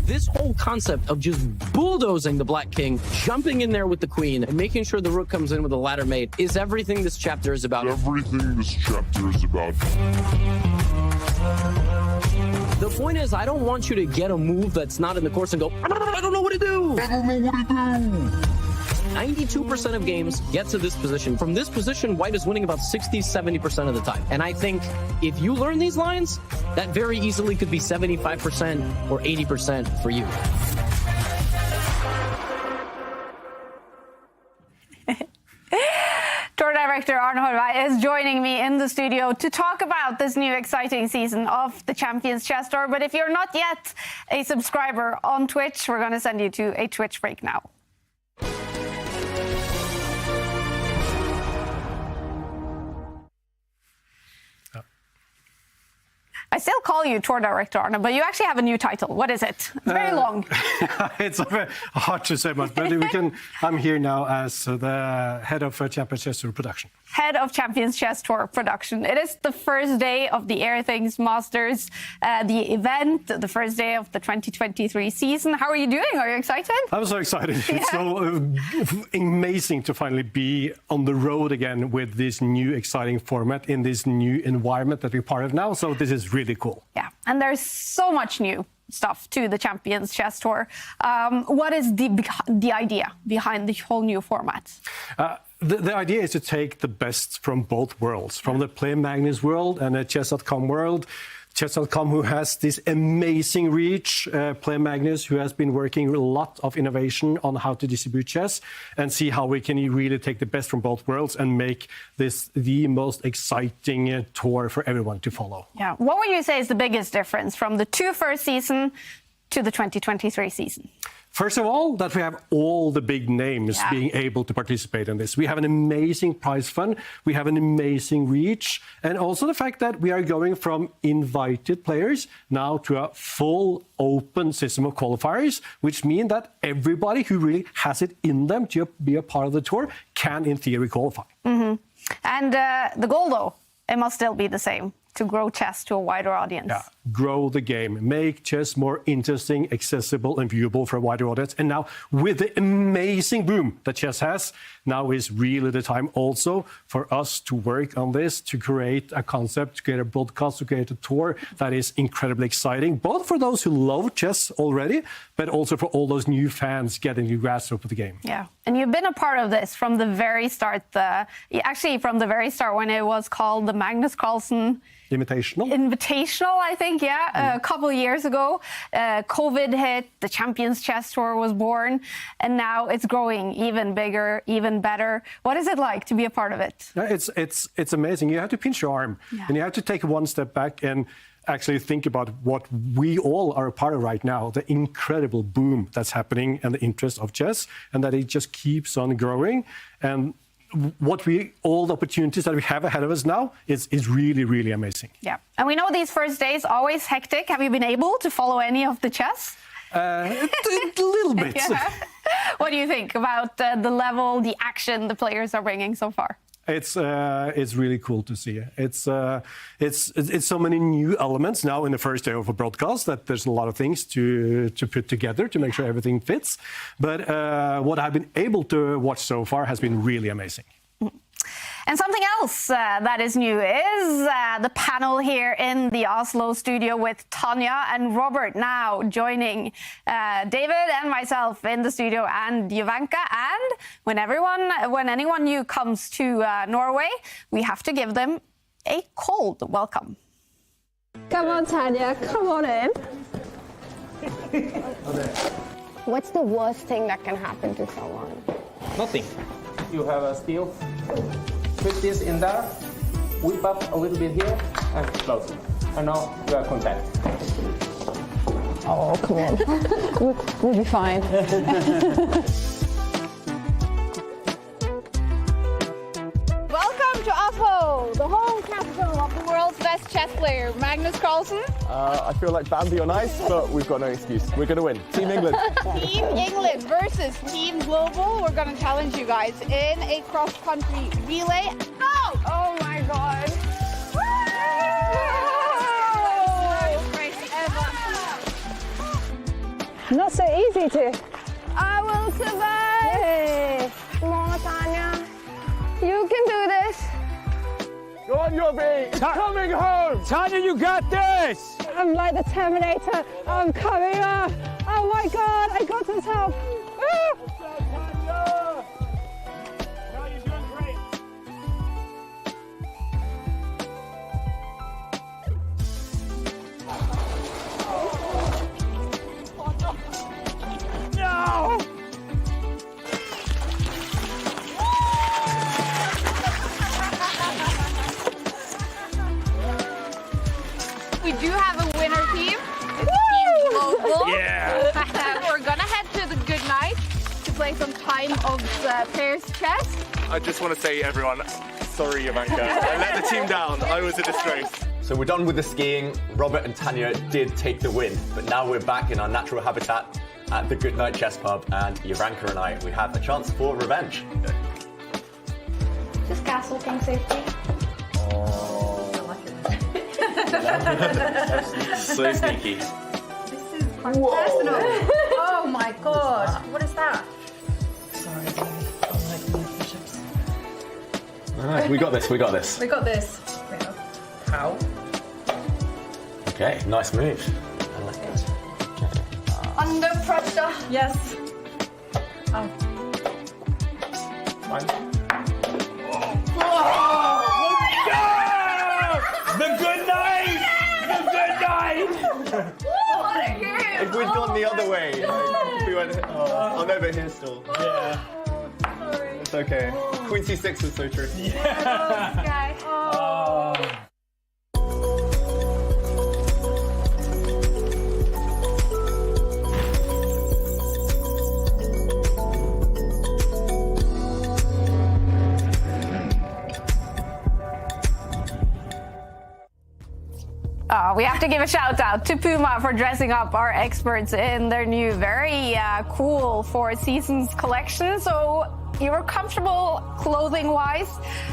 This whole concept of just bulldozing the black king, jumping in there with the queen, and making sure the rook comes in with a ladder mate is everything this chapter is about. Everything this chapter is about. The point is, I don't want you to get a move that's not in the course and go, I don't know what to do. I don't know what to do. 92% of games get to this position. From this position, white is winning about 60-70% of the time. And I think if you learn these lines, that very easily could be 75% or 80% for you. Tour director Arne Horvei is joining me in the studio to talk about this new exciting season of the Champions Chess Tour. But if you're not yet a subscriber on Twitch, we're going to send you to a Twitch break now. I still call you tour director, Arne, but you actually have a new title. What is it? It's very long. It's hard to say much, but I'm here now as the head of Champions Chess Tour production. Head of Champions Chess Tour production. It is the first day of the Airthings Masters, the event, the first day of the 2023 season. How are you doing? Are you excited? I'm so excited. Yeah. It's so amazing to finally be on the road again with this new exciting format in this new environment that we're part of now. So this is really cool. Yeah, and there's so much new stuff to the Champions Chess Tour. What is the idea behind the whole new format? The idea is to take the best from both worlds, from the Play Magnus world and the Chess.com world. Chess.com, who has this amazing reach, Play Magnus, who has been working a lot of innovation on how to distribute chess, and see how we can really take the best from both worlds and make this the most exciting tour for everyone to follow. Yeah. What would you say is the biggest difference from the first season to the 2023 season? First of all, that we have all the big names being able to participate in this. We have an amazing prize fund, we have an amazing reach, and also the fact that we are going from invited players now to a full open system of qualifiers, which means that everybody who really has it in them to be a part of the tour can, in theory, qualify. Mm-hmm. And the goal, though, it must still be the same, to grow chess to a wider audience. Yeah, grow the game, make chess more interesting, accessible and viewable for a wider audience. And now with the amazing boom that chess has, now is really the time also for us to work on this, to create a concept, to create a broadcast, to create a tour that is incredibly exciting, both for those who love chess already, but also for all those new fans getting a grasp of the game. Yeah, and you've been a part of this from the very start, actually from the very start when it was called the Magnus Carlsen Invitational, I think, a couple of years ago. COVID hit, the Champions Chess Tour was born, and now it's growing even bigger, even better. What is it like to be a part of it? It's amazing. You have to pinch your arm, and you have to take one step back and actually think about what we all are a part of right now, the incredible boom that's happening and the interest of chess, and that it just keeps on growing. And all the opportunities that we have ahead of us now is really, really amazing. Yeah, and we know these first days always hectic. Have you been able to follow any of the chess? A little bit. Yeah. What do you think about the level, the action the players are bringing so far? It's really cool to see. It's so many new elements now in the first day of a broadcast that there's a lot of things to put together to make sure everything fits. But what I've been able to watch so far has been really amazing. And something else that is new is the panel here in the Oslo studio with Tanya and Robert now joining David and myself in the studio and Jovanka. And when anyone new comes to Norway, we have to give them a cold welcome. Come on, Tanya, come on in. What's the worst thing that can happen to someone? Nothing. You have a steel. Put this in there, whip up a little bit here, and close it. And now you are content. Oh, come on. We'll be fine. Welcome to Oslo, the home capital of the world's best chess player, Magnus Carlsen. I feel like Bambi on ice, but we've got no excuse. We're going to win. Team England. Team England versus Team Global. We're going to challenge you guys in a cross-country relay. Go! Oh my God. Not so easy to. I will survive. Yay. Come on, Tanya. You can do this. Go on, Yobi. It's coming home. Tanya, you got this. I'm like the Terminator. I'm coming up. Oh my God, I got this help. We do have a winner team. It's Team Global. Yeah. We're gonna head to the Good Night to play some time of pairs chess. I just want to say, everyone, sorry, Ivanka. I let the team down. I was a disgrace. So we're done with the skiing. Robert and Tanya did take the win, but now we're back in our natural habitat at the Goodnight Chess Pub, and Ivanka and I, we have a chance for revenge. Just castle king safety. So sneaky. This is personal. Oh my God. What is that? Sorry, baby. I like my push-ups. All right, we got this, we got this. We got this. How? Okay, nice move. I like it. Under pressure. Yes. Oh. Fine. The good night! The good night! What a game! If we'd gone the other way, we went. Oh, I'm over here still. Yeah. Sorry. It's okay. Queen C6 was so tricky. Yeah. This guy. Oh. We have to give a shout out to Puma for dressing up our experts in their new, very cool Four Seasons collection. So you were comfortable clothing-wise.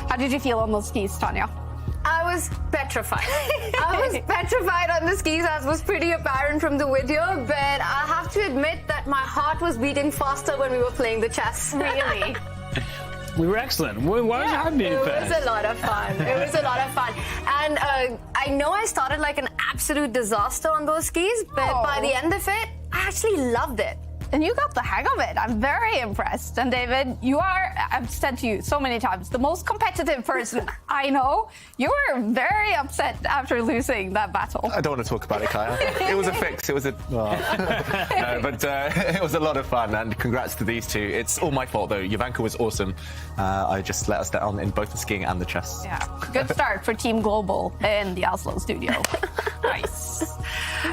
How did you feel on those skis, Tanya? I was petrified. I was petrified on the skis, as was pretty apparent from the video, but I have to admit that my heart was beating faster when we were playing the chess. Really? We were excellent. Why was your heart beating fast? It was a lot of fun. It was a lot of fun. And I know I started like an absolute disaster on those skis, but by the end of it, I actually loved it. And you got the hang of it. I'm very impressed. And David, you are, I've said to you so many times, the most competitive person I know. You were very upset after losing that battle. I don't want to talk about it, Kaya. It was a fix. It was a... but it was a lot of fun, and congrats to these two. It's all my fault, though. Ivanka was awesome. I just let us down in both the skiing and the chess. Yeah, good start for Team Global in the Oslo studio. Nice.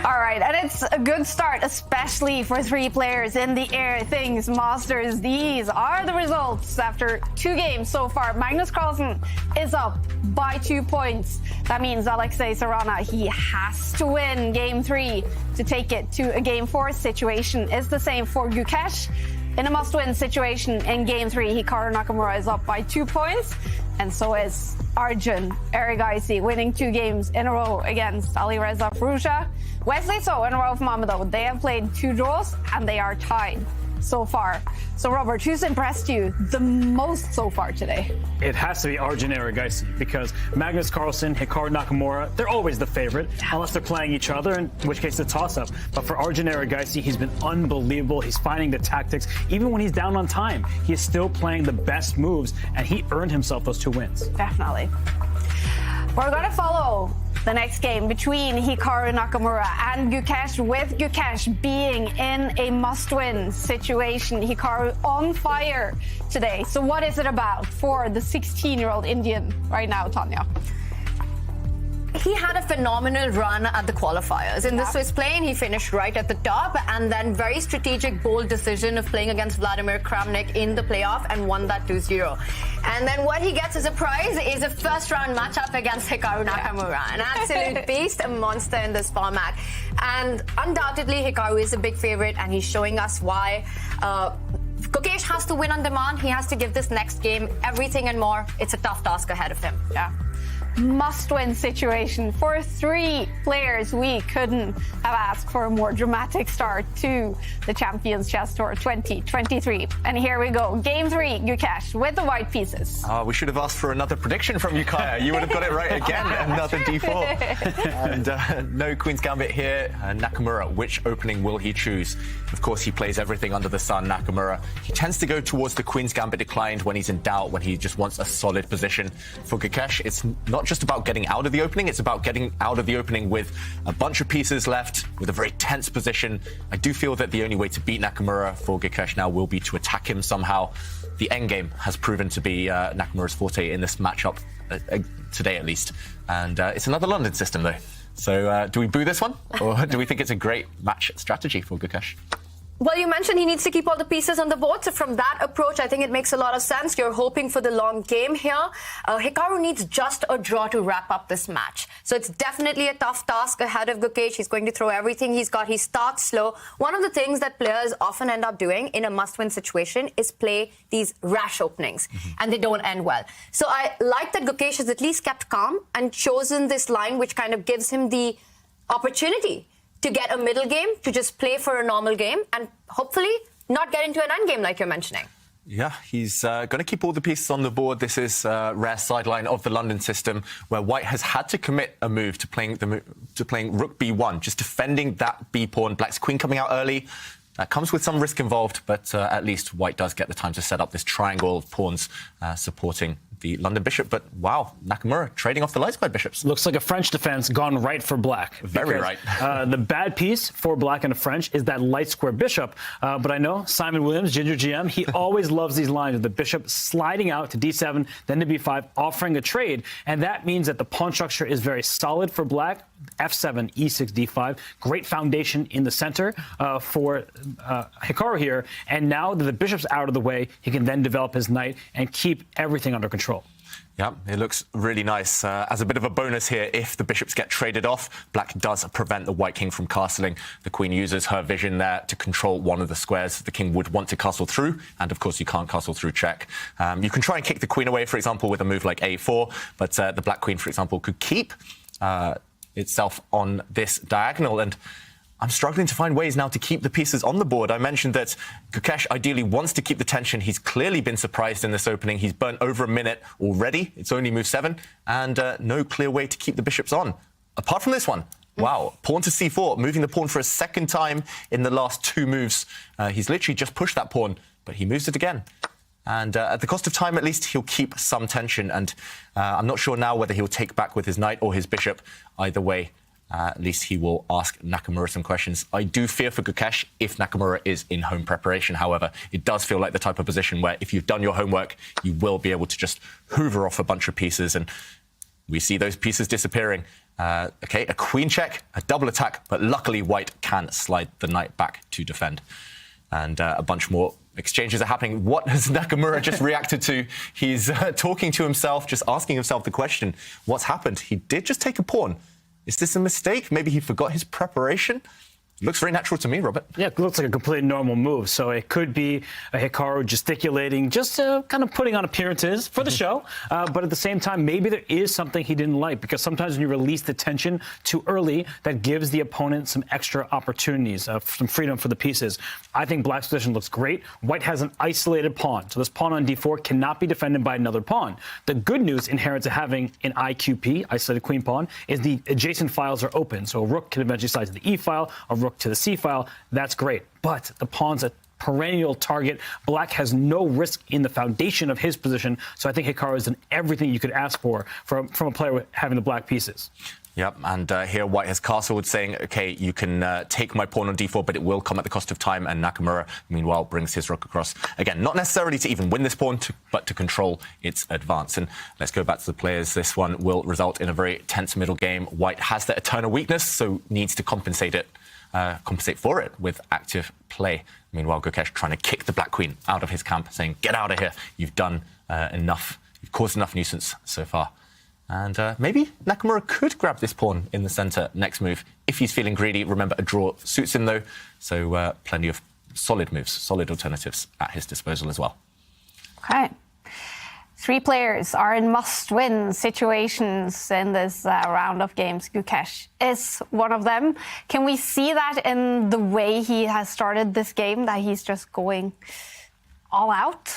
All right, and it's a good start, especially for three players in the Airthings Masters. These are the results after 2 games so far. Magnus Carlsen is up by 2 points. That means Alexei Sarana, he has to win Game 3 to take it to a Game 4 situation. Is the same for Gukesh. In a must-win situation in Game 3, Hikaru Nakamura is up by 2 points, and so is Arjun Erigaisi, winning 2 games in a row against Alireza Firouzja. Wesley So and Rauf Mammadov, they have played 2 draws, and they are tied so far. So, Robert, who's impressed you the most so far today? It has to be Arjun Erigaisi, because Magnus Carlsen, Hikaru Nakamura, they're always the favorite, unless they're playing each other, in which case it's a toss-up. But for Arjun Erigaisi, he's been unbelievable. He's finding the tactics. Even when he's down on time, he is still playing the best moves, and he earned himself those 2 wins. Definitely. We're going to follow the next game between Hikaru Nakamura and Gukesh, with Gukesh being in a must-win situation. Hikaru on fire today. So what is it about for the 16-year-old Indian right now, Tanya? he had a phenomenal run at the qualifiers. In the Swiss plane, he finished right at the top, and then very strategic, bold decision of playing against Vladimir Kramnik in the playoff and won that 2-0. And then what he gets as a prize is a first-round matchup against Hikaru Nakamura, an absolute beast, a monster in this format. And undoubtedly, Hikaru is a big favorite, and he's showing us why. Gukesh has to win on demand. He has to give this next game everything and more. It's a tough task ahead of him. Yeah. Must-win situation for 3 players. We couldn't have asked for a more dramatic start to the Champions Chess Tour 2023. And here we go. Game 3, Gukesh, with the white pieces. We should have asked for another prediction from you, Kaya. You would have got it right again. Another d4. And no Queen's Gambit here. Nakamura, which opening will he choose? Of course, he plays everything under the sun, Nakamura. He tends to go towards the Queen's Gambit declined when he's in doubt, when he just wants a solid position. For Gukesh, it's not just about getting out of the opening, it's about getting out of the opening with a bunch of pieces left, with a very tense position. I do feel that the only way to beat Nakamura for Gukesh now will be to attack him somehow. The endgame has proven to be Nakamura's forte in this matchup, today at least. And it's another London system, though. So do we boo this one, or do we think it's a great match strategy for Gukesh? Well, you mentioned he needs to keep all the pieces on the board. So from that approach, I think it makes a lot of sense. You're hoping for the long game here. Hikaru needs just a draw to wrap up this match. So it's definitely a tough task ahead of Gukesh. He's going to throw everything he's got. He starts slow. One of the things that players often end up doing in a must-win situation is play these rash openings. And they don't end well. So I like that Gukesh has at least kept calm and chosen this line, which kind of gives him the opportunity to get a middle game, to just play for a normal game, and hopefully not get into an end game like you're mentioning. Yeah, he's going to keep all the pieces on the board. This is a rare sideline of the London system where White has had to commit a move to playing Rook B1, just defending that B pawn. Black's queen coming out early. That comes with some risk involved, but at least White does get the time to set up this triangle of pawns supporting the London bishop. But wow, Nakamura trading off the light squared bishops. Looks like a French defense gone right for Black. Very right. The bad piece for Black and a French is that light square bishop. But I know Simon Williams, Ginger GM, he always loves these lines of the bishop sliding out to d7, then to b5, offering a trade. And that means that the pawn structure is very solid for Black. f7, e6, d5. Great foundation in the center for Hikaru here. And now that the bishop's out of the way, he can then develop his knight and keep everything under control. Yeah, it looks really nice. As a bit of a bonus here, if the bishops get traded off, Black does prevent the white king from castling. The queen uses her vision there to control one of the squares the king would want to castle through, and of course you can't castle through check. You can try and kick the queen away, for example, with a move like a4, but the black queen, for example, could keep itself on this diagonal, and I'm struggling to find ways now to keep the pieces on the board. I mentioned that Gukesh ideally wants to keep the tension. He's clearly been surprised in this opening. He's burnt over a minute already. It's only move 7, and no clear way to keep the bishops on. Apart from this one, wow, pawn to c4, moving the pawn for a second time in the last 2 moves. He's literally just pushed that pawn, but he moves it again. And at the cost of time, at least, he'll keep some tension. And I'm not sure now whether he'll take back with his knight or his bishop. Either way, at least he will ask Nakamura some questions. I do fear for Gukesh if Nakamura is in home preparation. However, it does feel like the type of position where if you've done your homework, you will be able to just hoover off a bunch of pieces. And we see those pieces disappearing. OK, a queen check, a double attack, but luckily White can slide the knight back to defend. And a bunch more exchanges are happening. What has Nakamura just reacted to? He's talking to himself, just asking himself the question, what's happened? He did just take a pawn. Is this a mistake? Maybe he forgot his preparation? Looks very natural to me, Robert. Yeah, it looks like a completely normal move. So it could be a Hikaru gesticulating, just kind of putting on appearances for the show. But at the same time, maybe there is something he didn't like, because sometimes when you release the tension too early, that gives the opponent some extra opportunities, some freedom for the pieces. I think Black's position looks great. White has an isolated pawn. So this pawn on d4 cannot be defended by another pawn. The good news inherent to having an IQP, isolated queen pawn, is the adjacent files are open. So a rook can eventually slide to the e file, a rook to the c file. That's great. But the pawn's a perennial target. Black has no risk in the foundation of his position. So I think Hikaru has done everything you could ask for from a player having the black pieces. Yep, and here White has castled, saying, okay, you can take my pawn on d4, but it will come at the cost of time. And Nakamura, meanwhile, brings his rook across. Again, not necessarily to even win this pawn, but to control its advance. And let's go back to the players. This one will result in a very tense middle game. White has the eternal weakness, so needs to compensate for it with active play. Meanwhile, Gukesh trying to kick the black queen out of his camp, saying, get out of here. You've done enough. You've caused enough nuisance so far. And maybe Nakamura could grab this pawn in the centre next move if he's feeling greedy. Remember, a draw suits him, though, so plenty of solid moves, solid alternatives at his disposal as well. Okay. 3 players are in must-win situations in this round of games. Gukesh is one of them. Can we see that in the way he has started this game, that he's just going all out?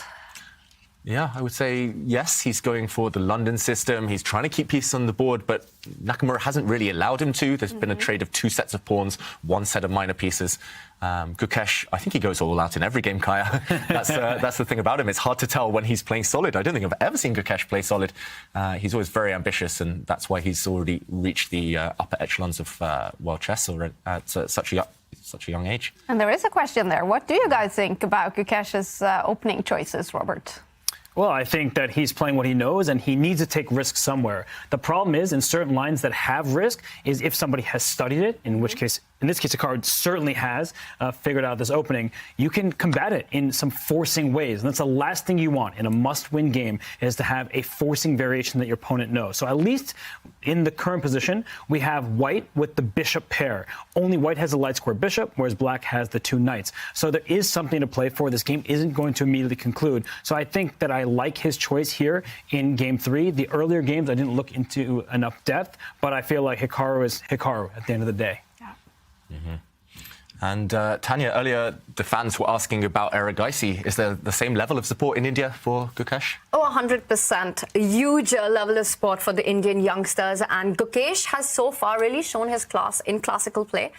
Yeah, I would say yes. He's going for the London system. He's trying to keep pieces on the board, but Nakamura hasn't really allowed him to. There's been a trade of 2 sets of pawns, 1 set of minor pieces. Gukesh, I think he goes all out in every game, Kaya. That's the thing about him. It's hard to tell when he's playing solid. I don't think I've ever seen Gukesh play solid. He's always very ambitious, and that's why he's already reached the upper echelons of world chess at such a young age. And there is a question there. What do you guys think about Gukesh's opening choices, Robert? Well, I think that he's playing what he knows, and he needs to take risks somewhere. The problem is, in certain lines that have risk, is if somebody has studied it, in which case, in this case, Hikaru certainly has figured out this opening, you can combat it in some forcing ways. And that's the last thing you want in a must-win game, is to have a forcing variation that your opponent knows. So at least in the current position, we have White with the bishop pair. Only White has a light square bishop, whereas Black has the 2 knights. So there is something to play for. This game isn't going to immediately conclude. So I think that I like his choice here in game 3. The earlier games, I didn't look into enough depth, but I feel like Hikaru is Hikaru at the end of the day. Mm-hmm. And Tanya, earlier the fans were asking about Eragaisi. Is there the same level of support in India for Gukesh? Oh, 100%. A huge level of support for the Indian youngsters. And Gukesh has so far really shown his class in classical play.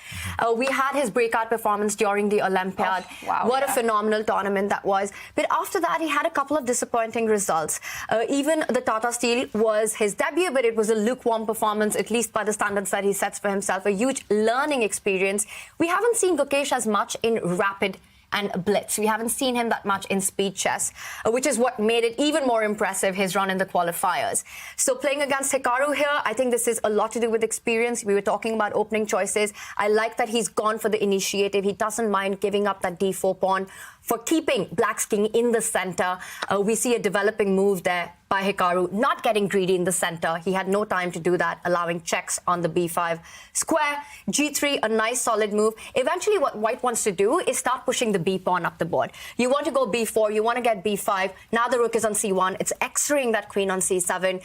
We had his breakout performance during the Olympiad. Oh, wow, what a phenomenal tournament that was. But after that, he had a couple of disappointing results. Even the Tata Steel was his debut, but it was a lukewarm performance, at least by the standards that he sets for himself. A huge learning experience. We haven't seen Gukesh as much in rapid and blitz. We haven't seen him that much in speed chess, which is what made it even more impressive, his run in the qualifiers. So playing against Hikaru here, I think this is a lot to do with experience. We were talking about opening choices. I like that he's gone for the initiative. He doesn't mind giving up that d4 pawn for keeping Black's king in the center. We see a developing move there by Hikaru, not getting greedy in the center. He had no time to do that, allowing checks on the b5 square. g3, a nice solid move. Eventually what White wants to do is start pushing the b pawn up the board. You want to go b4, you want to get b5. Now the rook is on c1. It's x-raying that queen on c7.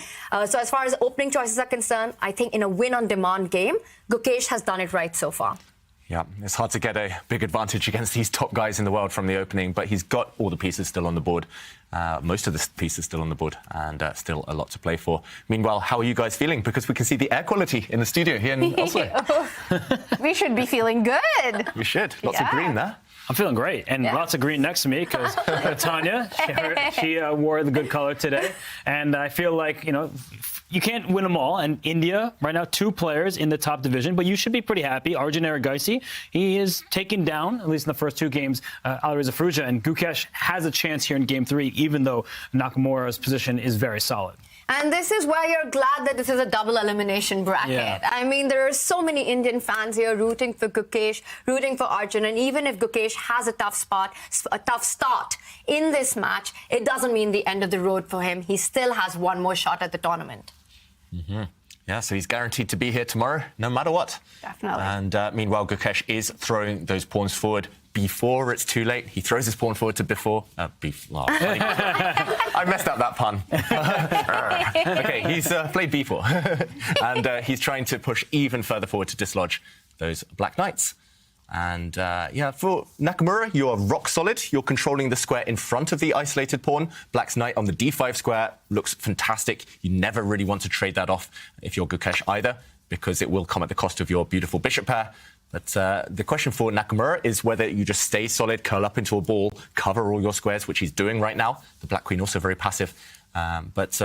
So as far as opening choices are concerned, I think in a win-on-demand game, Gukesh has done it right so far. Yeah, it's hard to get a big advantage against these top guys in the world from the opening, but he's got all the pieces still on the board, most of the pieces still on the board, and still a lot to play for. Meanwhile, how are you guys feeling? Because we can see the air quality in the studio here in Oslo. We should be feeling good. We should. Lots of green there. I'm feeling great, and lots of green next to me because Tanya, she wore the good color today, and I feel like, you can't win them all. And India, right now, 2 players in the top division, but you should be pretty happy. Arjun Eragaisi, he is taken down, at least in the first 2 games, Alireza Firouzja, and Gukesh has a chance here in game 3, even though Nakamura's position is very solid. And this is where you're glad that this is a double elimination bracket. Yeah. I mean, there are so many Indian fans here rooting for Gukesh, rooting for Arjun. And even if Gukesh has a tough start in this match, it doesn't mean the end of the road for him. He still has one more shot at the tournament. Mm-hmm. Yeah, so he's guaranteed to be here tomorrow, no matter what. Definitely. And meanwhile, Gukesh is throwing those pawns forward before it's too late. He throws his pawn forward to before. I messed up that pun. Okay, he's played b4. And he's trying to push even further forward to dislodge those black knights. And for Nakamura, you're rock solid. You're controlling the square in front of the isolated pawn. Black's knight on the d5 square looks fantastic. You never really want to trade that off if you're Gukesh either, because it will come at the cost of your beautiful bishop pair. But the question for Nakamura is whether you just stay solid, curl up into a ball, cover all your squares, which he's doing right now. The black queen also very passive. But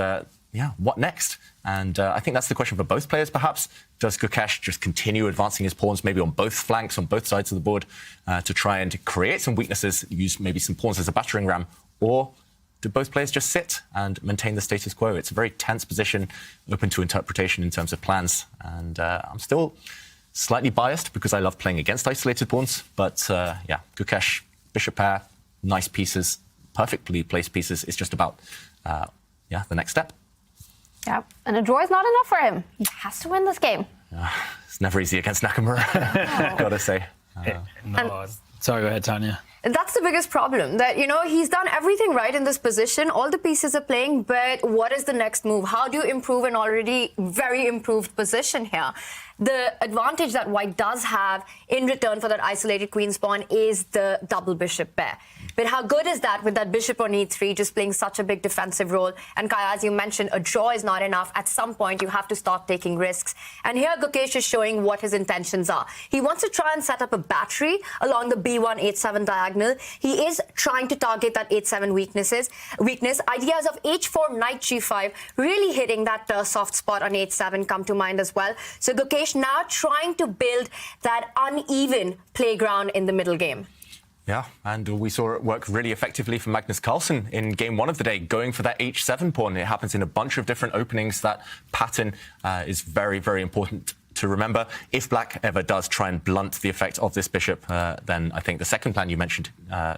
yeah, what next? And I think that's the question for both players, perhaps. Does Gukesh just continue advancing his pawns, maybe on both flanks, on both sides of the board, to try and create some weaknesses, use maybe some pawns as a battering ram? Or do both players just sit and maintain the status quo? It's a very tense position, open to interpretation in terms of plans. And I'm still slightly biased because I love playing against isolated pawns. But yeah, Gukesh, bishop pair, nice pieces, perfectly placed pieces. It's just about, yeah, the next step. Yeah, and a draw is not enough for him. He has to win this game. It's never easy against Nakamura, gotta say. Sorry, go ahead, Tanya. That's the biggest problem, that, you know, he's done everything right in this position. All the pieces are playing, but what is the next move? How do you improve an already very improved position here? The advantage that White does have in return for that isolated queen's pawn is the double bishop pair. But how good is that with that bishop on e3 just playing such a big defensive role? And Kai, as you mentioned, a draw is not enough. At some point, you have to start taking risks. And here Gukesh is showing what his intentions are. He wants to try and set up a battery along the b1, h7 diagonal. He is trying to target that h7 weakness. Ideas of h4, knight g5, really hitting that soft spot on h7 come to mind as well. So Gukesh now trying to build that uneven playground in the middle game. Yeah, and we saw it work really effectively for Magnus Carlsen in game one of the day, going for that h7 pawn. It happens in a bunch of different openings. That pattern is very, very important to remember. If black ever does try and blunt the effect of this bishop, then I think the second plan you mentioned,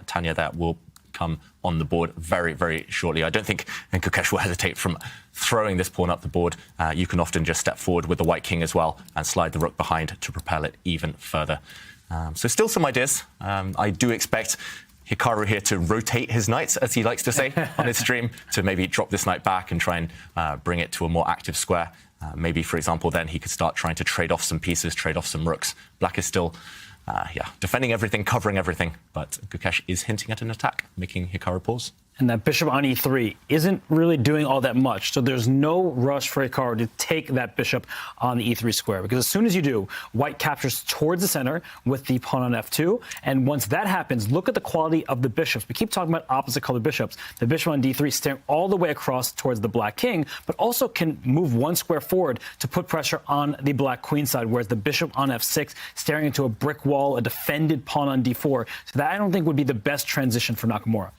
Tanya, that will come on the board very, very shortly. I don't think Gukesh will hesitate from throwing this pawn up the board. You can often just step forward with the white king as well and slide the rook behind to propel it even further. So still some ideas. I do expect Hikaru here to rotate his knights, as he likes to say on his stream, to maybe drop this knight back and try and bring it to a more active square. Maybe, for example, then he could start trying to trade off some pieces, trade off some rooks. Black is still, defending everything, covering everything. But Gukesh is hinting at an attack, making Hikaru pause. And that bishop on e3 isn't really doing all that much. So there's no rush for Hikaru to take that bishop on the e3 square. Because as soon as you do, white captures towards the center with the pawn on f2. And once that happens, look at the quality of the bishops. We keep talking about opposite color bishops. The bishop on d3 staring all the way across towards the black king, but also can move one square forward to put pressure on the black queen side, whereas the bishop on f6 staring into a brick wall, a defended pawn on d4. So that I don't think would be the best transition for Nakamura.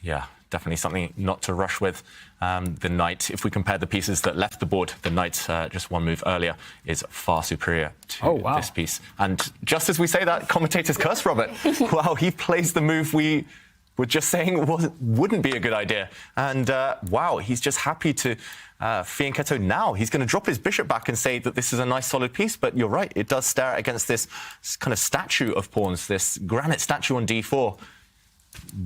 Yeah, definitely something not to rush with. The knight, if we compare the pieces that left the board, the knight just one move earlier is far superior to this piece. And just as we say that, commentators curse Robert. Wow, he plays the move we were just saying wouldn't be a good idea. And wow, he's just happy to fianchetto now. He's going to drop his bishop back and say that this is a nice solid piece, but you're right, it does stare against this kind of statue of pawns, this granite statue on d4.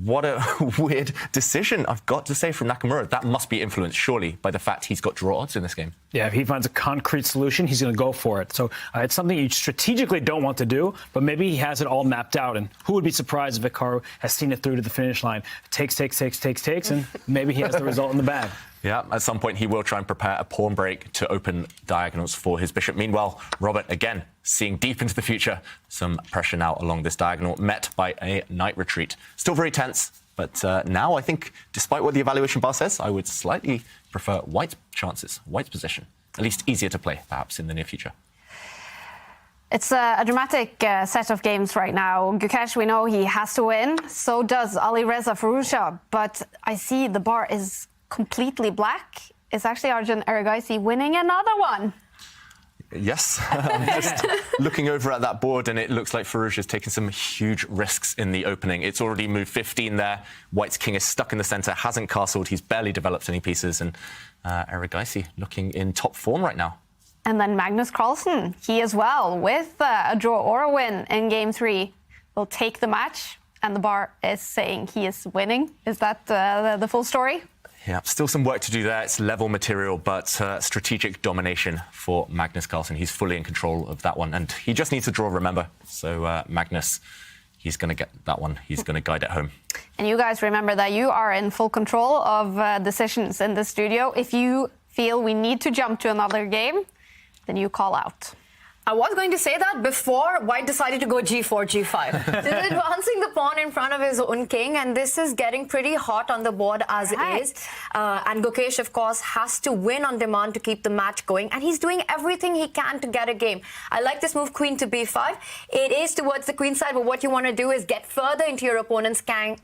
What a weird decision, I've got to say, from Nakamura. That must be influenced, surely, by the fact he's got draw odds in this game. Yeah, if he finds a concrete solution, he's going to go for it. So it's something you strategically don't want to do, but maybe he has it all mapped out. And who would be surprised if Hikaru has seen it through to the finish line? Takes, and maybe he has the result in the bag. Yeah, at some point he will try and prepare a pawn break to open diagonals for his bishop. Meanwhile, Robert, again, seeing deep into the future, some pressure now along this diagonal, met by a knight retreat. Still very tense, but now I think, despite what the evaluation bar says, I would slightly prefer White's chances, White's position. At least easier to play, perhaps, in the near future. It's a dramatic set of games right now. Gukesh, we know he has to win. So does Alireza Firouzja. But I see the bar is completely black. Is actually Arjun Erigaisi winning another one? Yes, I'm just looking over at that board and it looks like Firouzja's taken some huge risks in the opening. It's already moved 15 there. White's king is stuck in the centre, hasn't castled, he's barely developed any pieces, and Erigaisi looking in top form right now. And then Magnus Carlsen, he as well, with a draw or a win in game 3, will take the match, and the bar is saying he is winning. Is that the full story? Yeah, still some work to do there. It's level material, but strategic domination for Magnus Carlsen. He's fully in control of that one, and he just needs to draw, remember. So Magnus, he's going to get that one. He's going to guide it home. And you guys remember that you are in full control of decisions in the studio. If you feel we need to jump to another game, then you call out. I was going to say that before White decided to go g4, g5. This is advancing the pawn in front of his own king, and this is getting pretty hot on the board as is. And Gukesh, of course, has to win on demand to keep the match going, and he's doing everything he can to get a game. I like this move, queen to b5. It is towards the queen side, but what you want to do is get further into your opponent's camp.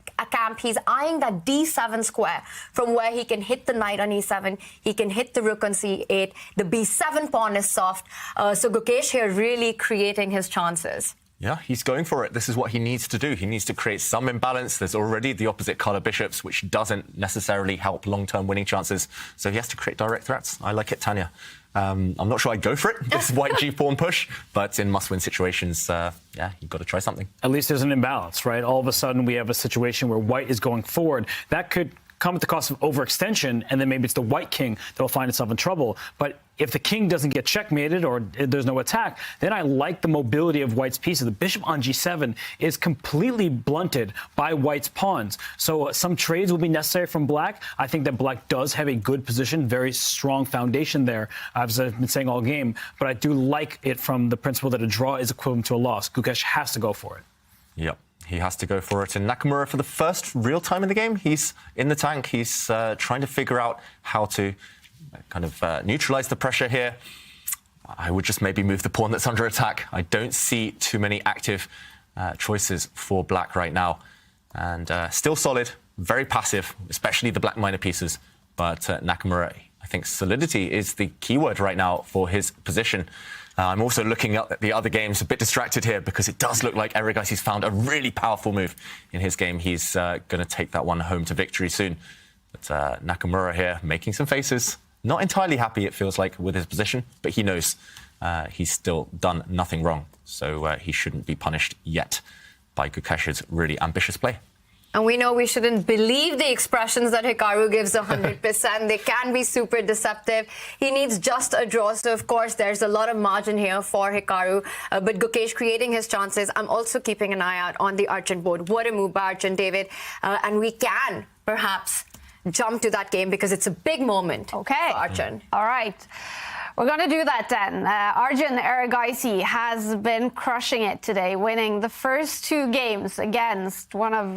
He's eyeing that d7 square from where he can hit the knight on e7. He can hit the rook on c8. The b7 pawn is soft. So Gukesh here really creating his chances. Yeah, he's going for it. This is what he needs to do. He needs to create some imbalance. There's already the opposite colour bishops, which doesn't necessarily help long-term winning chances. So he has to create direct threats. I like it, Tanya. I'm not sure I'd go for it, this white g-pawn push, but in must-win situations, yeah, you've got to try something. At least there's an imbalance, right? All of a sudden we have a situation where white is going forward. That could come at the cost of overextension, and then maybe it's the white king that will find itself in trouble. But if the king doesn't get checkmated or there's no attack, then I like the mobility of white's pieces. The bishop on g7 is completely blunted by white's pawns. So some trades will be necessary from black. I think that black does have a good position, very strong foundation there, as I've been saying all game. But I do like it from the principle that a draw is equivalent to a loss. Gukesh has to go for it. Yep. He has to go for it. And Nakamura, for the first real time in the game, he's in the tank. He's trying to figure out how to kind of neutralize the pressure here. I would just maybe move the pawn that's under attack. I don't see too many active choices for black right now. And still solid, very passive, especially the black minor pieces. But Nakamura, I think solidity is the keyword right now for his position. I'm also looking at the other games, a bit distracted here because it does look like Erigaisi's found a really powerful move in his game. He's going to take that one home to victory soon. But Nakamura here making some faces. Not entirely happy, it feels like, with his position, but he knows he's still done nothing wrong. So he shouldn't be punished yet by Gukesh's really ambitious play. And we know we shouldn't believe the expressions that Hikaru gives 100%. They can be super deceptive. He needs just a draw. So, of course, there's a lot of margin here for Hikaru. But Gukesh creating his chances. I'm also keeping an eye out on the Arjun board. What a move by Arjun, David. And we can perhaps jump to that game because it's a big moment for Arjun. All right. We're going to do that then. Arjun Erigaisi has been crushing it today, winning the first two games against one of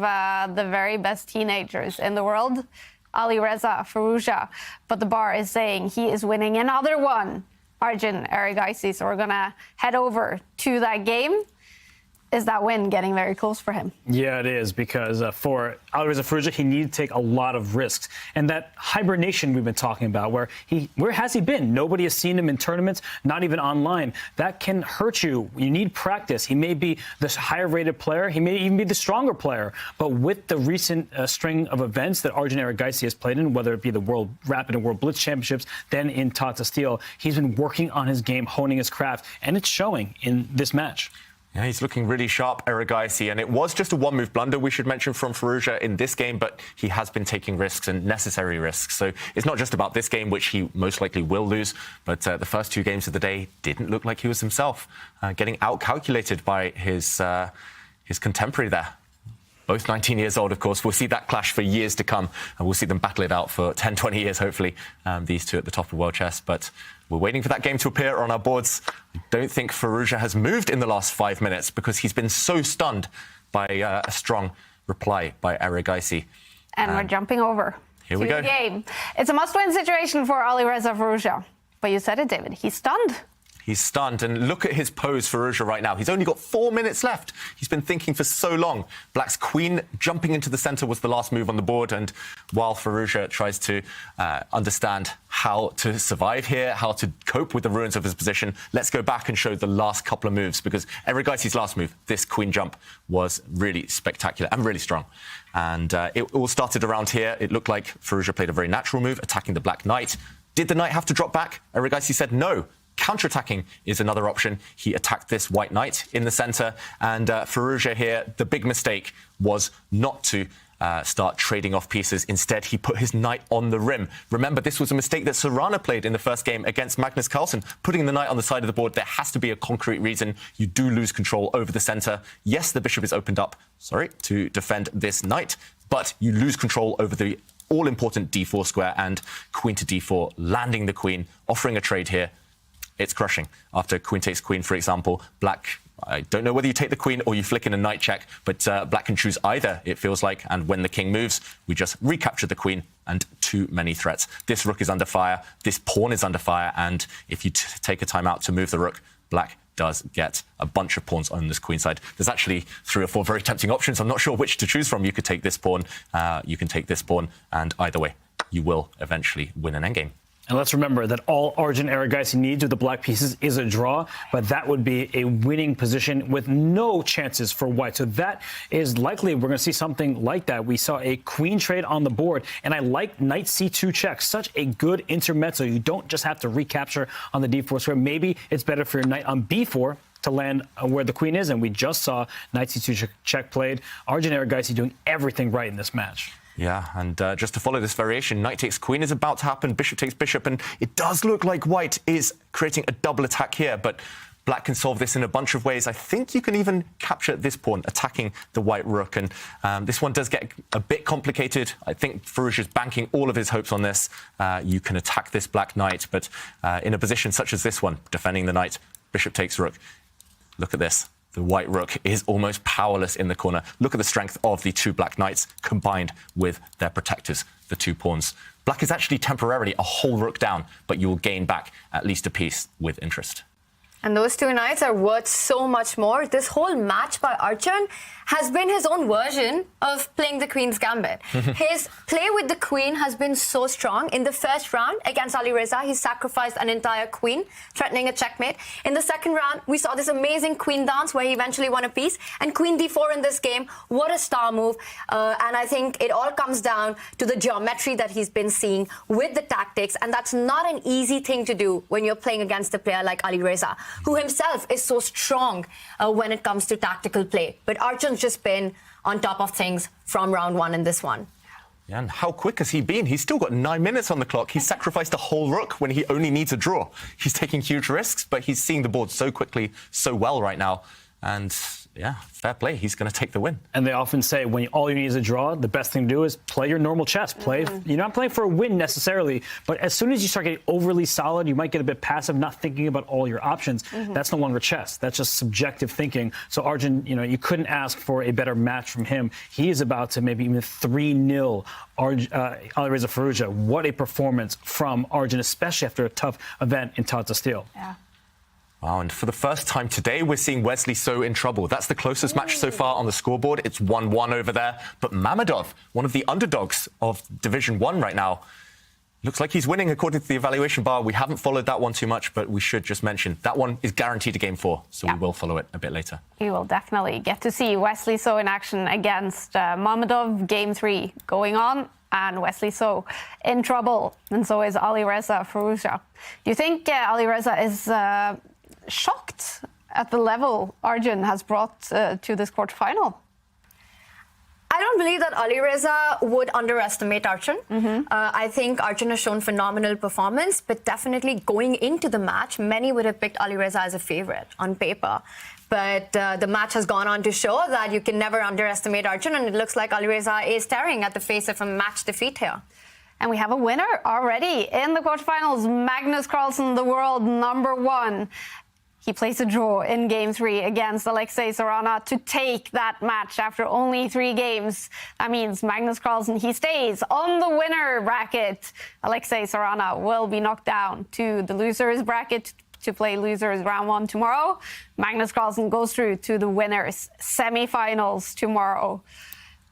the very best teenagers in the world, Alireza Firouzja. But the bar is saying he is winning another one, Arjun Erigaisi. So we're going to head over to that game. Is that win getting very close for him? Yeah, it is, because for Alireza Firouzja, he needed to take a lot of risks. And that hibernation we've been talking about, where has he been? Nobody has seen him in tournaments, not even online. That can hurt you. You need practice. He may be the higher-rated player. He may even be the stronger player. But with the recent string of events that Arjun Erigaisi has played in, whether it be the World Rapid and World Blitz Championships, then in Tata Steel, he's been working on his game, honing his craft, and it's showing in this match. Yeah, he's looking really sharp, Erigaisi, and it was just a one-move blunder, we should mention, from Firouzja in this game, but he has been taking risks and necessary risks. So it's not just about this game, which he most likely will lose, but the first two games of the day didn't look like he was himself, getting out-calculated by his contemporary there. Both 19 years old, of course. We'll see that clash for years to come, and we'll see them battle it out for 10, 20 years, hopefully, these two at the top of world chess. But we're waiting for that game to appear on our boards. I don't think Firouzja has moved in the last 5 minutes because he's been so stunned by a strong reply by Erigaisi. And we're jumping over to the game. It's a must-win situation for Alireza Firouzja. But you said it, David. He's stunned. He's stunned, and look at his pose, Firouzja, right now. He's only got 4 minutes left. He's been thinking for so long. Black's queen jumping into the centre was the last move on the board, and while Firouzja tries to understand how to survive here, how to cope with the ruins of his position, let's go back and show the last couple of moves, because Erigaisi's last move, this queen jump, was really spectacular and really strong. And it all started around here. It looked like Firouzja played a very natural move, attacking the black knight. Did the knight have to drop back? Erigaisi said no. Counterattacking is another option. He attacked this white knight in the centre, and Firouzja here, the big mistake was not to start trading off pieces. Instead, he put his knight on the rim. Remember, this was a mistake that Sarana played in the first game against Magnus Carlsen, putting the knight on the side of the board. There has to be a concrete reason. You do lose control over the centre. Yes, the bishop is opened up, to defend this knight, but you lose control over the all-important d4 square and queen to d4, landing the queen, offering a trade here. it's crushing. After queen takes queen, for example, black, I don't know whether you take the queen or you flick in a knight check, but black can choose either, it feels like. And when the king moves, we just recapture the queen and too many threats. This rook is under fire, this pawn is under fire, and if you take a time out to move the rook, black does get a bunch of pawns on this queen side. There's actually 3 or 4 very tempting options. I'm not sure which to choose from. You could take this pawn, you can take this pawn, and either way, you will eventually win an endgame. And let's remember that all Arjun Erigaisi needs with the black pieces is a draw, but that would be a winning position with no chances for white. So that is likely we're going to see something like that. We saw a queen trade on the board, and I like knight c2 check. Such a good intermezzo. You don't just have to recapture on the d4 square. Maybe it's better for your knight on b4 to land where the queen is, and we just saw knight c2 check played. Arjun Erigaisi doing everything right in this match. Yeah, and just to follow this variation, knight takes queen is about to happen, bishop takes bishop, and it does look like white is creating a double attack here, but black can solve this in a bunch of ways. I think you can even capture this pawn, attacking the white rook, and this one does get a bit complicated. I think Firouzja is banking all of his hopes on this. You can attack this black knight, but in a position such as this one, defending the knight, bishop takes rook. Look at this. The white rook is almost powerless in the corner. Look at the strength of the 2 black knights combined with their protectors, the 2 pawns. Black is actually temporarily a whole rook down, but you will gain back at least a piece with interest. And those 2 knights are worth so much more. This whole match by Arjun has been his own version of playing the Queen's Gambit. His play with the Queen has been so strong. In the first round against Alireza, he sacrificed an entire queen, threatening a checkmate. In the second round, we saw this amazing queen dance where he eventually won a piece. And Queen d4 in this game, what a star move. And I think it all comes down to the geometry that he's been seeing with the tactics. And that's not an easy thing to do when you're playing against a player like Alireza, who himself is so strong when it comes to tactical play. But Arjun's just been on top of things from round 1 in this one. Yeah, and how quick has he been? He's still got 9 minutes on the clock. He's sacrificed a whole rook when he only needs a draw. He's taking huge risks, but he's seeing the board so quickly, so well right now. And yeah, fair play. He's going to take the win. And they often say when all you need is a draw, the best thing to do is play your normal chess. You're not playing for a win necessarily, but as soon as you start getting overly solid, you might get a bit passive, not thinking about all your options. That's no longer chess. That's just subjective thinking. So Arjun, you couldn't ask for a better match from him. He is about to maybe even 3-0 Alireza Firouzja. What a performance from Arjun, especially after a tough event in Tata Steel. Yeah. Wow, and for the first time today, we're seeing Wesley So in trouble. That's the closest match so far on the scoreboard. It's 1-1 over there. But Mamedov, one of the underdogs of Division 1 right now, looks like he's winning according to the evaluation bar. We haven't followed that one too much, but we should just mention that one is guaranteed a game 4, so we will follow it a bit later. You will definitely get to see Wesley So in action against Mamedov. Game 3 going on, and Wesley So in trouble, and so is Alireza Firouzja. Do you think Alireza is shocked at the level Arjun has brought to this quarterfinal? I don't believe that Alireza would underestimate Arjun. I think Arjun has shown phenomenal performance, but definitely going into the match, many would have picked Alireza as a favorite on paper. But the match has gone on to show that you can never underestimate Arjun, and it looks like Alireza is staring at the face of a match defeat here. And we have a winner already in the quarterfinals, Magnus Carlsen, the world #1. He plays a draw in Game 3 against Alexei Sarana to take that match after only 3 games. That means Magnus Carlsen, he stays on the winner bracket. Alexei Sarana will be knocked down to the losers bracket to play losers round 1 tomorrow. Magnus Carlsen goes through to the winners semifinals tomorrow.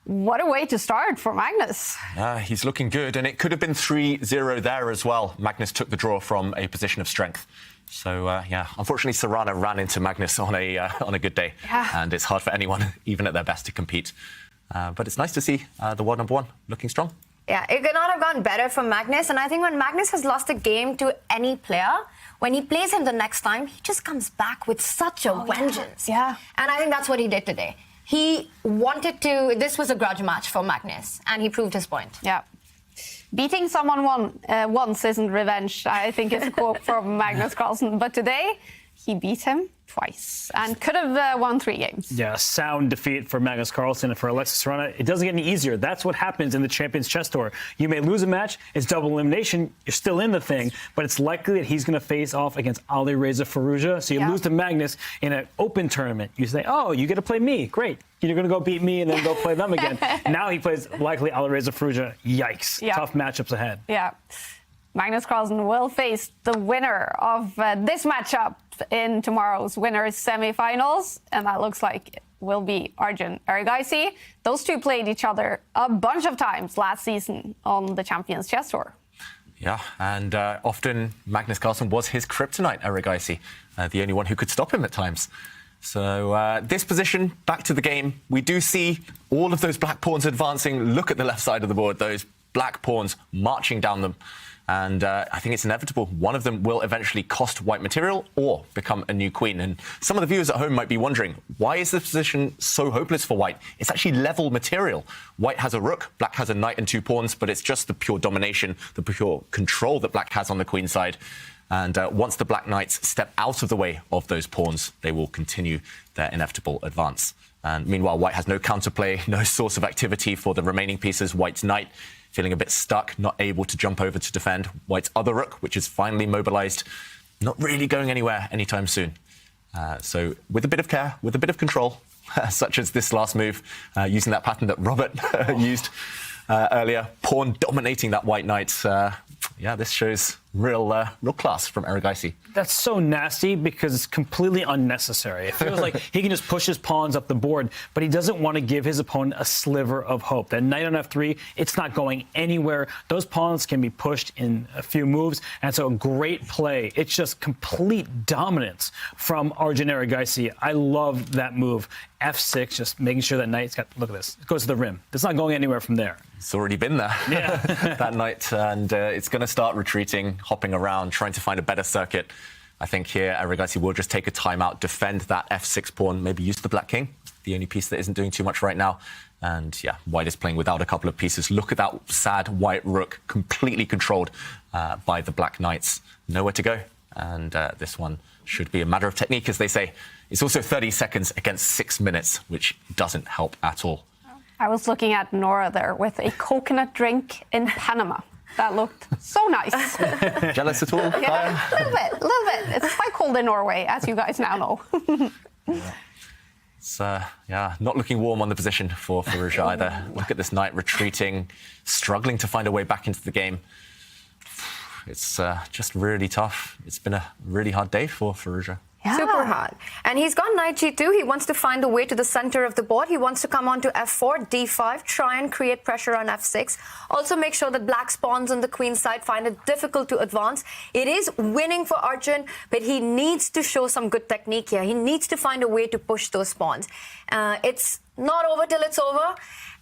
What a way to start for Magnus. He's looking good, and it could have been 3-0 there as well. Magnus took the draw from a position of strength. So, unfortunately, Sarana ran into Magnus on a good day. And it's hard for anyone, even at their best, to compete. But it's nice to see the world #1 looking strong. Yeah, it could not have gone better for Magnus. And I think when Magnus has lost a game to any player, when he plays him the next time, he just comes back with such a vengeance. Yeah. And I think that's what he did today. He wanted to... This was a grudge match for Magnus, and he proved his point. Yeah. Beating someone once isn't revenge, I think is a quote from Magnus Carlsen. But today, he beat him twice and could have won 3 games. Yeah, sound defeat for Magnus Carlsen and for Alexis Sarana. It doesn't get any easier. That's what happens in the Champions Chess Tour. You may lose a match, it's double elimination, you're still in the thing, but it's likely that he's going to face off against Alireza Firouzja. So you lose to Magnus in an open tournament. You say, oh, you get to play me. Great. You're going to go beat me and then go play them again. Now he plays likely Alireza Firouzja. Yikes. Yeah. Tough matchups ahead. Yeah. Magnus Carlsen will face the winner of this matchup in tomorrow's winners semifinals, and that looks like it will be Arjun Erigaisi. Those two played each other a bunch of times last season on the Champions Chess Tour. Yeah, and often Magnus Carlsen was his kryptonite, Erigaisi, the only one who could stop him at times. So this position, back to the game, we do see all of those black pawns advancing. Look at the left side of the board, those black pawns marching down them. And I think it's inevitable. One of them will eventually cost white material or become a new queen. And some of the viewers at home might be wondering, why is this position so hopeless for white? It's actually level material. White has a rook, black has a knight and 2 pawns, but it's just the pure domination, the pure control that black has on the queen side. And once the black knights step out of the way of those pawns, they will continue their inevitable advance. And meanwhile, white has no counterplay, no source of activity for the remaining pieces. White's knight feeling a bit stuck, not able to jump over to defend. White's other rook, which is finally mobilized, not really going anywhere anytime soon. So with a bit of care, with a bit of control, such as this last move, using that pattern that Robert used earlier, pawn dominating that white knight. Yeah, this shows real class from Erigaisi. That's so nasty because it's completely unnecessary. It feels like he can just push his pawns up the board, but he doesn't want to give his opponent a sliver of hope. That knight on f3, it's not going anywhere. Those pawns can be pushed in a few moves, and so a great play. It's just complete dominance from Arjun Erigaisi. I love that move. f6, just making sure that knight's got, look at this, it goes to the rim. It's not going anywhere from there. It's already been there, that knight, and it's going to start retreating, hopping around, trying to find a better circuit. I think here Erigaisi will just take a timeout, defend that f6 pawn, maybe use the black king, the only piece that isn't doing too much right now. And yeah, white is playing without a couple of pieces. Look at that sad white rook, completely controlled by the black knights. Nowhere to go. And this one should be a matter of technique, as they say. It's also 30 seconds against 6 minutes, which doesn't help at all. I was looking at Nora there with a coconut drink in Panama. That looked so nice. Jealous at all? Yeah, a little bit. It's quite cold in Norway, as you guys now know. It's not looking warm on the position for Firouzja either. Look at this knight retreating, struggling to find a way back into the game. It's just really tough. It's been a really hard day for Firouzja. Yeah. Super hard. And he's got knight g2. He wants to find a way to the center of the board. He wants to come on to f4, d5, try and create pressure on f6. Also make sure that black's pawns on the queen side find it difficult to advance. It is winning for Arjun, but he needs to show some good technique here. He needs to find a way to push those pawns. It's not over till it's over,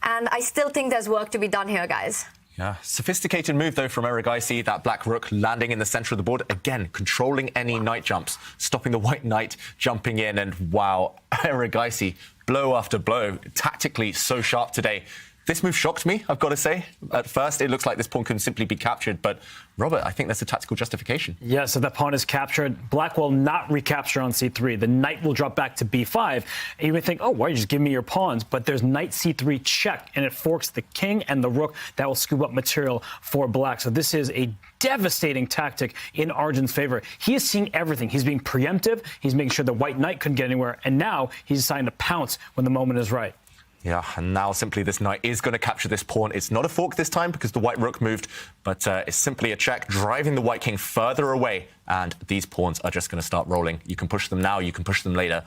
and I still think there's work to be done here, guys. Yeah, sophisticated move, though, from Erigaisi. That black rook landing in the center of the board. Again, controlling any knight jumps, stopping the white knight jumping in. And wow, Erigaisi, blow after blow, tactically so sharp today. This move shocked me, I've got to say. At first, it looks like this pawn can simply be captured. But, Robert, I think there's a tactical justification. Yeah, so that pawn is captured. Black will not recapture on c3. The knight will drop back to b5. And you may think, oh, why you just give me your pawns? But there's knight c3 check, and it forks the king and the rook. That will scoop up material for black. So this is a devastating tactic in Arjun's favor. He is seeing everything. He's being preemptive. He's making sure the white knight couldn't get anywhere. And now he's deciding to pounce when the moment is right. Yeah, and now simply this knight is going to capture this pawn. It's not a fork this time because the white rook moved, but it's simply a check, driving the white king further away, and these pawns are just going to start rolling. You can push them now, you can push them later.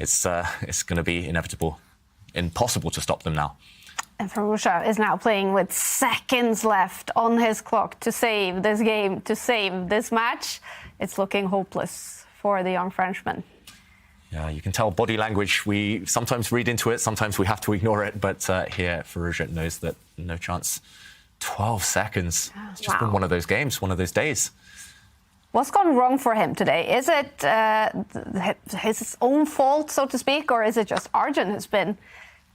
It's going to be inevitable, impossible to stop them now. And Firouzja is now playing with seconds left on his clock to save this game, to save this match. It's looking hopeless for the young Frenchman. Yeah, you can tell body language. We sometimes read into it, sometimes we have to ignore it. But here, Firouzja knows that no chance. 12 seconds. It's just been one of those games, one of those days. What's gone wrong for him today? Is it his own fault, so to speak, or is it just Arjun who's been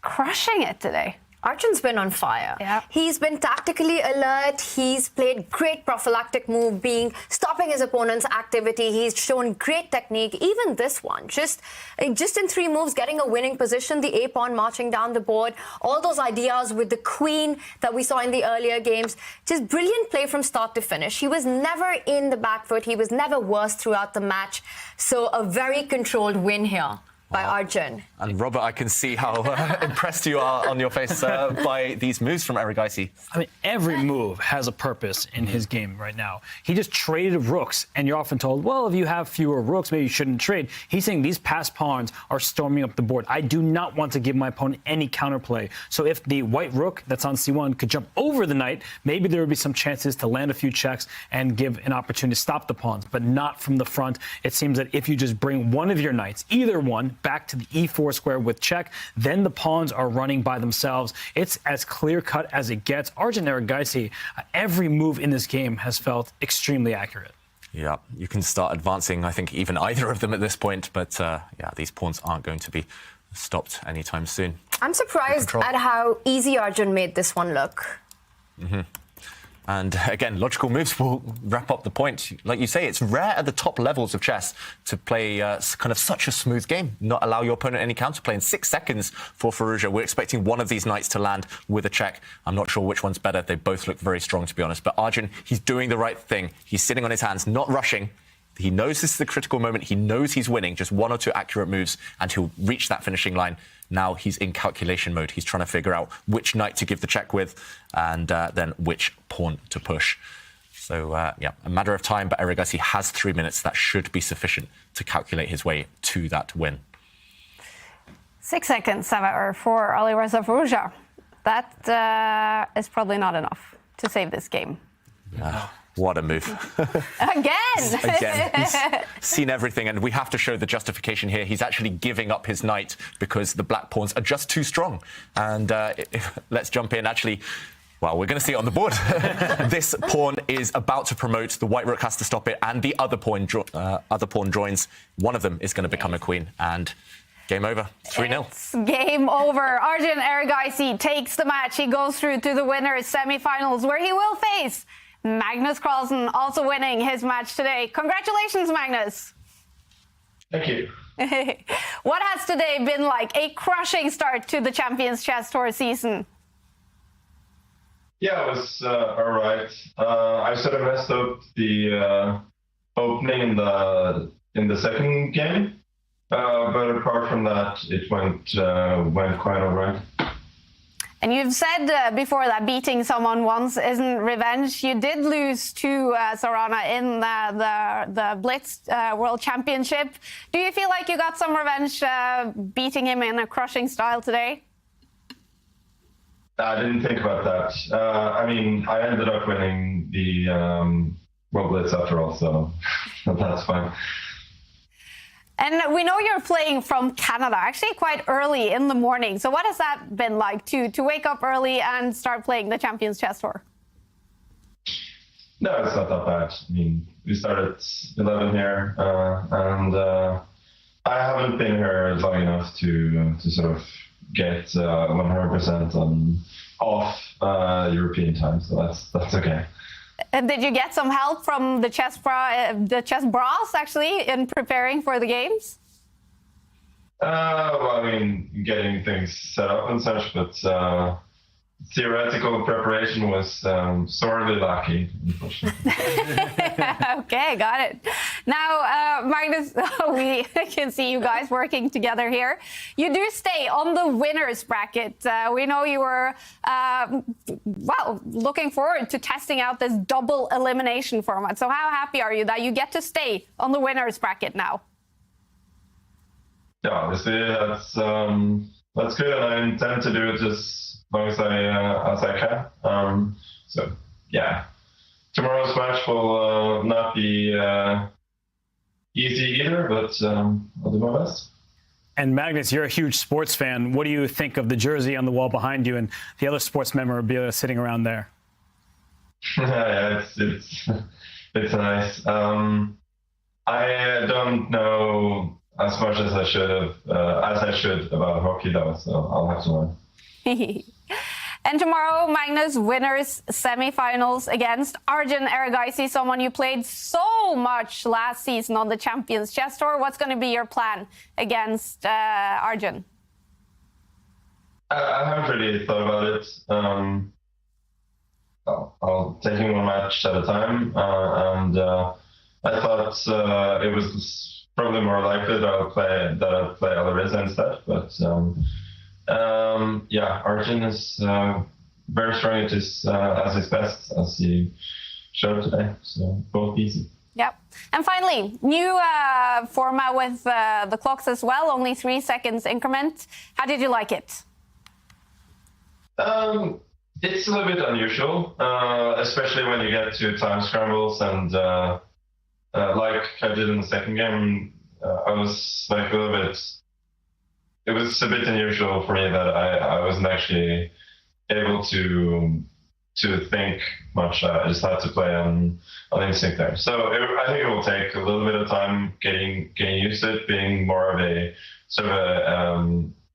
crushing it today? Arjun's been on fire. Yeah. He's been tactically alert. He's played great prophylactic move, stopping his opponent's activity. He's shown great technique. Even this one, just in 3 moves, getting a winning position. The A-pawn marching down the board. All those ideas with the queen that we saw in the earlier games. Just brilliant play from start to finish. He was never in the back foot. He was never worse throughout the match. So a very controlled win here by Arjun. And Robert, I can see how impressed you are on your face by these moves from Erigaisi. I mean, every move has a purpose in his game right now. He just traded rooks, and you're often told, well, if you have fewer rooks, maybe you shouldn't trade. He's saying these passed pawns are storming up the board. I do not want to give my opponent any counterplay. So if the white rook that's on c1 could jump over the knight, maybe there would be some chances to land a few checks and give an opportunity to stop the pawns, but not from the front. It seems that if you just bring one of your knights, either one, back to the e4 square with check, then the pawns are running by themselves. It's as clear-cut as it gets. Arjun Erigaisi, every move in this game has felt extremely accurate. Yeah, you can start advancing, I think, even either of them at this point, but yeah, these pawns aren't going to be stopped anytime soon. I'm surprised at how easy Arjun made this one look. And again, logical moves will wrap up the point. Like you say, it's rare at the top levels of chess to play kind of such a smooth game, not allow your opponent any counterplay. In 6 seconds for Firouzja, we're expecting one of these knights to land with a check. I'm not sure which one's better. They both look very strong, to be honest. But Arjun, he's doing the right thing. He's sitting on his hands, not rushing. He knows this is the critical moment. He knows he's winning. Just 1 or 2 accurate moves, and he'll reach that finishing line. Now he's in calculation mode. He's trying to figure out which knight to give the check with and then which pawn to push. So, yeah, a matter of time, but Erigaisi has 3 minutes. That should be sufficient to calculate his way to that win. 6 seconds, however, for Alireza Firouzja. That is probably not enough to save this game. What a move. Again! Again. He's seen everything, and we have to show the justification here. He's actually giving up his knight because the black pawns are just too strong. And let's jump in. Actually, well, we're going to see it on the board. This pawn is about to promote. The white rook has to stop it, and the other pawn joins. One of them is going to become a queen, and game over. 3-0. It's game over. Arjun Erigaisi takes the match. He goes through to the winners' semifinals, where he will face Magnus Carlsen, also winning his match today. Congratulations, Magnus. Thank you. What has today been like? A crushing start to the Champions Chess Tour season. Yeah, it was all right. I sort of messed up the opening in the second game, but apart from that, it went quite all right. And you've said before that beating someone once isn't revenge. You did lose to Sarana in the Blitz World Championship. Do you feel like you got some revenge beating him in a crushing style today? I didn't think about that. I mean, I ended up winning the World Blitz after all, so that's fine. And we know you're playing from Canada, actually quite early in the morning. So what has that been like to wake up early and start playing the Champions Chess Tour? No, it's not that bad. I mean, we started at 11 here, and I haven't been here long enough to sort of get 100% on off European time, so that's okay. Did you get some help from the chess bras actually in preparing for the games? Well, I mean, getting things set up and such, but theoretical preparation was sorely lacking, unfortunately. Okay, got it. Now, Magnus, we can see you guys working together here. You do stay on the winners bracket. We know you were, well, looking forward to testing out this double elimination format. So how happy are you that you get to stay on the winners bracket now? Yeah, obviously that's good, and I intend to do it as long as I can. So yeah, tomorrow's match will not be easy either, but I'll do my best. And Magnus, you're a huge sports fan. What do you think of the jersey on the wall behind you and the other sports memorabilia sitting around there? Yeah, it's nice. I don't know as much as I should about hockey though, so I'll have to learn. And tomorrow, Magnus, winners semifinals against Arjun Erigaisi, someone you played so much last season on the Champions Chess Tour. What's going to be your plan against Arjun? I haven't really thought about it. I'll take him one match at a time, and I thought it was probably more likely that I'll play Alireza instead. But Arjun is very strong at his best, as he showed today. So both easy. Yep. And finally, new format with the clocks as well, only 3 seconds increment. How did you like it? It's a little bit unusual, especially when you get to time scrambles, and like I did in the second game, I was like a little bit. It was a bit unusual for me that I wasn't actually able to think much. I just had to play on instinct there. So I think it will take a little bit of time getting used to it, being more of a sort of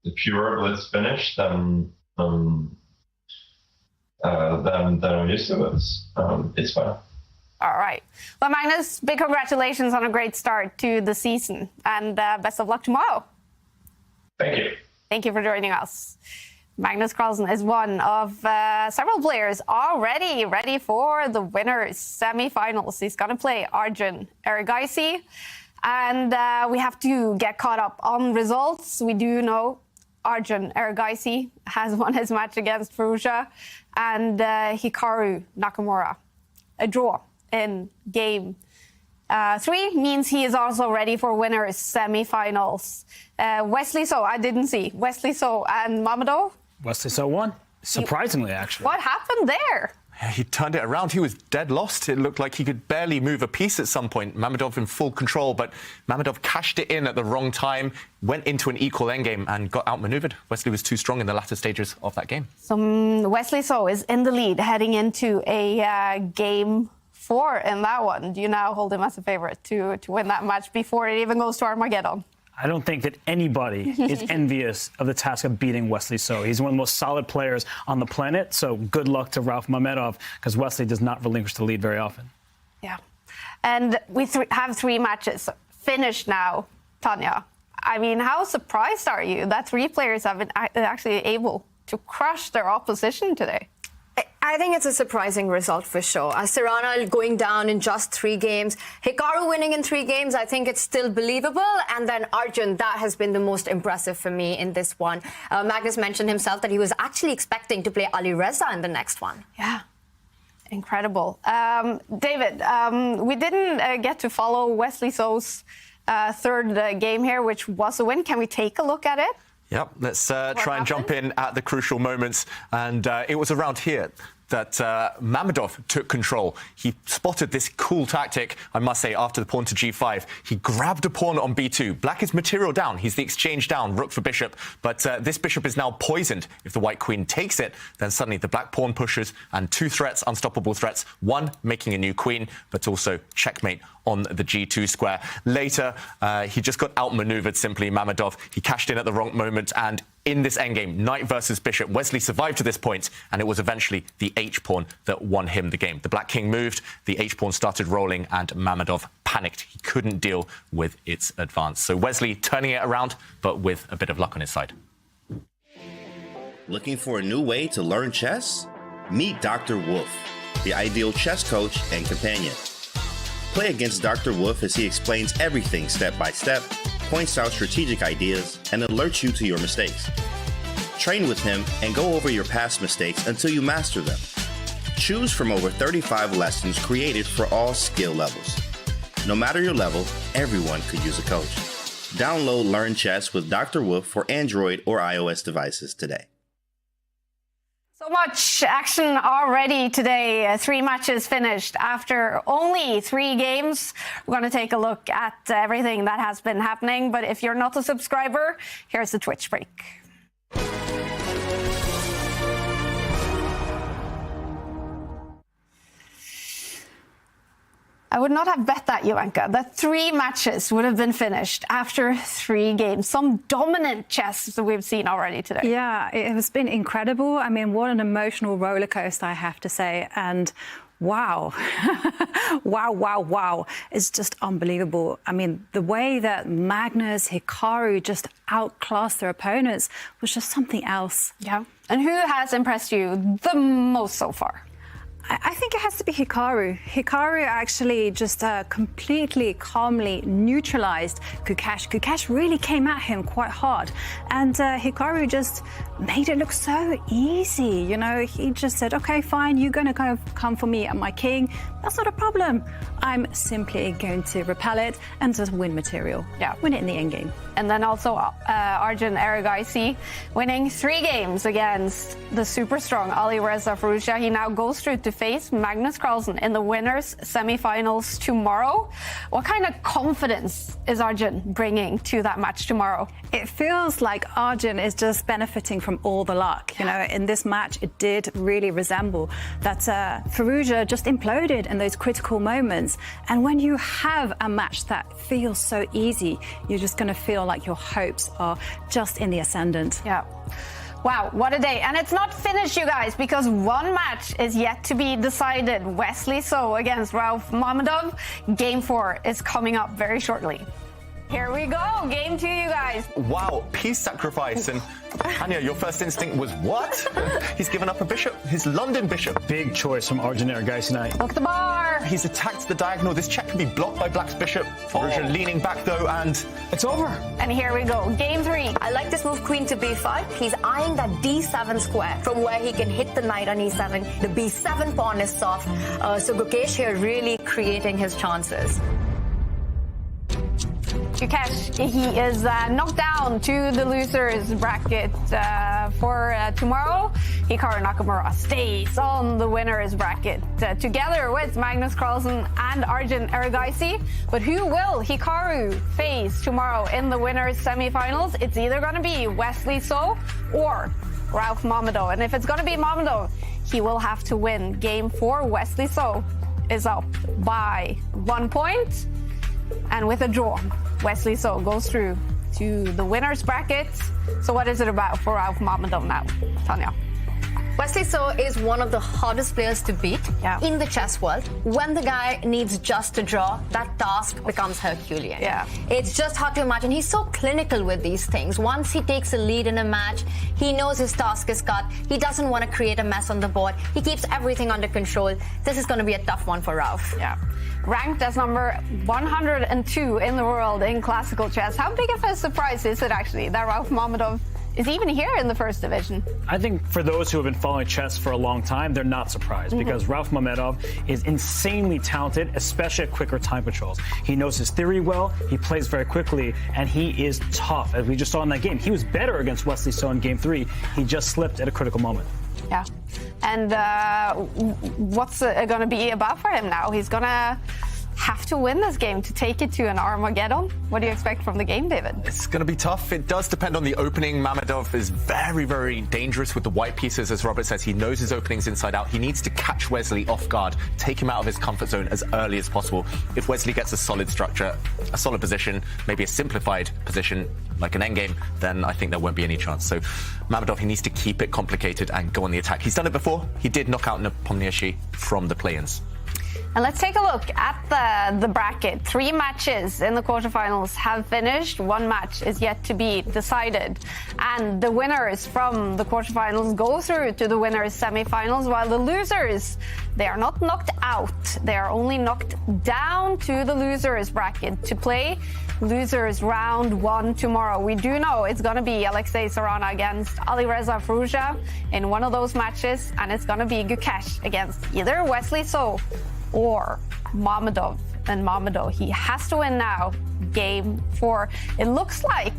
a pure blitz finish than I'm used to. It's fine. All right. Well, Magnus, big congratulations on a great start to the season, and best of luck tomorrow. Thank you. Thank you for joining us. Magnus Carlsen is one of several players already ready for the winners semifinals. He's going to play Arjun Erigaisi, and we have to get caught up on results. We do know Arjun Erigaisi has won his match against Furusha, and Hikaru Nakamura. A draw in game 3 means he is also ready for winners semifinals. Wesley So, I didn't see. Wesley So and Mamedov. Wesley So won, surprisingly, actually. What happened there? He turned it around. He was dead lost. It looked like he could barely move a piece at some point. Mamedov in full control, but Mamedov cashed it in at the wrong time, went into an equal endgame and got outmaneuvered. Wesley was too strong in the latter stages of that game. So Wesley So is in the lead heading into a game 4 in that one. Do you now hold him as a favorite to win that match before it even goes to Armageddon? I don't think that anybody is envious of the task of beating Wesley So. He's one of the most solid players on the planet, so good luck to Rauf Mamedov, because Wesley does not relinquish the lead very often. Yeah. And we have 3 matches finished now, Tanya. I mean, how surprised are you that 3 players have been actually able to crush their opposition today? I think it's a surprising result for sure. Sarana going down in just 3 games. Hikaru winning in 3 games, I think it's still believable. And then Arjun, that has been the most impressive for me in this one. Magnus mentioned himself that he was actually expecting to play Alireza in the next one. Yeah. Incredible. David, we didn't get to follow Wesley So's third game here, which was a win. Can we take a look at it? Yep, let's try and jump in at the crucial moments. And it was around here that Mamedov took control. He spotted this cool tactic, I must say, after the pawn to g5. He grabbed a pawn on b2. Black is material down. He's the exchange down, rook for bishop. But this bishop is now poisoned. If the white queen takes it, then suddenly the black pawn pushes, and 2 threats, unstoppable threats. 1, making a new queen, but also checkmate on the g2 square. Later, he just got outmaneuvered simply, Mamedov. He cashed in at the wrong moment, and in this endgame, knight versus bishop, Wesley survived to this point, and it was eventually the h-pawn that won him the game. The black king moved, the h-pawn started rolling, and Mamedov panicked. He couldn't deal with its advance. So Wesley turning it around, but with a bit of luck on his side. Looking for a new way to learn chess? Meet Dr. Wolf, the ideal chess coach and companion. Play against Dr. Wolf as he explains everything step by step, points out strategic ideas, and alerts you to your mistakes. Train with him and go over your past mistakes until you master them. Choose from over 35 lessons created for all skill levels. No matter your level, everyone could use a coach. Download Learn Chess with Dr. Wolf for Android or iOS devices today. So much action already today. 3 matches finished after only 3 games. We're going to take a look at everything that has been happening. But if you're not a subscriber, here's the Twitch break. I would not have bet that, Jovanka, that 3 matches would have been finished after 3 games. Some dominant chess that we've seen already today. Yeah, it has been incredible. I mean, what an emotional roller coaster, I have to say. And wow, wow. It's just unbelievable. I mean, the way that Magnus, Hikaru just outclassed their opponents was just something else. Yeah. And who has impressed you the most so far? I think it has to be Hikaru. Hikaru actually just completely calmly neutralized Gukesh. Gukesh really came at him quite hard. And Hikaru just made it look so easy. You know, he just said, okay, fine, you're going to come for me and my king. That's not a problem. I'm simply going to repel it and just win material. Yeah. Win it in the endgame. And then also Arjun Erigaisi winning 3 games against the super strong Alireza Firouzja. He now goes through to face Magnus Carlsen in the winners semifinals tomorrow. What kind of confidence is Arjun bringing to that match tomorrow? It feels like Arjun is just benefiting from all the luck. You know, in this match, it did really resemble that Firouzja just imploded in those critical moments. And when you have a match that feels so easy, you're just going to feel like your hopes are just in the ascendant. Yeah. Wow, what a day. And it's not finished, you guys, because one match is yet to be decided. Wesley So against Rauf Mamedov. Game 4 is coming up very shortly. Here we go, game 2, you guys. Wow, piece sacrifice. And Anya, your first instinct was what? He's given up a bishop, his London bishop. Big choice from Arjun Erigaisi tonight. Look the bar. He's attacked the diagonal. This check can be blocked by Black's bishop. Firouzja leaning back though, and it's over. And here we go, game 3. I like this move, queen to b5. He's eyeing that d7 square from where he can hit the knight on e7. The b7 pawn is soft. So Gukesh here really creating his chances. Gukesh, he is knocked down to the losers bracket for tomorrow. Hikaru Nakamura stays on the winners bracket together with Magnus Carlsen and Arjun Erigaisi. But who will Hikaru face tomorrow in the winners semifinals? It's either going to be Wesley So or Rauf Mamedov. And if it's going to be Mamedov, he will have to win game 4. Wesley So is up by 1 point. And with a draw, Wesley So goes through to the winners bracket. So what is it about for Rauf Mamedov now, Tanya? Wesley So is one of the hardest players to beat in the chess world. When the guy needs just a draw, that task becomes Herculean. Yeah. It's just hard to imagine. He's so clinical with these things. Once he takes a lead in a match, he knows his task is cut. He doesn't want to create a mess on the board. He keeps everything under control. This is going to be a tough one for Rauf. Yeah. Ranked as number 102 in the world in classical chess. How big of a surprise is it actually that Rauf Mamedov is even here in the first division? I think for those who have been following chess for a long time, they're not surprised because Rauf Mamedov is insanely talented, especially at quicker time controls. He knows his theory well, he plays very quickly, and he is tough. As we just saw in that game, he was better against Wesley So in game 3. He just slipped at a critical moment. Yeah. And what's it going to be about for him now? He's going to have to win this game to take it to an Armageddon. What do you expect from the game, David? It's going to be tough. It does depend on the opening. Mamedov is very, very dangerous with the white pieces, as Robert says. He knows his openings inside out. He needs to catch Wesley off guard, take him out of his comfort zone as early as possible. If Wesley gets a solid structure, a solid position, maybe a simplified position, like an endgame, then I think there won't be any chance. So Mamedov, he needs to keep it complicated and go on the attack. He's done it before. He did knock out Nepomniachtchi from the play-ins. And let's take a look at the bracket. 3 matches in the quarterfinals have finished. 1 match is yet to be decided. And the winners from the quarterfinals go through to the winners semifinals, while the losers, they are not knocked out. They are only knocked down to the losers bracket to play losers round 1 tomorrow. We do know it's going to be Alexei Sarana against Alireza Firouzja in one of those matches, and it's going to be Gukesh against either Wesley So or Mamedov. And Mamedov, he has to win now game 4. It looks like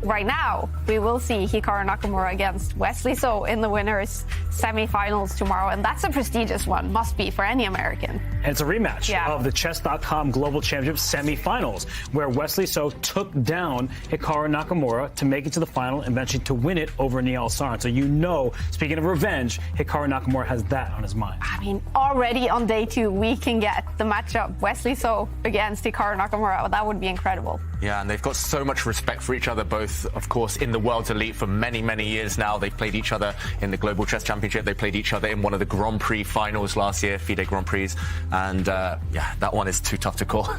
right now, we will see Hikaru Nakamura against Wesley So in the winners' semifinals tomorrow. And that's a prestigious one, must be for any American. And it's a rematch of the Chess.com Global Championship semifinals, where Wesley So took down Hikaru Nakamura to make it to the final and eventually to win it over Niall Sarn. So you know, speaking of revenge, Hikaru Nakamura has that on his mind. I mean, already on day 2, we can get the matchup Wesley So against Hikaru Nakamura. That would be incredible. Yeah, and they've got so much respect for each other, both, of course, in the World's Elite for many, many years now. They've played each other in the Global Chess Championship. They played each other in one of the Grand Prix finals last year, FIDE Grand Prix. And yeah, that one is too tough to call.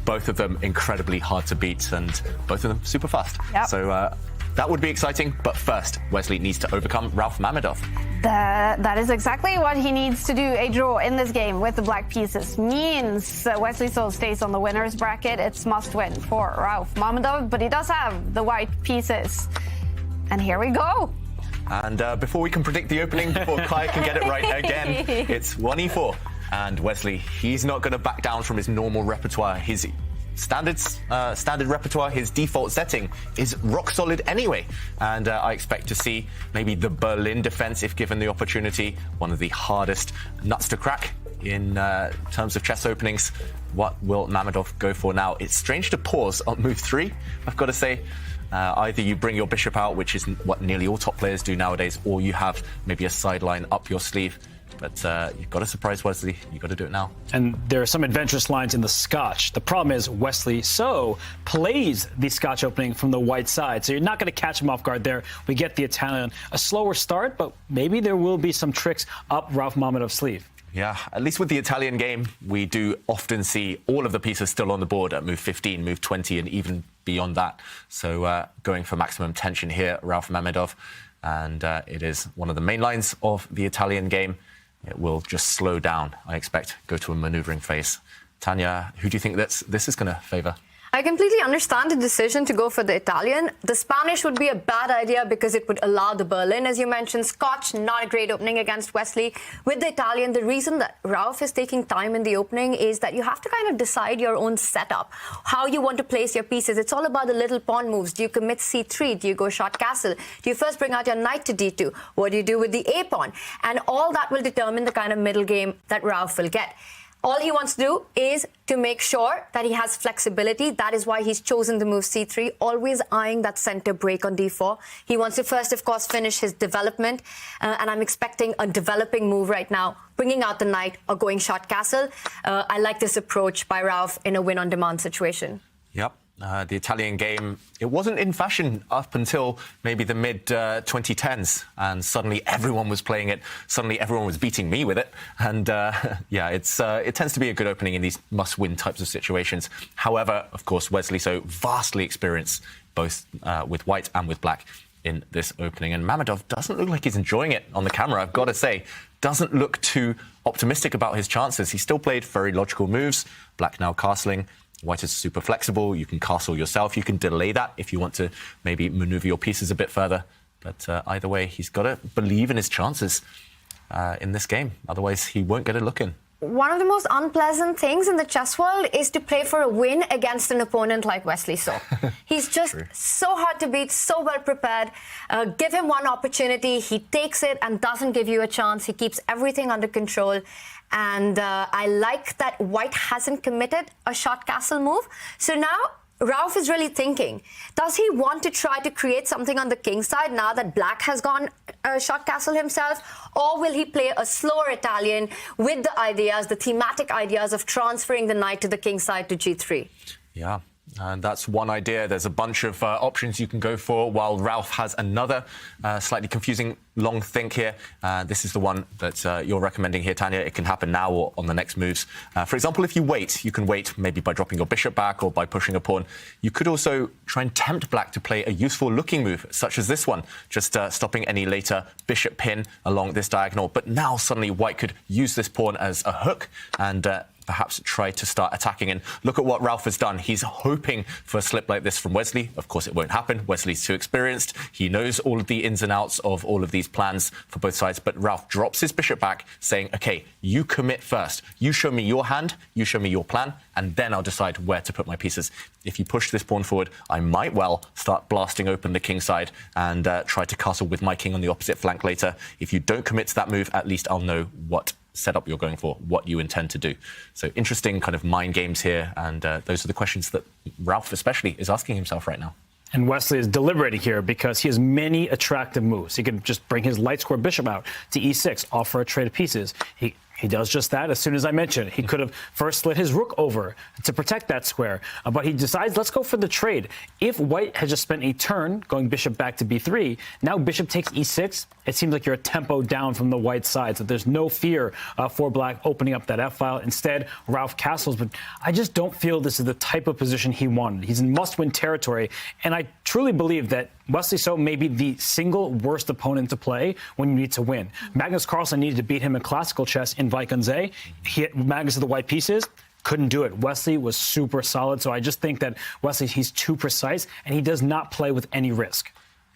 Both of them incredibly hard to beat, and both of them super fast. Yep. So that would be exciting. But first, Wesley needs to overcome Rauf Mamedov. That is exactly what he needs to do. A draw in this game with the black pieces means Wesley So stays on the winner's bracket. It's must win for Rauf Mamedov, but he does have the white pieces. And here we go. And before we can predict the opening, before Kai can get it right again, it's 1e4. And Wesley, he's not going to back down from his normal repertoire. His standard repertoire, his default setting is rock solid anyway. And I expect to see maybe the Berlin defense, if given the opportunity, one of the hardest nuts to crack in terms of chess openings. What will Mamedov go for now? It's strange to pause on move 3, I've got to say. Either you bring your bishop out, which is what nearly all top players do nowadays, or you have maybe a sideline up your sleeve. But you've got to surprise Wesley. You've got to do it now. And there are some adventurous lines in the Scotch. The problem is Wesley So plays the Scotch opening from the white side. So you're not going to catch him off guard there. We get the Italian. A slower start, but maybe there will be some tricks up Rauf Mamedov's sleeve. Yeah, at least with the Italian game, we do often see all of the pieces still on the board at move 15, move 20, and even beyond that. So going for maximum tension here, Rauf Mamedov. And it is one of the main lines of the Italian game. It will just slow down, I expect, go to a maneuvering phase. Tanya, who do you think this is going to favour? I completely understand the decision to go for the Italian. The Spanish would be a bad idea because it would allow the Berlin, as you mentioned. Scotch, not a great opening against Wesley. With the Italian, the reason that Rauf is taking time in the opening is that you have to kind of decide your own setup, how you want to place your pieces. It's all about the little pawn moves. Do you commit c3? Do you go short castle? Do you first bring out your knight to d2? What do you do with the a pawn? And all that will determine the kind of middle game that Rauf will get. All he wants to do is to make sure that he has flexibility. That is why he's chosen the move c3, always eyeing that center break on d4. He wants to first, of course, finish his development. And I'm expecting a developing move right now, bringing out the knight or going short castle. I like this approach by Rauf in a win-on-demand situation. Yep. The Italian game, it wasn't in fashion up until maybe the mid-2010s, and suddenly everyone was playing it. Suddenly everyone was beating me with it. And yeah, it tends to be a good opening in these must-win types of situations. However, of course, Wesley So vastly experienced both with white and with black in this opening. And Mamedov doesn't look like he's enjoying it on the camera, I've got to say. Doesn't look too optimistic about his chances. He still played very logical moves. Black now castling. White is super flexible. You can castle yourself. You can delay that if you want to maybe maneuver your pieces a bit further. But either way, he's got to believe in his chances in this game. Otherwise, he won't get a look in. One of the most unpleasant things in the chess world is to play for a win against an opponent like Wesley So. He's just so hard to beat, so well prepared. Give him one opportunity, he takes it and doesn't give you a chance. He keeps everything under control. And I like that white hasn't committed a short castle move. So now Rauf is really thinking, does he want to try to create something on the king side now that black has gone short castle himself? Or will he play a slower Italian with the ideas, the thematic ideas of transferring the knight to the king side to g3? Yeah. And that's one idea. There's a bunch of options you can go for, while Rauf has another slightly confusing long think here. This is the one that you're recommending here, Tanya. It can happen now or on the next moves. For example, if you wait, you can wait maybe by dropping your bishop back or by pushing a pawn. You could also try and tempt black to play a useful looking move, such as this one, just stopping any later bishop pin along this diagonal. But now suddenly white could use this pawn as a hook and perhaps try to start attacking. And look at what Ralph has done. He's hoping for a slip like this from Wesley. Of course, it won't happen. Wesley's too experienced. He knows all of the ins and outs of all of these plans for both sides. But Ralph drops his bishop back, saying, OK, you commit first. You show me your hand, you show me your plan, and then I'll decide where to put my pieces. If you push this pawn forward, I might well start blasting open the king side and try to castle with my king on the opposite flank later. If you don't commit to that move, at least I'll know what setup you're going for, what you intend to do. So interesting kind of mind games here, and those are the questions that Ralph especially is asking himself right now. And Wesley is deliberating here because he has many attractive moves. He can just bring his light square bishop out to e6, offer a trade of pieces. He does just that as soon as I mentioned. He could have first slid his rook over to protect that square, but he decides, let's go for the trade. If white has just spent a turn going bishop back to b3, now bishop takes e6, it seems like you're a tempo down from the white side, so there's no fear for black opening up that f-file. Instead, Ralph castles, but I just don't feel this is the type of position he wanted. He's in must-win territory, and I truly believe that Wesley So may be the single worst opponent to play when you need to win. Magnus Carlsen needed to beat him in classical chess in Vaikonze. He hit Magnus of the white pieces, couldn't do it. Wesley was super solid, so I just think that Wesley, he's too precise, and he does not play with any risk.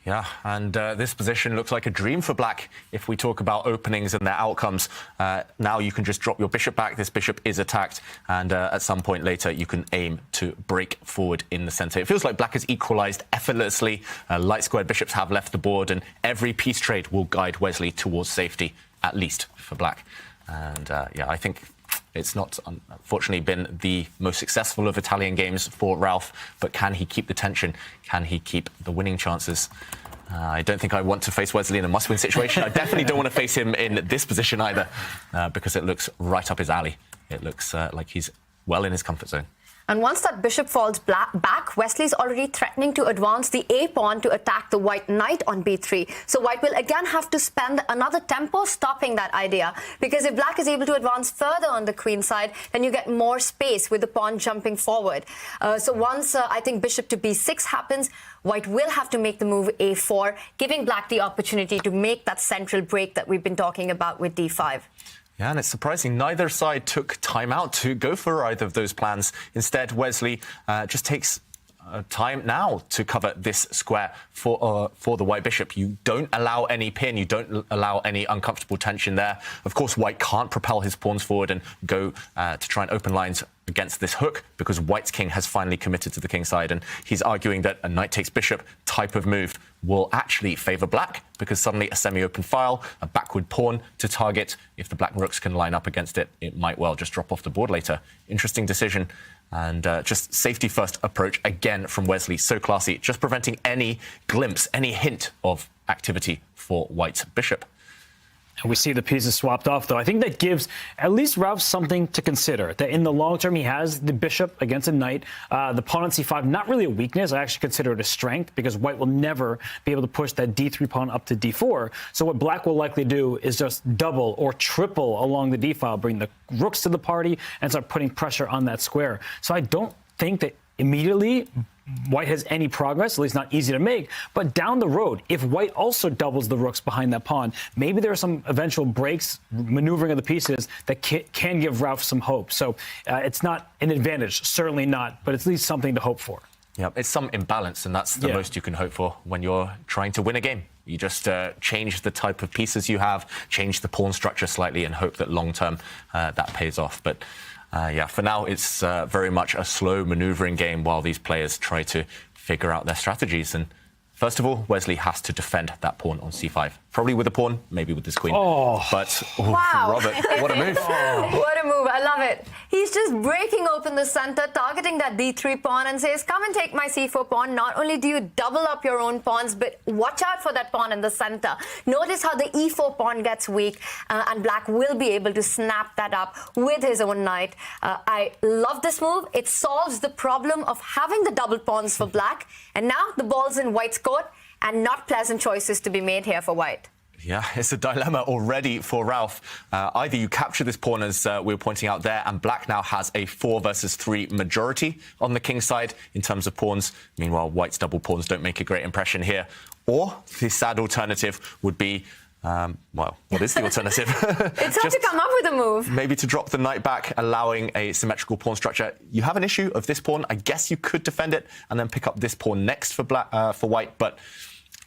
Yeah, and this position looks like a dream for black if we talk about openings and their outcomes. Now you can just drop your bishop back. This bishop is attacked, and at some point later you can aim to break forward in the center. It feels like black has equalized effortlessly. Light squared bishops have left the board, and every piece trade will guide Wesley towards safety, at least for black. And yeah, I think it's not, unfortunately, been the most successful of Italian games for Ralph, but can he keep the tension? Can he keep the winning chances? I don't think I want to face Wesley in a must-win situation. I definitely don't want to face him in this position either, because it looks right up his alley. It looks like he's well in his comfort zone. And once that bishop falls back, Wesley's already threatening to advance the A pawn to attack the white knight on b3. So white will again have to spend another tempo stopping that idea. Because if black is able to advance further on the queen side, then you get more space with the pawn jumping forward. So once I think bishop to b6 happens, white will have to make the move a4, giving black the opportunity to make that central break that we've been talking about with d5. Yeah, and it's surprising neither side took time out to go for either of those plans. Instead, Wesley just takes time now to cover this square for the white bishop. You don't allow any pin, you don't allow any uncomfortable tension there. Of course, white can't propel his pawns forward and go to try and open lines against this hook because white's king has finally committed to the king side, and he's arguing that a knight takes bishop type of move will actually favor black because suddenly a semi-open file, a backward pawn to target. If the black rooks can line up against it, it might well just drop off the board later. Interesting decision, and just safety first approach again from Wesley. So classy, just preventing any glimpse, any hint of activity for white's bishop. And we see the pieces swapped off, though. I think that gives at least Ralph something to consider, that in the long term he has the bishop against a knight. The pawn on c5, not really a weakness. I actually consider it a strength because white will never be able to push that d3 pawn up to d4. So what black will likely do is just double or triple along the d file, bring the rooks to the party and start putting pressure on that square. So I don't think that immediately white has any progress, at least not easy to make. But down the road, if white also doubles the rooks behind that pawn, maybe there are some eventual breaks, maneuvering of the pieces that can give Ralph some hope. So it's not an advantage, certainly not, but it's at least something to hope for. Yeah, it's some imbalance, and that's the most you can hope for when you're trying to win a game. You just change the type of pieces you have, change the pawn structure slightly, and hope that long-term that pays off. But yeah, for now, it's very much a slow maneuvering game while these players try to figure out their strategies. And first of all, Wesley has to defend that pawn on c5. Probably with a pawn, maybe with his queen. Oh. But, wow. Robert, what a move. What a move. I love it. He's just breaking open the center, targeting that d3 pawn and says, come and take my c4 pawn. Not only do you double up your own pawns, but watch out for that pawn in the center. Notice how the e4 pawn gets weak, and black will be able to snap that up with his own knight. I love this move. It solves the problem of having the double pawns for black. And now the ball's in white's court, and not pleasant choices to be made here for white. Yeah, it's a dilemma already for Ralph. Either you capture this pawn, as we were pointing out there, and black now has a 4 versus 3 majority on the king side in terms of pawns. Meanwhile, white's double pawns don't make a great impression here. Or the sad alternative would be Well, what is the alternative? It's hard to come up with a move. Maybe to drop the knight back, allowing a symmetrical pawn structure. You have an issue of this pawn. I guess you could defend it and then pick up this pawn next for white, but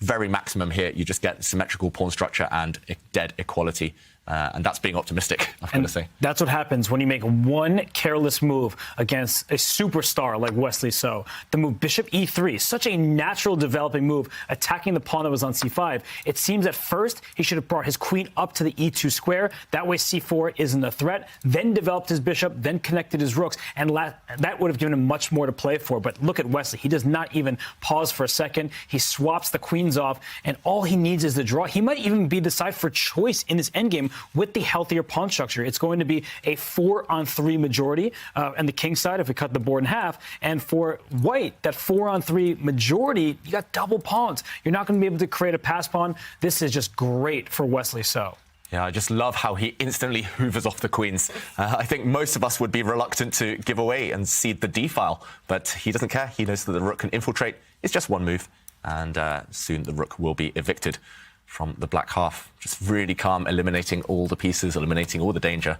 very maximum here. You just get symmetrical pawn structure and dead equality. And that's being optimistic, I've got to say. That's what happens when you make one careless move against a superstar like Wesley So. The move bishop e3, such a natural developing move, attacking the pawn that was on c5. It seems at first he should have brought his queen up to the e2 square. That way c4 isn't a threat. Then developed his bishop, then connected his rooks, and that would have given him much more to play for. But look at Wesley. He does not even pause for a second. He swaps the queens off, and all he needs is the draw. He might even be the side for choice in his endgame with the healthier pawn structure. It's going to be a 4-on-3 majority and the king side if we cut the board in half. And for white, that 4-on-3 majority, you got double pawns. You're not going to be able to create a pass pawn. This is just great for Wesley So. Yeah, I just love how he instantly hoovers off the queens. I think most of us would be reluctant to give away and cede the d-file, but he doesn't care. He knows that the rook can infiltrate. It's just one move, and soon the rook will be evicted from the black half. Just really calm, eliminating all the pieces, eliminating all the danger.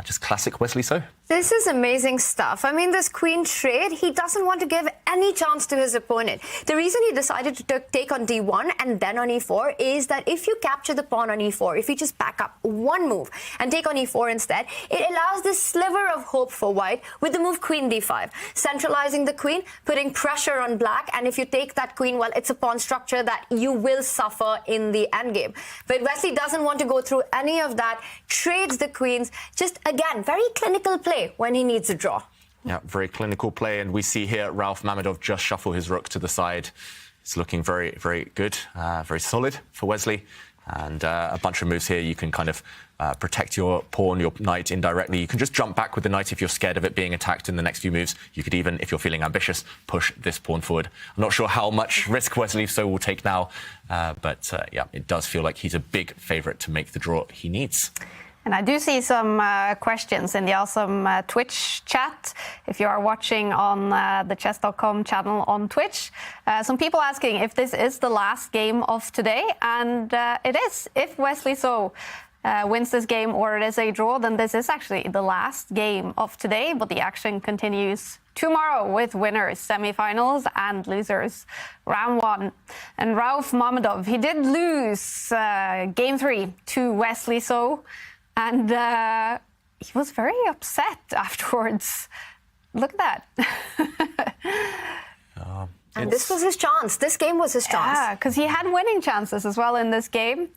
Just classic Wesley So. This is amazing stuff. I mean, this queen trade, he doesn't want to give any chance to his opponent. The reason he decided to take on d1 and then on e4 is that if you capture the pawn on e4, if you just back up one move and take on e4 instead, it allows this sliver of hope for white with the move queen d5, centralizing the queen, putting pressure on black, and if you take that queen, well, it's a pawn structure that you will suffer in the endgame. But Wesley doesn't want to go through any of that, trades the queens, just again, very clinical play when he needs a draw. Yeah, very clinical play. And we see here Rauf Mamedov just shuffle his rook to the side. It's looking very, very good, very solid for Wesley. And a bunch of moves here. You can kind of protect your pawn, your knight indirectly. You can just jump back with the knight if you're scared of it being attacked in the next few moves. You could even, if you're feeling ambitious, push this pawn forward. I'm not sure how much risk Wesley So will take now. But yeah, it does feel like he's a big favourite to make the draw he needs. And I do see some questions in the awesome Twitch chat. If you are watching on the Chess.com channel on Twitch, some people asking if this is the last game of today, and it is. If Wesley So wins this game or it is a draw, then this is actually the last game of today, but the action continues tomorrow with winners, semifinals, and losers, round one. And Rauf Mamedov, he did lose game 3 to Wesley So. And he was very upset afterwards. Look at that. And this was his chance. This game was his chance. Yeah, because he had winning chances as well in this game.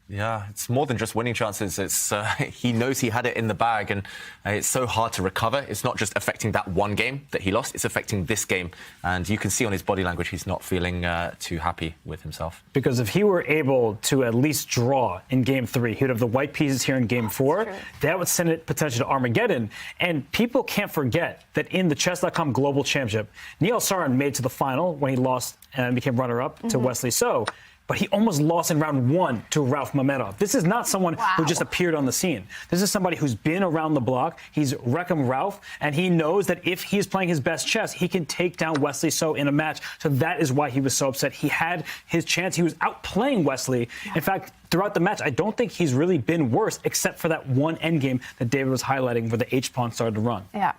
Yeah, it's more than just winning chances. It's he knows he had it in the bag, and it's so hard to recover. It's not just affecting that one game that he lost, it's affecting this game. And you can see on his body language he's not feeling too happy with himself. Because if he were able to at least draw in game 3, he would have the white pieces here in game 4. That would send it potentially to Armageddon. And people can't forget that in the Chess.com Global Championship, Neil Sarana made it to the final when he lost and became runner-up to Wesley So. But he almost lost in round 1 to Rauf Mamedov. This is not someone who just appeared on the scene. This is somebody who's been around the block. He's Wreck-'em Ralph, and he knows that if he's playing his best chess, he can take down Wesley So in a match. So that is why he was so upset. He had his chance. He was outplaying Wesley. In fact, throughout the match, I don't think he's really been worse, except for that one endgame that David was highlighting where the H-pawn started to run. Yeah.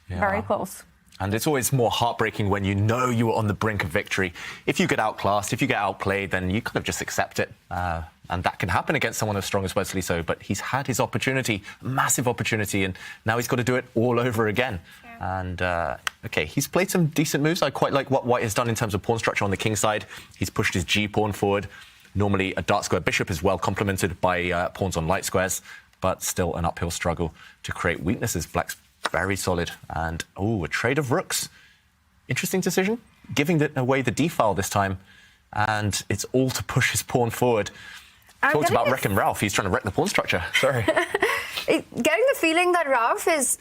Very close. And it's always more heartbreaking when you know you were on the brink of victory. If you get outclassed, if you get outplayed, then you kind of just accept it. And that can happen against someone as strong as Wesley So. But he's had his opportunity, massive opportunity, and now he's got to do it all over again. Yeah. And, OK, he's played some decent moves. I quite like what white has done in terms of pawn structure on the king side. He's pushed his G-pawn forward. Normally, a dark square bishop is well complemented by pawns on light squares, but still an uphill struggle to create weaknesses. Black's very solid. And, a trade of rooks. Interesting decision. Giving away the d-file this time. And it's all to push his pawn forward. Talked about Wreck-'em Ralph. He's trying to wreck the pawn structure. Sorry. Getting the feeling that Rauf is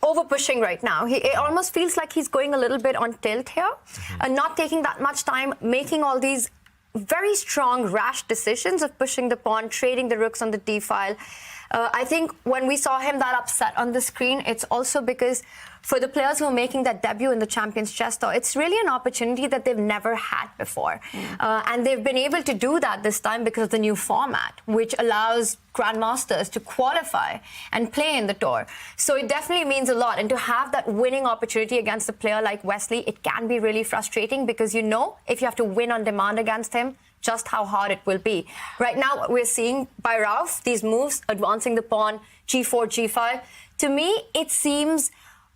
over-pushing right now. It almost feels like he's going a little bit on tilt here. And not taking that much time, making all these very strong, rash decisions of pushing the pawn, trading the rooks on the d-file. I think when we saw him that upset on the screen, it's also because for the players who are making that debut in the Champions Chess Tour, it's really an opportunity that they've never had before. And they've been able to do that this time because of the new format, which allows grandmasters to qualify and play in the tour. So it definitely means a lot. And to have that winning opportunity against a player like Wesley, it can be really frustrating because you know if you have to win on demand against him, just how hard it will be. Right now, we're seeing by Rauf these moves, advancing the pawn, g4, g5. To me, it seems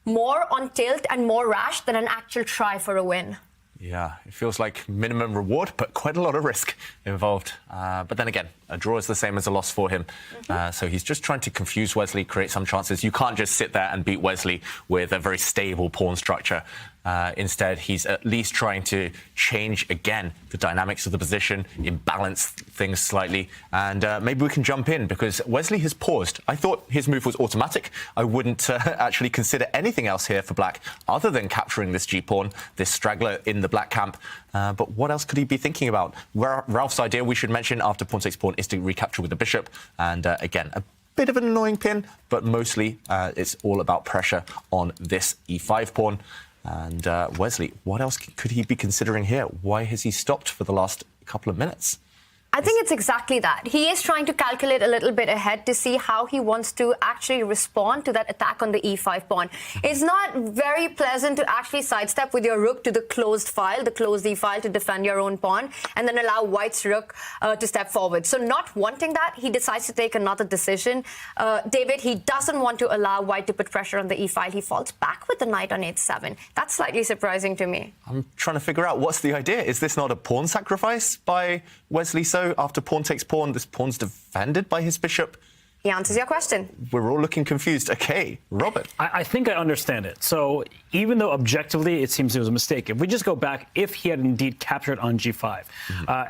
more on tilt and more rash than an actual try for a win. Yeah, it feels like minimum reward, but quite a lot of risk involved. But then again, a draw is the same as a loss for him. So he's just trying to confuse Wesley, create some chances. You can't just sit there and beat Wesley with a very stable pawn structure. Instead, he's at least trying to change, again, the dynamics of the position, imbalance things slightly. And maybe we can jump in because Wesley has paused. I thought his move was automatic. I wouldn't actually consider anything else here for Black other than capturing this G-pawn, this straggler in the Black camp. But what else could he be thinking about? Rauf's idea, we should mention, after pawn takes pawn, is to recapture with the bishop. And again, a bit of an annoying pin, but mostly it's all about pressure on this E5 pawn. And Wesley, what else could he be considering here? Why has he stopped for the last couple of minutes? I think it's exactly that. He is trying to calculate a little bit ahead to see how he wants to actually respond to that attack on the e5 pawn. It's not very pleasant to actually sidestep with your rook to the closed file, the closed e-file, to defend your own pawn, and then allow white's rook to step forward. So not wanting that, he decides to take another decision. David, he doesn't want to allow white to put pressure on the e-file. He falls back with the knight on h7. That's slightly surprising to me. I'm trying to figure out what's the idea. Is this not a pawn sacrifice by Wesley So? After pawn takes pawn, this pawn's defended by his bishop. He answers your question. We're all looking confused. Okay, Robert. I think I understand it. So even though objectively it seems it was a mistake, if we just go back, if he had indeed captured on g5,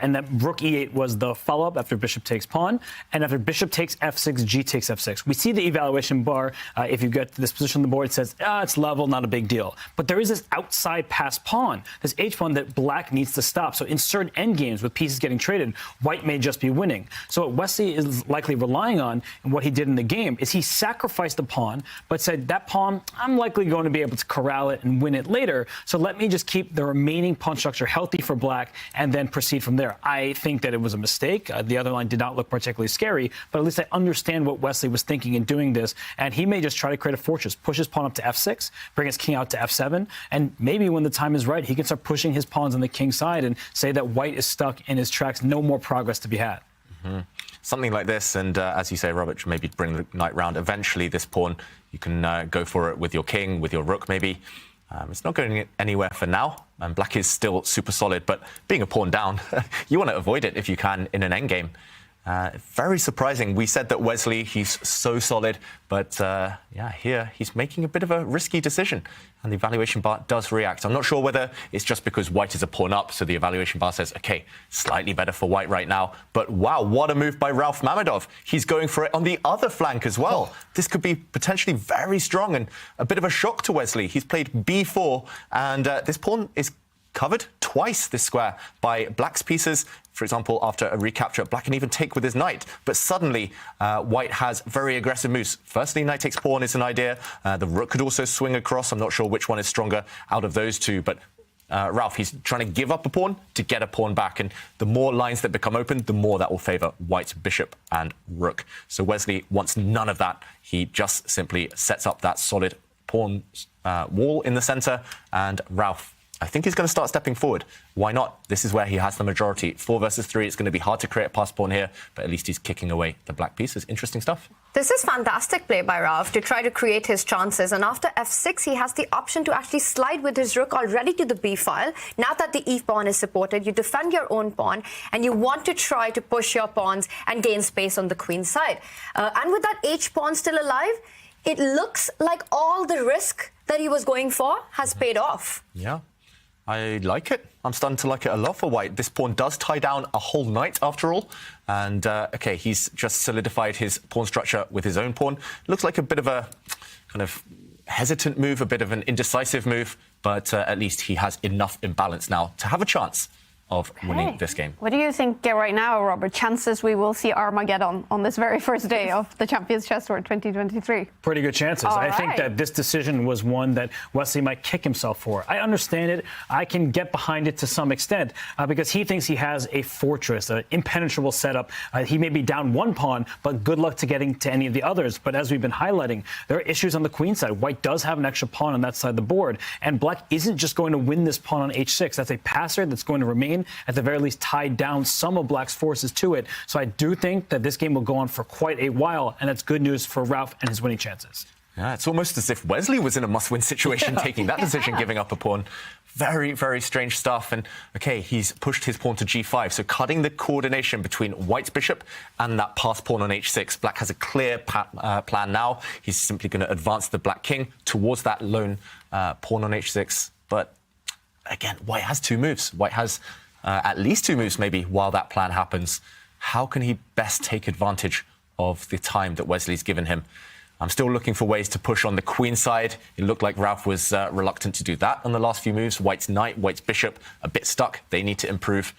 and that rook e8 was the follow-up after bishop takes pawn, and after bishop takes f6, g takes f6, we see the evaluation bar. If you get to this position on the board, it says, it's level, not a big deal. But there is this outside pass pawn, this h pawn that black needs to stop. So in certain endgames with pieces getting traded, white may just be winning. So what Wesley is likely relying on, and what he did in the game, is he sacrificed the pawn, but said, that pawn, I'm likely going to be able to corral it and win it later, so let me just keep the remaining pawn structure healthy for black and then proceed from there. I think that it was a mistake. The other line did not look particularly scary, but at least I understand what Wesley was thinking in doing this, and he may just try to create a fortress, push his pawn up to f6, bring his king out to f7, and maybe when the time is right, he can start pushing his pawns on the king side and say that white is stuck in his tracks, no more progress to be had. Something like this, and as you say, Robert, maybe bring the knight round. Eventually, this pawn, you can go for it with your king, with your rook, maybe. It's not going anywhere for now, and black is still super solid, but being a pawn down, you want to avoid it if you can in an endgame. Very surprising. We said that Wesley, he's so solid, but yeah, here he's making a bit of a risky decision, and the evaluation bar does react. I'm not sure whether it's just because white is a pawn up, so the evaluation bar says, okay, slightly better for white right now. But wow, what a move by Rauf Mamedov. He's going for it on the other flank as well. This could be potentially very strong and a bit of a shock to Wesley. He's played b4, and this pawn is covered twice, this square, by black's pieces. For example, after a recapture, black can even take with his knight. But suddenly, white has very aggressive moves. Firstly, knight takes pawn is an idea. The rook could also swing across. I'm not sure which one is stronger out of those two. But Rauf, he's trying to give up a pawn to get a pawn back. And the more lines that become open, the more that will favour white's bishop and rook. So Wesley wants none of that. He just simply sets up that solid pawn wall in the centre. And Rauf, I think he's going to start stepping forward. Why not? This is where he has the majority. 4 versus 3. It's going to be hard to create a pass pawn here, but at least he's kicking away the black pieces. Interesting stuff. This is fantastic play by Rauf to try to create his chances. And after f6, he has the option to actually slide with his rook already to the b file. Now that the e pawn is supported, you defend your own pawn, and you want to try to push your pawns and gain space on the queen side. And with that h pawn still alive, it looks like all the risk that he was going for has paid off. Yeah. I like it. I'm starting to like it a lot for white. This pawn does tie down a whole knight after all. And, OK, he's just solidified his pawn structure with his own pawn. Looks like a bit of a kind of hesitant move, a bit of an indecisive move. But at least he has enough imbalance now to have a chance. of winning this game. What do you think right now, Robert? Chances we will see Armageddon on this very first day of the Champions Chess Tour 2023? Pretty good chances. I think that this decision was one that Wesley might kick himself for. I understand it. I can get behind it to some extent because he thinks he has a fortress, an impenetrable setup. He may be down one pawn, but good luck to getting to any of the others. But as we've been highlighting, there are issues on the queen side. White does have an extra pawn on that side of the board, and black isn't just going to win this pawn on h6. That's a passer that's going to remain, at the very least, tied down some of black's forces to it. So I do think that this game will go on for quite a while, and that's good news for Ralph and his winning chances. Yeah, it's almost as if Wesley was in a must-win situation, taking that decision, giving up a pawn. Very, very strange stuff. And, OK, he's pushed his pawn to g5, so cutting the coordination between white's bishop and that passed pawn on h6. Black has a clear plan now. He's simply going to advance the black king towards that lone pawn on h6. But, again, white has two moves. White has at least two moves, maybe, while that plan happens. How can he best take advantage of the time that Wesley's given him? I'm still looking for ways to push on the queen side. It looked like Ralph was reluctant to do that on the last few moves. White's knight, white's bishop, a bit stuck. They need to improve.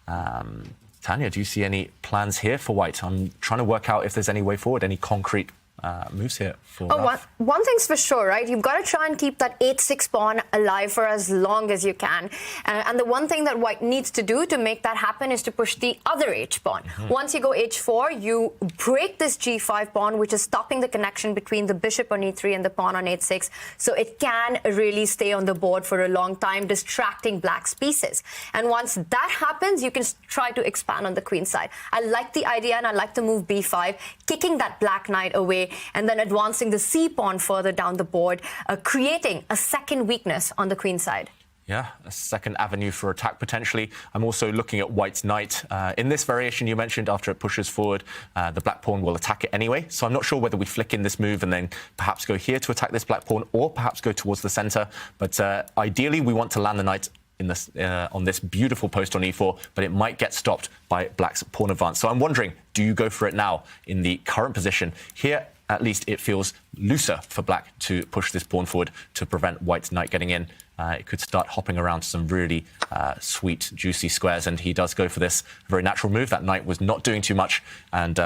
Tanya, do you see any plans here for white? I'm trying to work out if there's any way forward, any concrete moves here for Ralph. One thing's for sure, right? You've got to try and keep that h6 pawn alive for as long as you can. And the one thing that white needs to do to make that happen is to push the other h pawn. Once you go h4, you break this g5 pawn, which is stopping the connection between the bishop on e3 and the pawn on h6. So it can really stay on the board for a long time, distracting black's pieces. And once that happens, you can try to expand on the queen side. I like the idea, and I like the move b5, kicking that black knight away, and then advancing the c pawn further down the board, creating a second weakness on the queen side. Yeah, a second avenue for attack potentially. I'm also looking at white's knight. In this variation you mentioned, after it pushes forward, the black pawn will attack it anyway. So I'm not sure whether we flick in this move and then perhaps go here to attack this black pawn, or perhaps go towards the center. But ideally, we want to land the knight in this, on this beautiful post on e4, but it might get stopped by black's pawn advance. So I'm wondering, do you go for it now in the current position? Here, at least it feels looser for black to push this pawn forward to prevent white's knight getting in. It could start hopping around to some really sweet, juicy squares, and he does go for this very natural move. That knight was not doing too much, and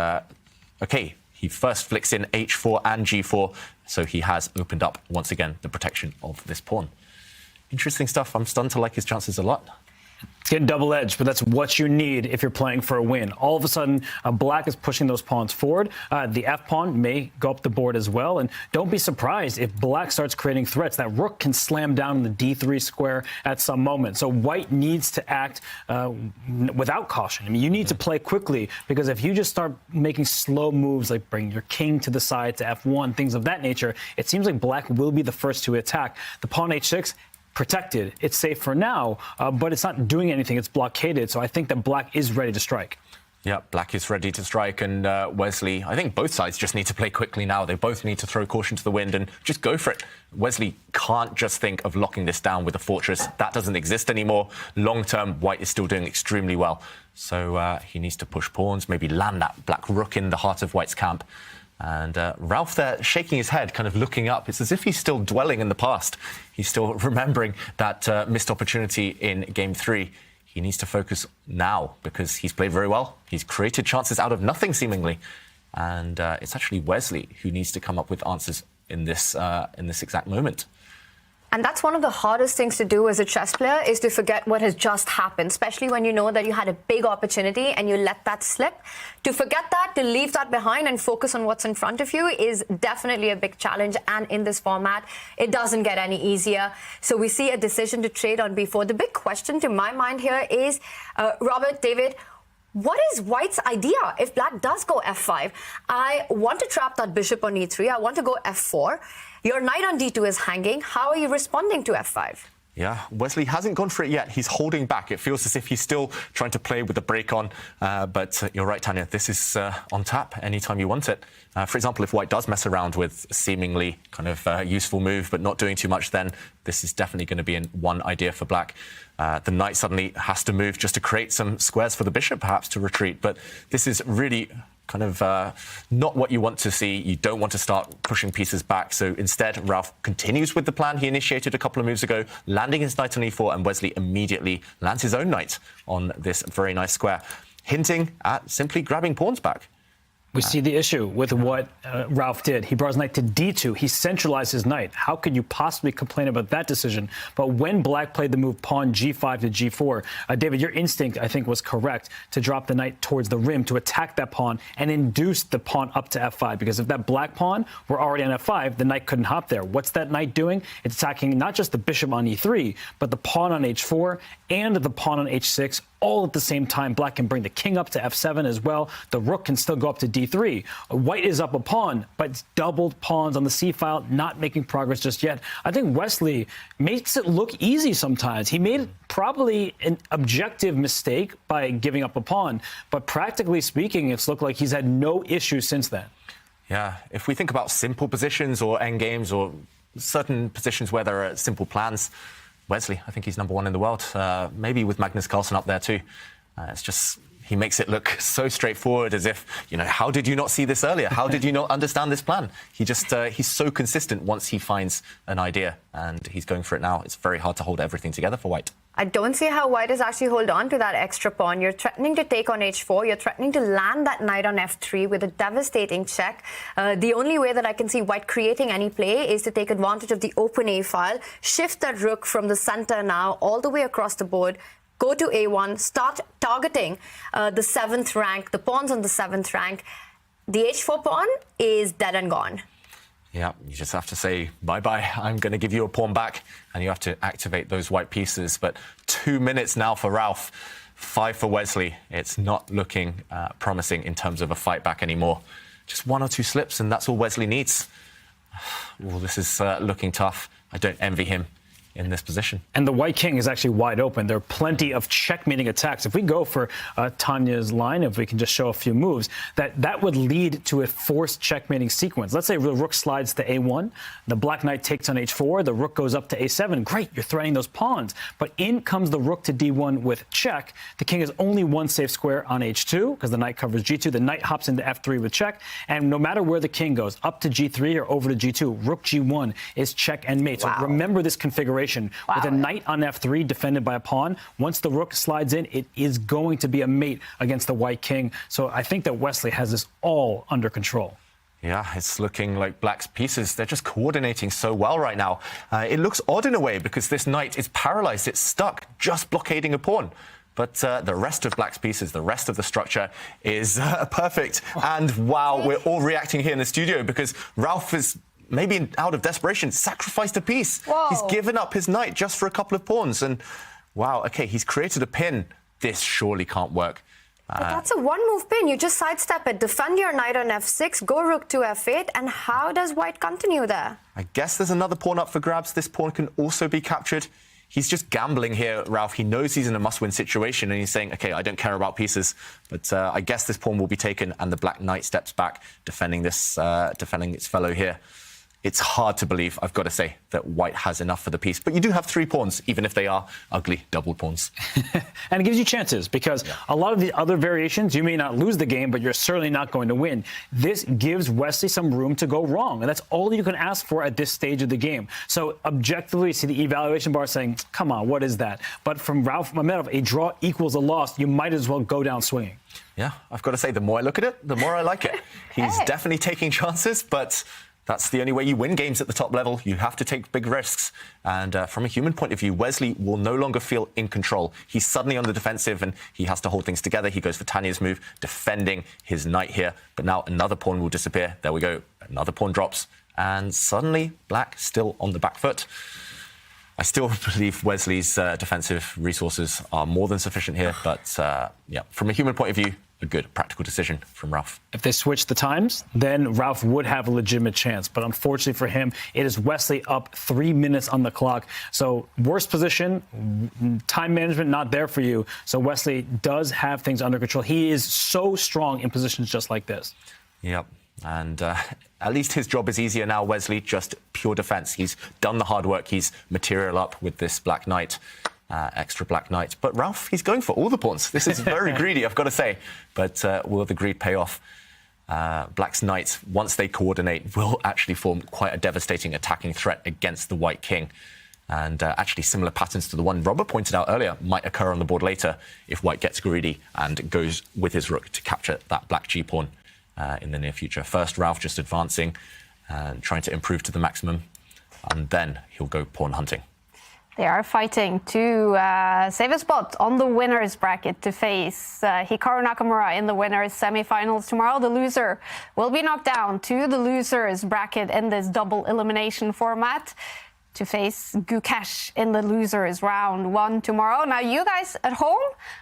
OK, he first flicks in h4 and g4, so he has opened up, once again, the protection of this pawn. Interesting stuff. I'm stunned to like his chances a lot. It's getting double-edged, but that's what you need if you're playing for a win. All of a sudden, black is pushing those pawns forward. The f-pawn may go up the board as well. And don't be surprised if black starts creating threats. That rook can slam down the d3 square at some moment. So white needs to act without caution. I mean, you need to play quickly, because if you just start making slow moves, like bring your king to the side to f1, things of that nature, it seems like black will be the first to attack. The pawn h6, protected. It's safe for now, but it's not doing anything. It's blockaded. So I think that black is ready to strike. Yeah, black is ready to strike, and Wesley, I think both sides just need to play quickly now. They both need to throw caution to the wind and just go for it. Wesley can't just think of locking this down with a fortress. That doesn't exist anymore. Long term, white is still doing extremely well. So he needs to push pawns, maybe land that black rook in the heart of white's camp. And Ralph there shaking his head, kind of looking up. It's as if he's still dwelling in the past. He's still remembering that missed opportunity in Game 3. He needs to focus now, because he's played very well. He's created chances out of nothing, seemingly. And it's actually Wesley who needs to come up with answers in this exact moment. And that's one of the hardest things to do as a chess player, is to forget what has just happened, especially when you know that you had a big opportunity and you let that slip. To forget that, to leave that behind and focus on what's in front of you is definitely a big challenge. And in this format, it doesn't get any easier. So we see a decision to trade on b4. The big question to my mind here is, Robert, David, what is white's idea if black does go f5? I want to trap that bishop on e3. I want to go f4. Your knight on d2 is hanging. How are you responding to f5? Yeah, Wesley hasn't gone for it yet. He's holding back. It feels as if he's still trying to play with the break on. But you're right, Tanya, this is on tap anytime you want it. For example, if white does mess around with a seemingly kind of useful move but not doing too much, then this is definitely going to be one idea for black. The knight suddenly has to move just to create some squares for the bishop, perhaps, to retreat. But this is really kind of not what you want to see. You don't want to start pushing pieces back. So instead, Ralph continues with the plan he initiated a couple of moves ago, landing his knight on e4, and Wesley immediately lands his own knight on this very nice square, hinting at simply grabbing pawns back. We see the issue with what Ralph did. He brought his knight to d2. He centralized his knight. How could you possibly complain about that decision? But when Black played the move pawn g5 to g4, David, your instinct, I think, was correct to drop the knight towards the rim to attack that pawn and induce the pawn up to f5. Because if that Black pawn were already on f5, the knight couldn't hop there. What's that knight doing? It's attacking not just the bishop on e3, but the pawn on h4 and the pawn on h6, all at the same time. Black can bring the king up to f7 as well. The rook can still go up to d3. White is up a pawn, but it's doubled pawns on the c file, not making progress just yet. I think Wesley makes it look easy sometimes. He made probably an objective mistake by giving up a pawn, but practically speaking, it's looked like he's had no issues since then. Yeah, if we think about simple positions or endgames or certain positions where there are simple plans, Wesley, I think he's #1 in the world, maybe with Magnus Carlsen up there too. It's just, he makes it look so straightforward, as if, you know, how did you not see this earlier? How did you not understand this plan? He just, he's so consistent once he finds an idea, and he's going for it now. It's very hard to hold everything together for White. I don't see how White is actually hold on to that extra pawn. You're threatening to take on h4. You're threatening to land that knight on f3 with a devastating check. The only way that I can see White creating any play is to take advantage of the open a file, shift that rook from the center now all the way across the board, go to a1, start targeting the 7th rank, the pawns on the 7th rank. The h4 pawn is dead and gone. Yeah, you just have to say, bye-bye, I'm going to give you a pawn back, and you have to activate those white pieces. But 2 minutes now for Ralph, 5 for Wesley. It's not looking promising in terms of a fight back anymore. Just 1 or 2 slips, and that's all Wesley needs. Well, this is looking tough. I don't envy him in this position. And the white king is actually wide open. There are plenty of checkmating attacks. If we go for Tanya's line, if we can just show a few moves, that would lead to a forced checkmating sequence. Let's say the rook slides to a1, the black knight takes on h4, the rook goes up to a7. Great, you're threatening those pawns. But in comes the rook to d1 with check. The king has only 1 safe square on h2 because the knight covers g2. The knight hops into f3 with check. And no matter where the king goes, up to g3 or over to g2, rook g1 is check and mate. Wow. So remember this configuration. With a knight on f3 defended by a pawn, once the rook slides in, it is going to be a mate against the white king. So I think that Wesley has this all under control. Yeah, it's looking like Black's pieces, they're just coordinating so well right now. It looks odd in a way because this knight is paralyzed, it's stuck, just blockading a pawn. But the rest of Black's pieces, the rest of the structure is perfect. And wow, we're all reacting here in the studio because Ralph is maybe out of desperation, sacrificed a piece. Whoa. He's given up his knight just for a couple of pawns. And wow, okay, he's created a pin. This surely can't work. But that's a one-move pin. You just sidestep it, defend your knight on f6, go rook to f8, and how does White continue there? I guess there's another pawn up for grabs. This pawn can also be captured. He's just gambling here, Ralph. He knows he's in a must-win situation, and he's saying, OK, I don't care about pieces, but I guess this pawn will be taken, and the black knight steps back, defending its fellow here. It's hard to believe, I've got to say, that White has enough for the piece. But you do have 3 pawns, even if they are ugly double pawns. And it gives you chances, because a lot of the other variations, you may not lose the game, but you're certainly not going to win. This gives Wesley some room to go wrong, and that's all you can ask for at this stage of the game. So objectively, you see the evaluation bar saying, come on, what is that? But from Ralph Mamedov, a draw equals a loss. You might as well go down swinging. Yeah, I've got to say, the more I look at it, the more I like it. He's definitely taking chances, but that's the only way you win games at the top level. You have to take big risks. And from a human point of view, Wesley will no longer feel in control. He's suddenly on the defensive and he has to hold things together. He goes for Tanya's move, defending his knight here. But now another pawn will disappear. There we go. Another pawn drops. And suddenly, Black still on the back foot. I still believe Wesley's defensive resources are more than sufficient here. But yeah, from a human point of view, a good practical decision from Ralph. If they switch the times, then Ralph would have a legitimate chance. But unfortunately for him, it is Wesley up 3 minutes on the clock. So worst position, time management not there for you. So Wesley does have things under control. He is so strong in positions just like this. Yep. And at least his job is easier now, Wesley, just pure defense. He's done the hard work. He's material up with this black knight. Extra black knight. But Ralph, he's going for all the pawns. This is very greedy, I've got to say. But will the greed pay off? Black's knights, once they coordinate, will actually form quite a devastating attacking threat against the white king. And actually similar patterns to the one Robert pointed out earlier might occur on the board later if white gets greedy and goes with his rook to capture that black g-pawn in the near future. First, Ralph just advancing and trying to improve to the maximum, and then he'll go pawn hunting. They are fighting to save a spot on the winner's bracket to face Hikaru Nakamura in the winner's semifinals tomorrow. The loser will be knocked down to the loser's bracket in this double elimination format to face Gukesh in the losers round 1 tomorrow. Now, you guys at home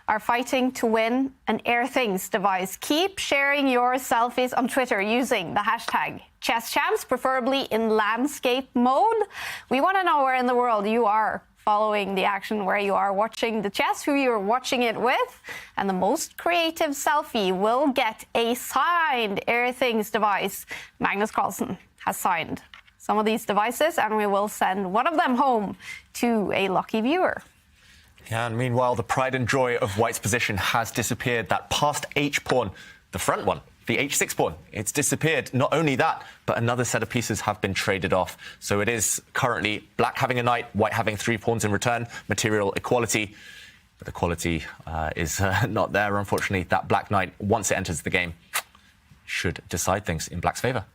are fighting to win an Airthings device. Keep sharing your selfies on Twitter using the hashtag ChessChamps, preferably in landscape mode. We want to know where in the world you are following the action, where you are watching the chess, who you're watching it with, and the most creative selfie will get a signed Airthings device. Magnus Carlsen has signed some of these devices, and we will send one of them home to a lucky viewer. Yeah, and meanwhile, the pride and joy of white's position has disappeared. That passed h-pawn, the front one, the h6 pawn, it's disappeared. Not only that, but another set of pieces have been traded off. So it is currently black having a knight, white having 3 pawns in return, material equality. But the quality is not there, unfortunately. That black knight, once it enters the game, should decide things in black's favor.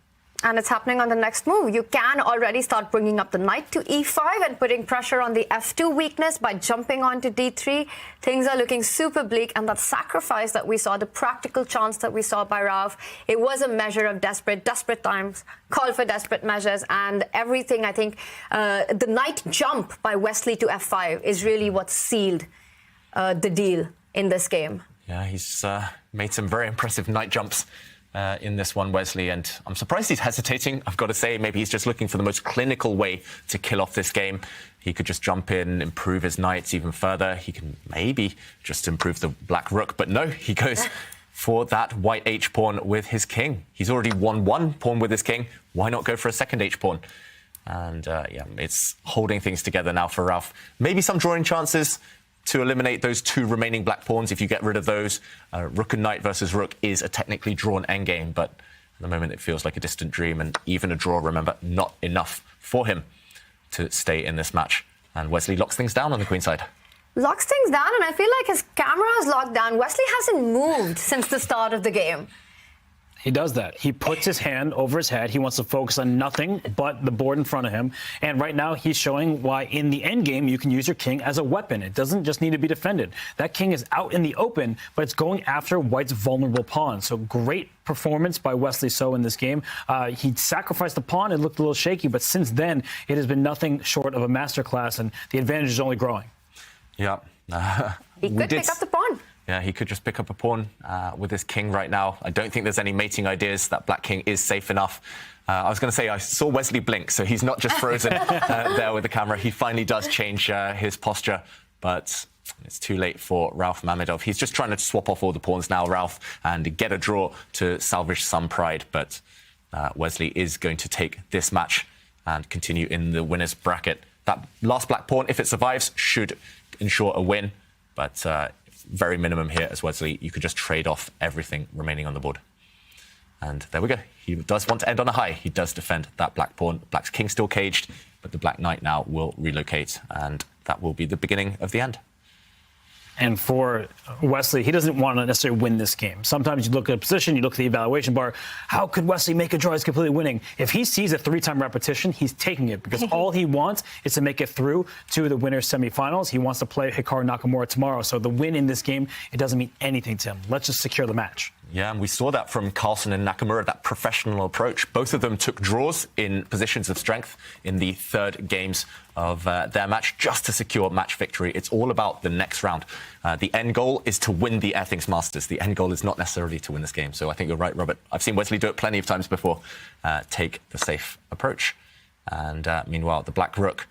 And it's happening on the next move. You can already start bringing up the knight to e5 and putting pressure on the f2 weakness by jumping onto d3. Things are looking super bleak, and that sacrifice that we saw, the practical chance that we saw by Ralph, it was a measure of desperate times, call for desperate measures, and everything. I think the knight jump by Wesley to f5 is really what sealed the deal in this game. Yeah, he's made some very impressive knight jumps in this one, Wesley, and I'm surprised he's hesitating. I've got to say, maybe he's just looking for the most clinical way to kill off this game. He could just jump in, improve his knights even further. He can maybe just improve the black rook, but no, he goes for that white h-pawn with his king. He's already won 1 pawn with his king. Why not go for a second h-pawn? And yeah, it's holding things together now for Ralph. Maybe some drawing chances to eliminate those 2 remaining black pawns. If you get rid of those, rook and knight versus rook is a technically drawn endgame, but at the moment it feels like a distant dream, and even a draw, remember, not enough for him to stay in this match. And Wesley locks things down on the queen side. Locks things down, and I feel like his camera is locked down. Wesley hasn't moved since the start of the game. He does that. He puts his hand over his head. He wants to focus on nothing but the board in front of him. And right now, he's showing why in the end game, you can use your king as a weapon. It doesn't just need to be defended. That king is out in the open, but it's going after white's vulnerable pawn. So great performance by Wesley So in this game. He sacrificed the pawn. It looked a little shaky, but since then, it has been nothing short of a masterclass, and the advantage is only growing. Yeah. He could pick up the pawn. Yeah, he could just pick up a pawn with his king right now. I don't think there's any mating ideas. That black king is safe enough. I was going to say, I saw Wesley blink, so he's not just frozen there with the camera. He finally does change his posture, but it's too late for Ralph Mamedov. He's just trying to swap off all the pawns now, Ralph, and get a draw to salvage some pride. But Wesley is going to take this match and continue in the winner's bracket. That last black pawn, if it survives, should ensure a win. But very minimum here as Wesley. You could just trade off everything remaining on the board. And there we go. He does want to end on a high. He does defend that black pawn. Black's king still caged, but the black knight now will relocate, and that will be the beginning of the end. And for Wesley, he doesn't want to necessarily win this game. Sometimes you look at a position, you look at the evaluation bar. How could Wesley make a draw? He's completely winning. If he sees a 3-time repetition, he's taking it, because all he wants is to make it through to the winner's semifinals. He wants to play Hikaru Nakamura tomorrow. So the win in this game, it doesn't mean anything to him. Let's just secure the match. Yeah, and we saw that from Carlsen and Nakamura, that professional approach. Both of them took draws in positions of strength in the 3rd games of their match just to secure match victory. It's all about the next round. The end goal is to win the Airthings Masters. The end goal is not necessarily to win this game. So I think you're right, Robert. I've seen Wesley do it plenty of times before. Take the safe approach. And meanwhile, the black rook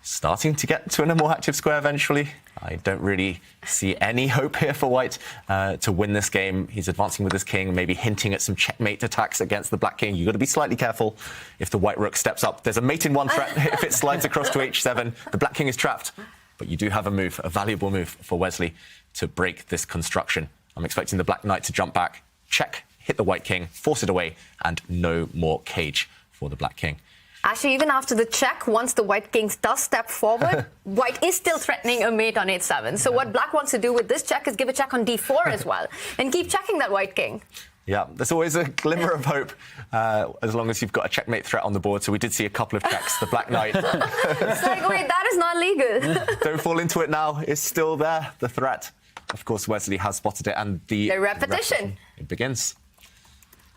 starting to get to a more active square eventually. I don't really see any hope here for white to win this game. He's advancing with his king, maybe hinting at some checkmate attacks against the black king. You've got to be slightly careful if the white rook steps up. There's a mate in 1 threat. If it slides across to h7, the black king is trapped. But you do have a move, a valuable move for Wesley to break this construction. I'm expecting the black knight to jump back, check hit the white king, force it away, and no more cage for the black king. Actually, even after the check, once the white king does step forward, white is still threatening a mate on 8-7. So what black wants to do with this check is give a check on d4 as well and keep checking that white king. Yeah, there's always a glimmer of hope as long as you've got a checkmate threat on the board. So we did see a couple of checks. The black knight. It's like, wait, that is not legal. Don't fall into it now. It's still there, the threat. Of course, Wesley has spotted it, and the repetition. It begins.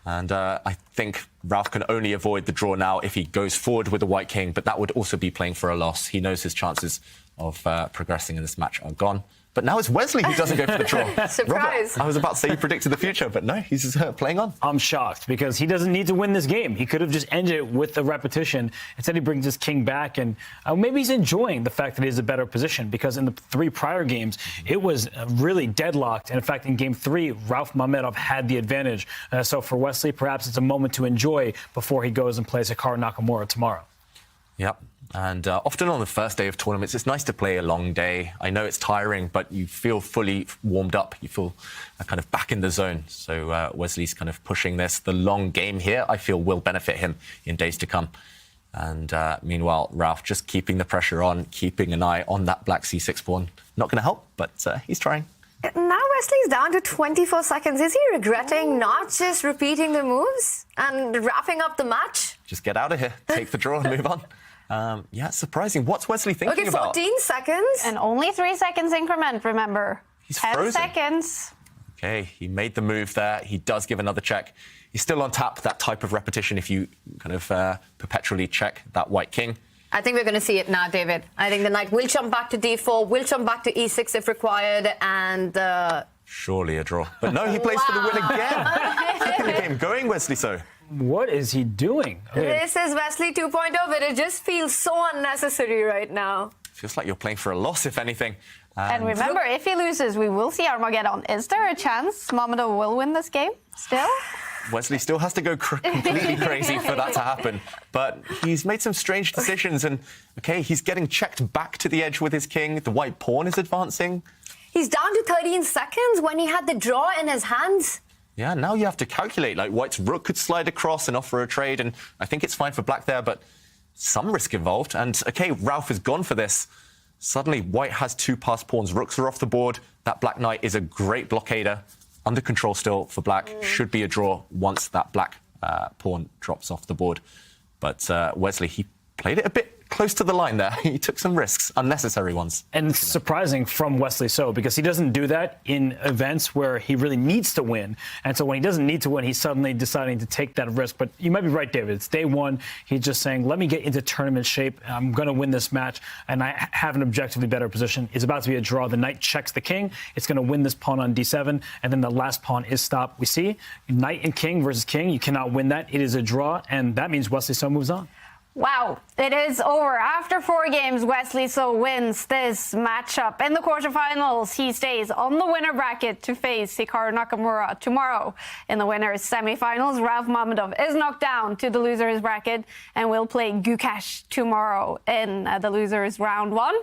And I think Ralph can only avoid the draw now if he goes forward with the white king, but that would also be playing for a loss. He knows his chances of progressing in this match are gone. But now it's Wesley who doesn't go for the draw. Surprise. Robert, I was about to say you predicted the future, but no, he's playing on. I'm shocked because he doesn't need to win this game. He could have just ended it with a repetition. Instead, he brings his king back, and maybe he's enjoying the fact that he's a better position because in the 3 prior games, it was really deadlocked. And in fact, in game 3, Ralph Mamedov had the advantage. So for Wesley, perhaps it's a moment to enjoy before he goes and plays Hikaru Nakamura tomorrow. Yep. And often on the first day of tournaments, it's nice to play a long day. I know it's tiring, but you feel fully warmed up. You feel kind of back in the zone. So Wesley's kind of pushing this. The long game here, I feel, will benefit him in days to come. And meanwhile, Ralph just keeping the pressure on, keeping an eye on that black c6 pawn. Not going to help, but he's trying. Now Wesley's down to 24 seconds. Is he regretting not just repeating the moves and wrapping up the match? Just get out of here, take the draw and move on. Yeah, surprising. What's Wesley thinking about? Okay, 14 seconds. And only 3 seconds increment, remember. He's 10 frozen. seconds. Okay, he made the move there. He does give another check. He's still on tap, that type of repetition if you kind of perpetually check that white king. I think we're going to see it now, David. I think the knight will jump back to d4, will jump back to e6 if required, and... Surely a draw. But no, he plays for the win again. Keeping the game going, Wesley So. What is he doing? This is Wesley 2.0, but it just feels so unnecessary right now. Feels like you're playing for a loss, if anything. And remember, if he loses, we will see Armageddon. Is there a chance Mamedov will win this game still? Wesley still has to go completely crazy for that to happen. But he's made some strange decisions. And, OK, he's getting checked back to the edge with his king. The white pawn is advancing. He's down to 13 seconds when he had the draw in his hands. Yeah, now you have to calculate. Like, white's rook could slide across and offer a trade. And I think it's fine for black there, but some risk involved. And, OK, Ralph has gone for this. Suddenly, white has 2 passed pawns. Rooks are off the board. That black knight is a great blockader. Under control still for black. Should be a draw once that black pawn drops off the board. But Wesley, he played it a bit close to the line there. He took some risks, unnecessary ones. And it's surprising from Wesley So because he doesn't do that in events where he really needs to win. And so when he doesn't need to win, he's suddenly deciding to take that risk. But you might be right, David. It's day 1. He's just saying, let me get into tournament shape. I'm going to win this match. And I have an objectively better position. It's about to be a draw. The knight checks the king. It's going to win this pawn on d7. And then the last pawn is stopped. We see knight and king versus king. You cannot win that. It is a draw. And that means Wesley So moves on. Wow, it is over. After 4 games, Wesley So wins this matchup. In the quarterfinals, he stays on the winner bracket to face Hikaru Nakamura tomorrow. In the winners' semifinals, Ralph Mamedov is knocked down to the losers bracket and will play Gukesh tomorrow in the losers round 1.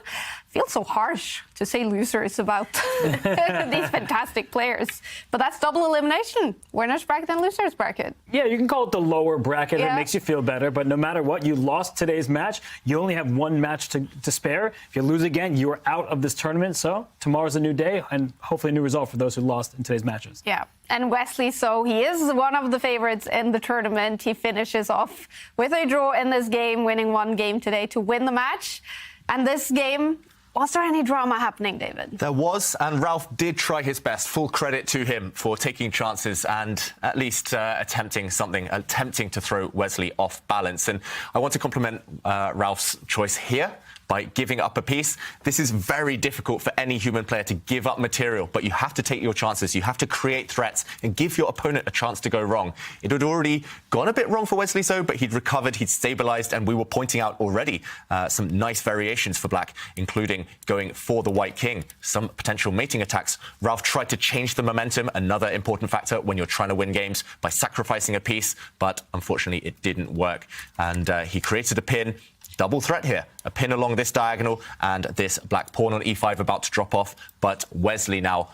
Feels so harsh to say losers about these fantastic players. But that's double elimination. Winners bracket and losers bracket. Yeah, you can call it the lower bracket. Yeah. It makes you feel better. But no matter what, you lost today's match. You only have 1 match to spare. If you lose again, you are out of this tournament. So tomorrow's a new day and hopefully a new result for those who lost in today's matches. Yeah. And Wesley So, he is one of the favorites in the tournament. He finishes off with a draw in this game, winning 1 game today to win the match. And this game... Was there any drama happening, David? There was, and Ralph did try his best. Full credit to him for taking chances and at least attempting to throw Wesley off balance. And I want to compliment Ralph's choice here by giving up a piece. This is very difficult for any human player to give up material, but you have to take your chances. You have to create threats and give your opponent a chance to go wrong. It had already gone a bit wrong for Wesley So, but he'd recovered, he'd stabilized, and we were pointing out already some nice variations for black, including going for the white king, some potential mating attacks. Ralph tried to change the momentum, another important factor when you're trying to win games, by sacrificing a piece, but unfortunately it didn't work. And he created a pin. Double threat here, a pin along this diagonal and this black pawn on e5 about to drop off. But Wesley now,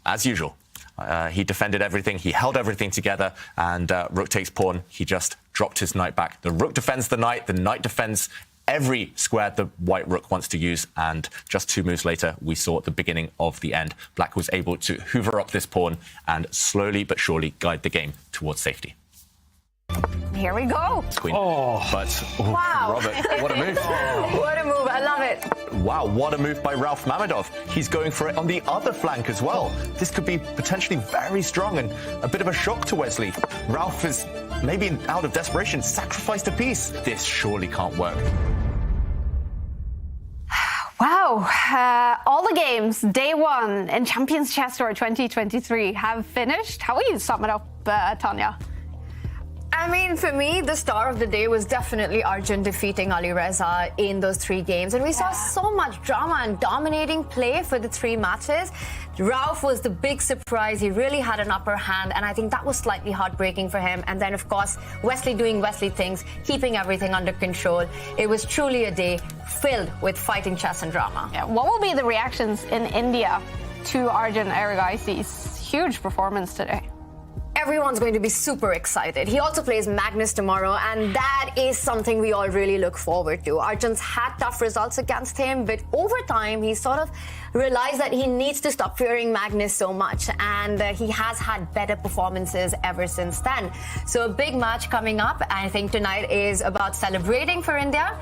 as usual, He defended everything, he held everything together, and rook takes pawn, he just dropped his knight back. The rook defends the knight defends every square the white rook wants to use, and just 2 moves later, we saw the beginning of the end. Black was able to hoover up this pawn and slowly but surely guide the game towards safety. Here we go. Queen. But Wow. Robert, what a move. What a move. I love it. Wow, what a move by Ralph Mamedov. He's going for it on the other flank as well. This could be potentially very strong and a bit of a shock to Wesley. Ralph is maybe out of desperation sacrificed a piece. This surely can't work. Wow, all the games, day 1 in Champions Chess Tour 2023 have finished. How will you sum it up, Tanya? I mean, for me, the star of the day was definitely Arjun defeating Alireza in those 3 games. And we saw so much drama and dominating play for the 3 matches. Ralph was the big surprise. He really had an upper hand, and I think that was slightly heartbreaking for him. And then, of course, Wesley doing Wesley things, keeping everything under control. It was truly a day filled with fighting chess and drama. Yeah, what will be the reactions in India to Arjun Erigaisi's huge performance today? Everyone's going to be super excited. He also plays Magnus tomorrow, and that is something we all really look forward to. Arjun's had tough results against him, but over time, he sort of realized that he needs to stop fearing Magnus so much, and he has had better performances ever since then. So a big match coming up. I think tonight is about celebrating for India,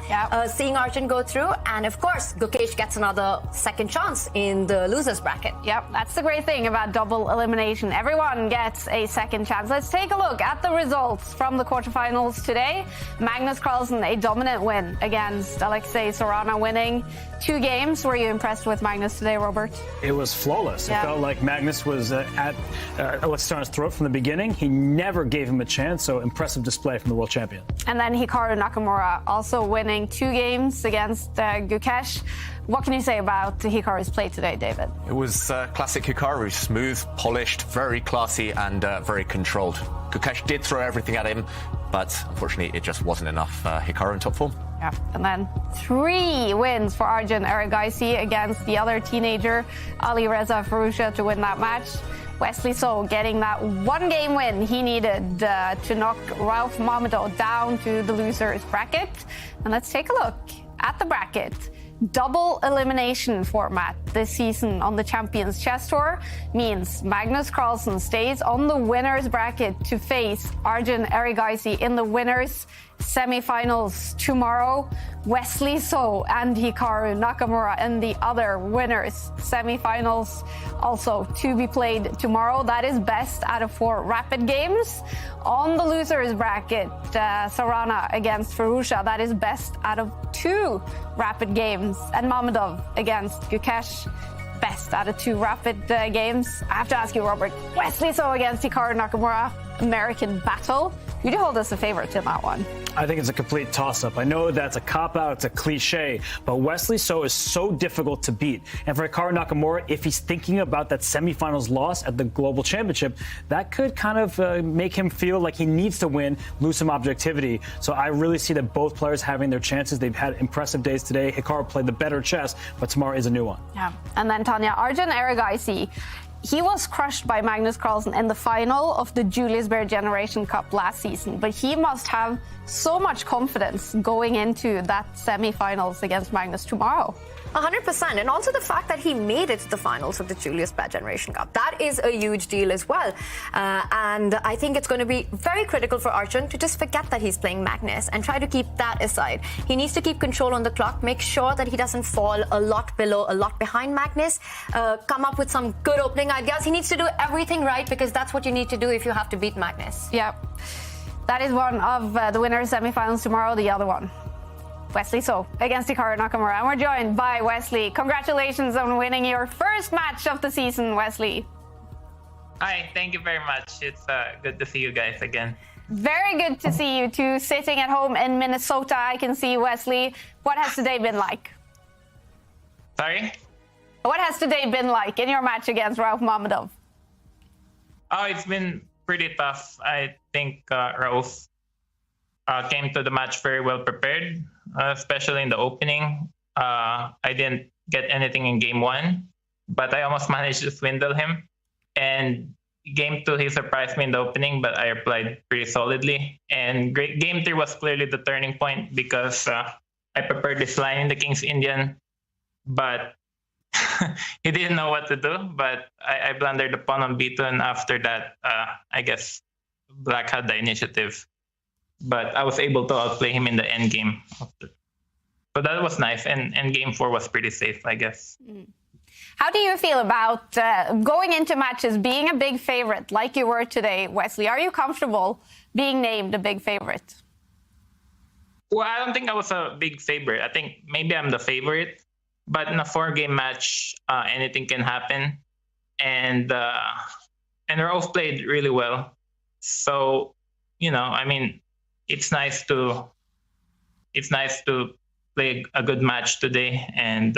seeing Arjun go through, and of course, Gukesh gets another second chance in the losers bracket. Yep, that's the great thing about double elimination. Everyone gets a second chance. Let's take a look at the results from the quarterfinals today. Magnus Carlsen, a dominant win against Alexei Sarana, winning 2 games. Were you impressed with Magnus today, Robert? It was flawless. It felt like Magnus was at Sarana's throat from the beginning. He never gave him a chance, so impressive display from the world champion. And then Hikaru Nakamura also winning 2 games against Gukesh. What can you say about Hikaru's play today, David? It was classic Hikaru, smooth, polished, very classy and very controlled. Gukesh did throw everything at him, but unfortunately it just wasn't enough. Hikaru in top form. Yeah, and then 3 wins for Arjun Erigaisi against the other teenager, Alireza Firouzja, to win that match. Wesley So getting that 1-game win he needed to knock Ralph Mamedov down to the losers bracket. And let's take a look at the bracket. Double elimination format this season on the Champions Chess Tour means Magnus Carlsen stays on the winners bracket to face Arjun Erigaisi in the winners semifinals tomorrow. Wesley So and Hikaru Nakamura in the other winners semifinals also to be played tomorrow. That is best out of 4 rapid games. On the losers bracket, Sarana against Firouzja, that is best out of 2 rapid games. And Mamedov against Gukesh, best out of 2 rapid games. I have to ask you, Robert, Wesley So against Hikaru Nakamura, American battle. You do hold us a favorite in that one. I think it's a complete toss-up. I know that's a cop-out, it's a cliche, but Wesley So is so difficult to beat. And for Hikaru Nakamura, if he's thinking about that semifinals loss at the Global Championship, that could kind of make him feel like he needs to win, lose some objectivity. So I really see that both players having their chances. They've had impressive days today. Hikaru played the better chess, but tomorrow is a new one. Yeah. And then Tanya, Arjun Erigaisi, he was crushed by Magnus Carlsen in the final of the Julius Baer Generation Cup last season, but he must have so much confidence going into that semi-finals against Magnus tomorrow. 100%. And also the fact that he made it to the finals of the Julius Baer Generation Cup. That is a huge deal as well. And I think it's going to be very critical for Arjun to just forget that he's playing Magnus and try to keep that aside. He needs to keep control on the clock, make sure that he doesn't fall a lot below, a lot behind Magnus, come up with some good opening ideas. He needs to do everything right because that's what you need to do if you have to beat Magnus. Yeah. That is one of the winners semi-finals tomorrow, the other one. Wesley So against Hikaru Nakamura. And we're joined by Wesley. Congratulations on winning your first match of the season, Wesley. Hi, thank you very much. It's good to see you guys again. Very good to see you two sitting at home in Minnesota. I can see, Wesley. What has today been like? Sorry? What has today been like in your match against Ralph Mamedov? Oh, it's been pretty tough. I think Ralph came to the match very well prepared, especially in the opening. I didn't get anything in game 1, but I almost managed to swindle him. And game 2, he surprised me in the opening, but I replied pretty solidly. And game 3 was clearly the turning point because I prepared this line in the King's Indian, but he didn't know what to do. But I blundered the pawn on b2, and after that, I guess Black had the initiative. But I was able to outplay him in the end game. So that was nice, and game 4 was pretty safe, I guess. How do you feel about going into matches being a big favorite like you were today, Wesley? Are you comfortable being named a big favorite? Well, I don't think I was a big favorite. I think maybe I'm the favorite, but in a 4-game match, anything can happen. And Rauf played really well. So, I mean, it's nice to play a good match today and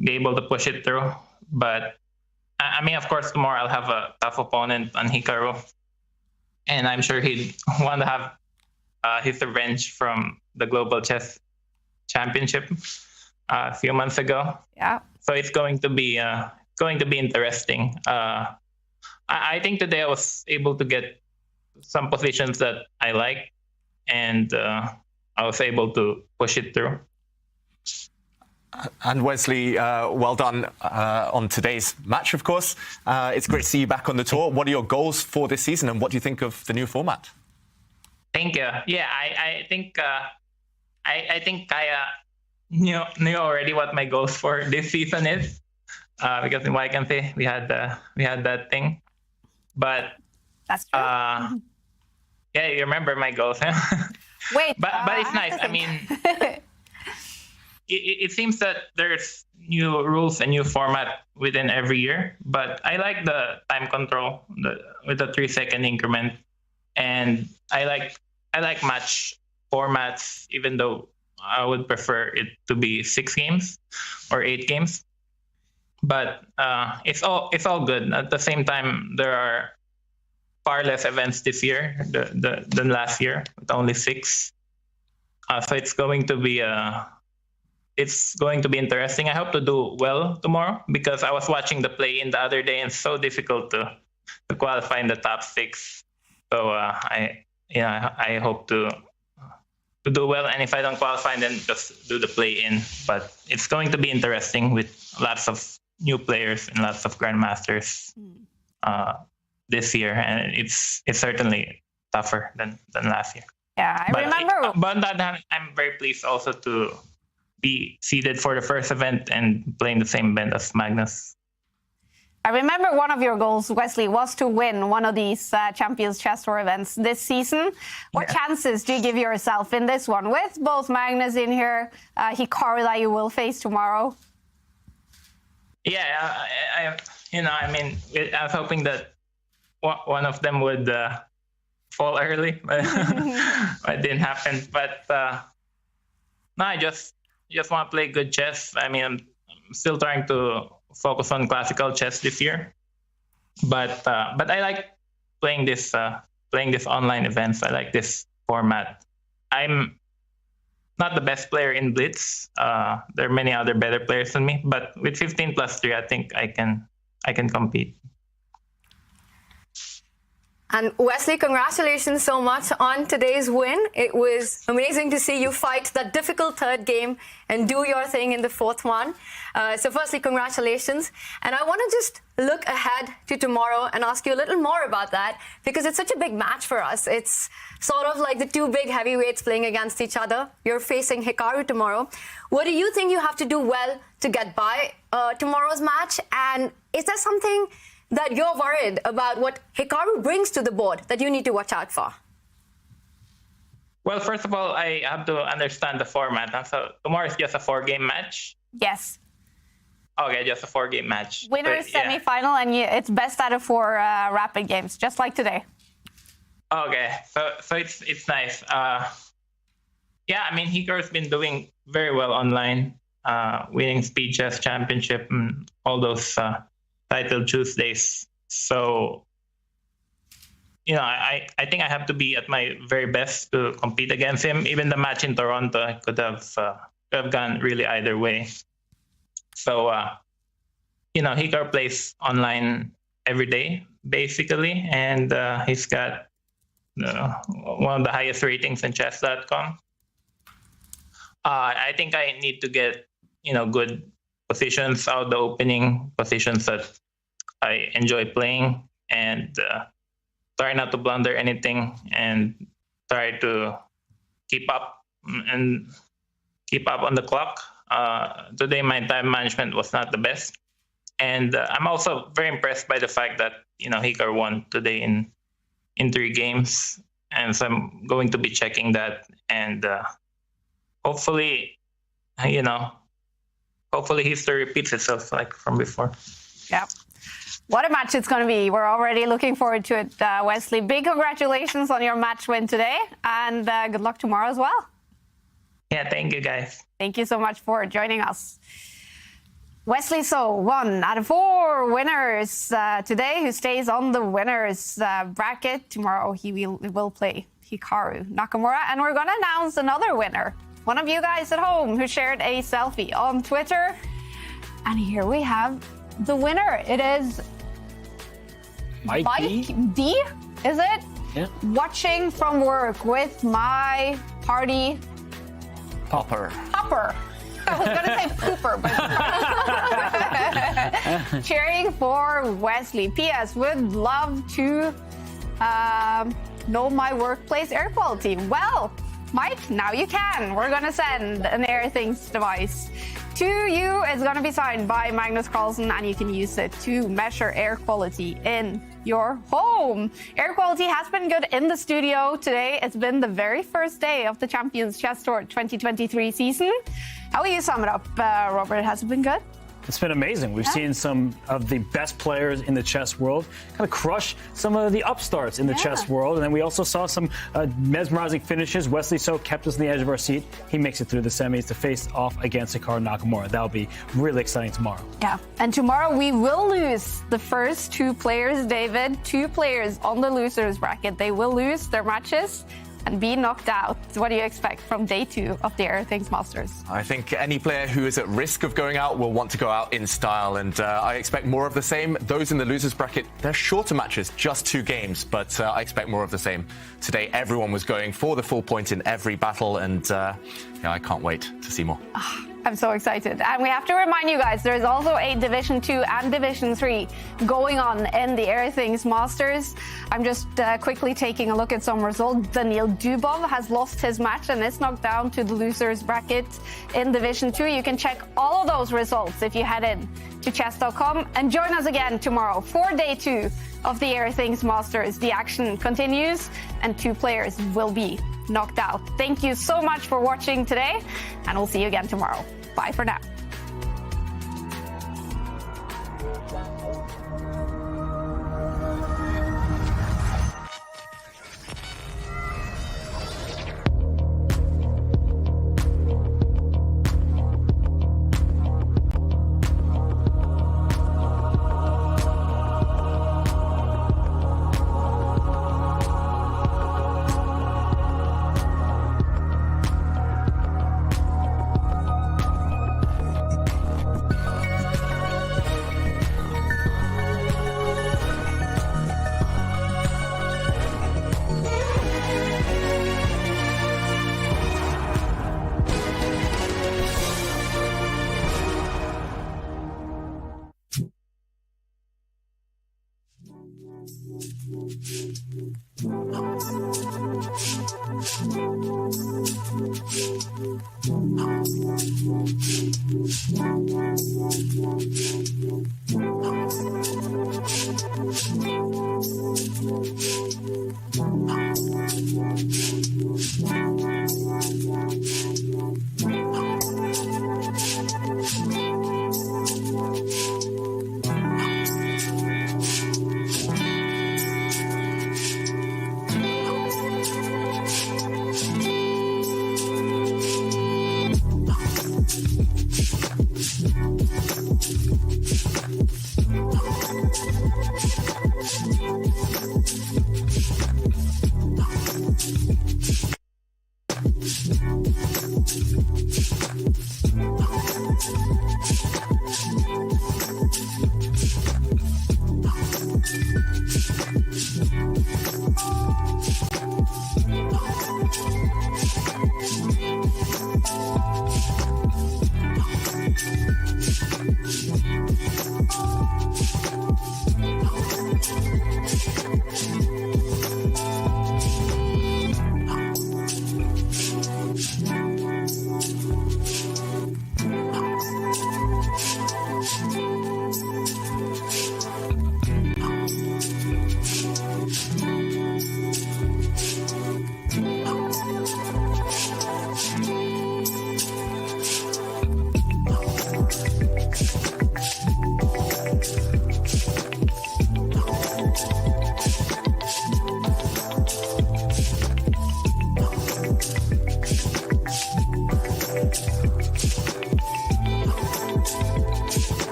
be able to push it through. But I mean, of course, tomorrow I'll have a tough opponent on Hikaru, and I'm sure he'd want to have his revenge from the Global Chess Championship a few months ago. Yeah. So it's going to be interesting. I think today I was able to get some positions that I like, and I was able to push it through. And Wesley, well done on today's match, of course. It's great to see you back on the tour. What are your goals for this season, and what do you think of the new format? Thank you. Yeah, I think I knew already what my goals for this season is, because in YCAMP we had that thing. But that's true. Yeah, you remember my goals, huh? Wait, but it's nice. I mean, it seems that there's new rules and new format within every year. But I like the time control with the 3-second increment, and I like match formats, even though I would prefer it to be 6 games or 8 games. But it's all good. At the same time, there are far less events this year than last year, with only 6. So it's going to be interesting. I hope to do well tomorrow, because I was watching the play-in the other day, and it's so difficult to qualify in the top 6. So I hope to do well, and if I don't qualify, then just do the play-in. But it's going to be interesting with lots of new players and lots of grandmasters this year, and it's certainly tougher than last year. Yeah, I remember. But on that hand, I'm very pleased also to be seeded for the first event and playing the same event as Magnus. I remember one of your goals, Wesley, was to win one of these Champions Chess Tour events this season. What chances do you give yourself in this one, with both Magnus in here, Hikaru that you will face tomorrow? Yeah, I was hoping that one of them would fall early, but it didn't happen. But no, I just want to play good chess. I mean, I'm still trying to focus on classical chess this year, but I like playing this online events. I like this format. I'm not the best player in Blitz. There are many other better players than me, but with 15+3, I think I can compete. And Wesley, congratulations so much on today's win. It was amazing to see you fight that difficult third game and do your thing in the fourth one. So firstly, congratulations. And I want to just look ahead to tomorrow and ask you a little more about that, because it's such a big match for us. It's sort of like the two big heavyweights playing against each other. You're facing Hikaru tomorrow. What do you think you have to do well to get by tomorrow's match? And is there something that you're worried about what Hikaru brings to the board that you need to watch out for? Well, first of all, I have to understand the format. So tomorrow is just a 4-game match? Yes. Okay, just a 4-game match. Winner is semi-final, and it's best out of 4 rapid games, just like today. Okay, so it's nice. Yeah, I mean, Hikaru's been doing very well online, winning Speed Chess Championship and all those Title Tuesdays. So, I think I have to be at my very best to compete against him. Even the match in Toronto could have gone really either way. So, Hikaru plays online every day. basically, and he's got one of the highest ratings in Chess.com. I think I need to get good positions out, the opening positions that I enjoy playing, and try not to blunder anything, and try to keep up on the clock. Today my time management was not the best, and I'm also very impressed by the fact that Hikaru won today in 3 games, and so I'm going to be checking that, and hopefully history repeats itself like from before. Yeah. What a match it's going to be. We're already looking forward to it, Wesley. Big congratulations on your match win today, and good luck tomorrow as well. Yeah, thank you, guys. Thank you so much for joining us. Wesley So, 1 out of 4 winners today, who stays on the winners bracket. Tomorrow he will play Hikaru Nakamura, and we're going to announce another winner. One of you guys at home who shared a selfie on Twitter. And here we have the winner. It is Mike D, is it? Yeah. Watching from work with my party popper. I was going to say pooper, but cheering for Wesley. P.S. Would love to know my workplace air quality. Well, Mike, now you can. We're going to send an Airthings device to you. It's going to be signed by Magnus Carlsen, and you can use it to measure air quality in your home. Air quality has been good in the studio today. It's been the very first day of the Champions Chess Tour 2023 season. How will you sum it up, Robert? Has it been good? It's been amazing. We've seen some of the best players in the chess world kind of crush some of the upstarts in the chess world. And then we also saw some mesmerizing finishes. Wesley So kept us on the edge of our seat. He makes it through the semis to face off against Hikaru Nakamura. That'll be really exciting tomorrow. Yeah. And tomorrow we will lose the first 2 players, David. 2 players on the losers bracket. They will lose their matches and be knocked out. What do you expect from day 2 of the Airthings Masters? I think any player who is at risk of going out will want to go out in style, and I expect more of the same. Those in the losers bracket, they're shorter matches, just 2 games, but I expect more of the same. Today, everyone was going for the full point in every battle, and I can't wait to see more. I'm so excited. And we have to remind you guys, there's also a Division 2 and Division 3 going on in the Airthings Masters. I'm just quickly taking a look at some results. Daniil Dubov has lost his match and is knocked down to the losers bracket in Division 2. You can check all of those results if you head in to Chess.com, and join us again tomorrow for day 2 of the Airthings Masters. The action continues and 2 players will be knocked out. Thank you so much for watching today, and we'll see you again tomorrow. Bye for now.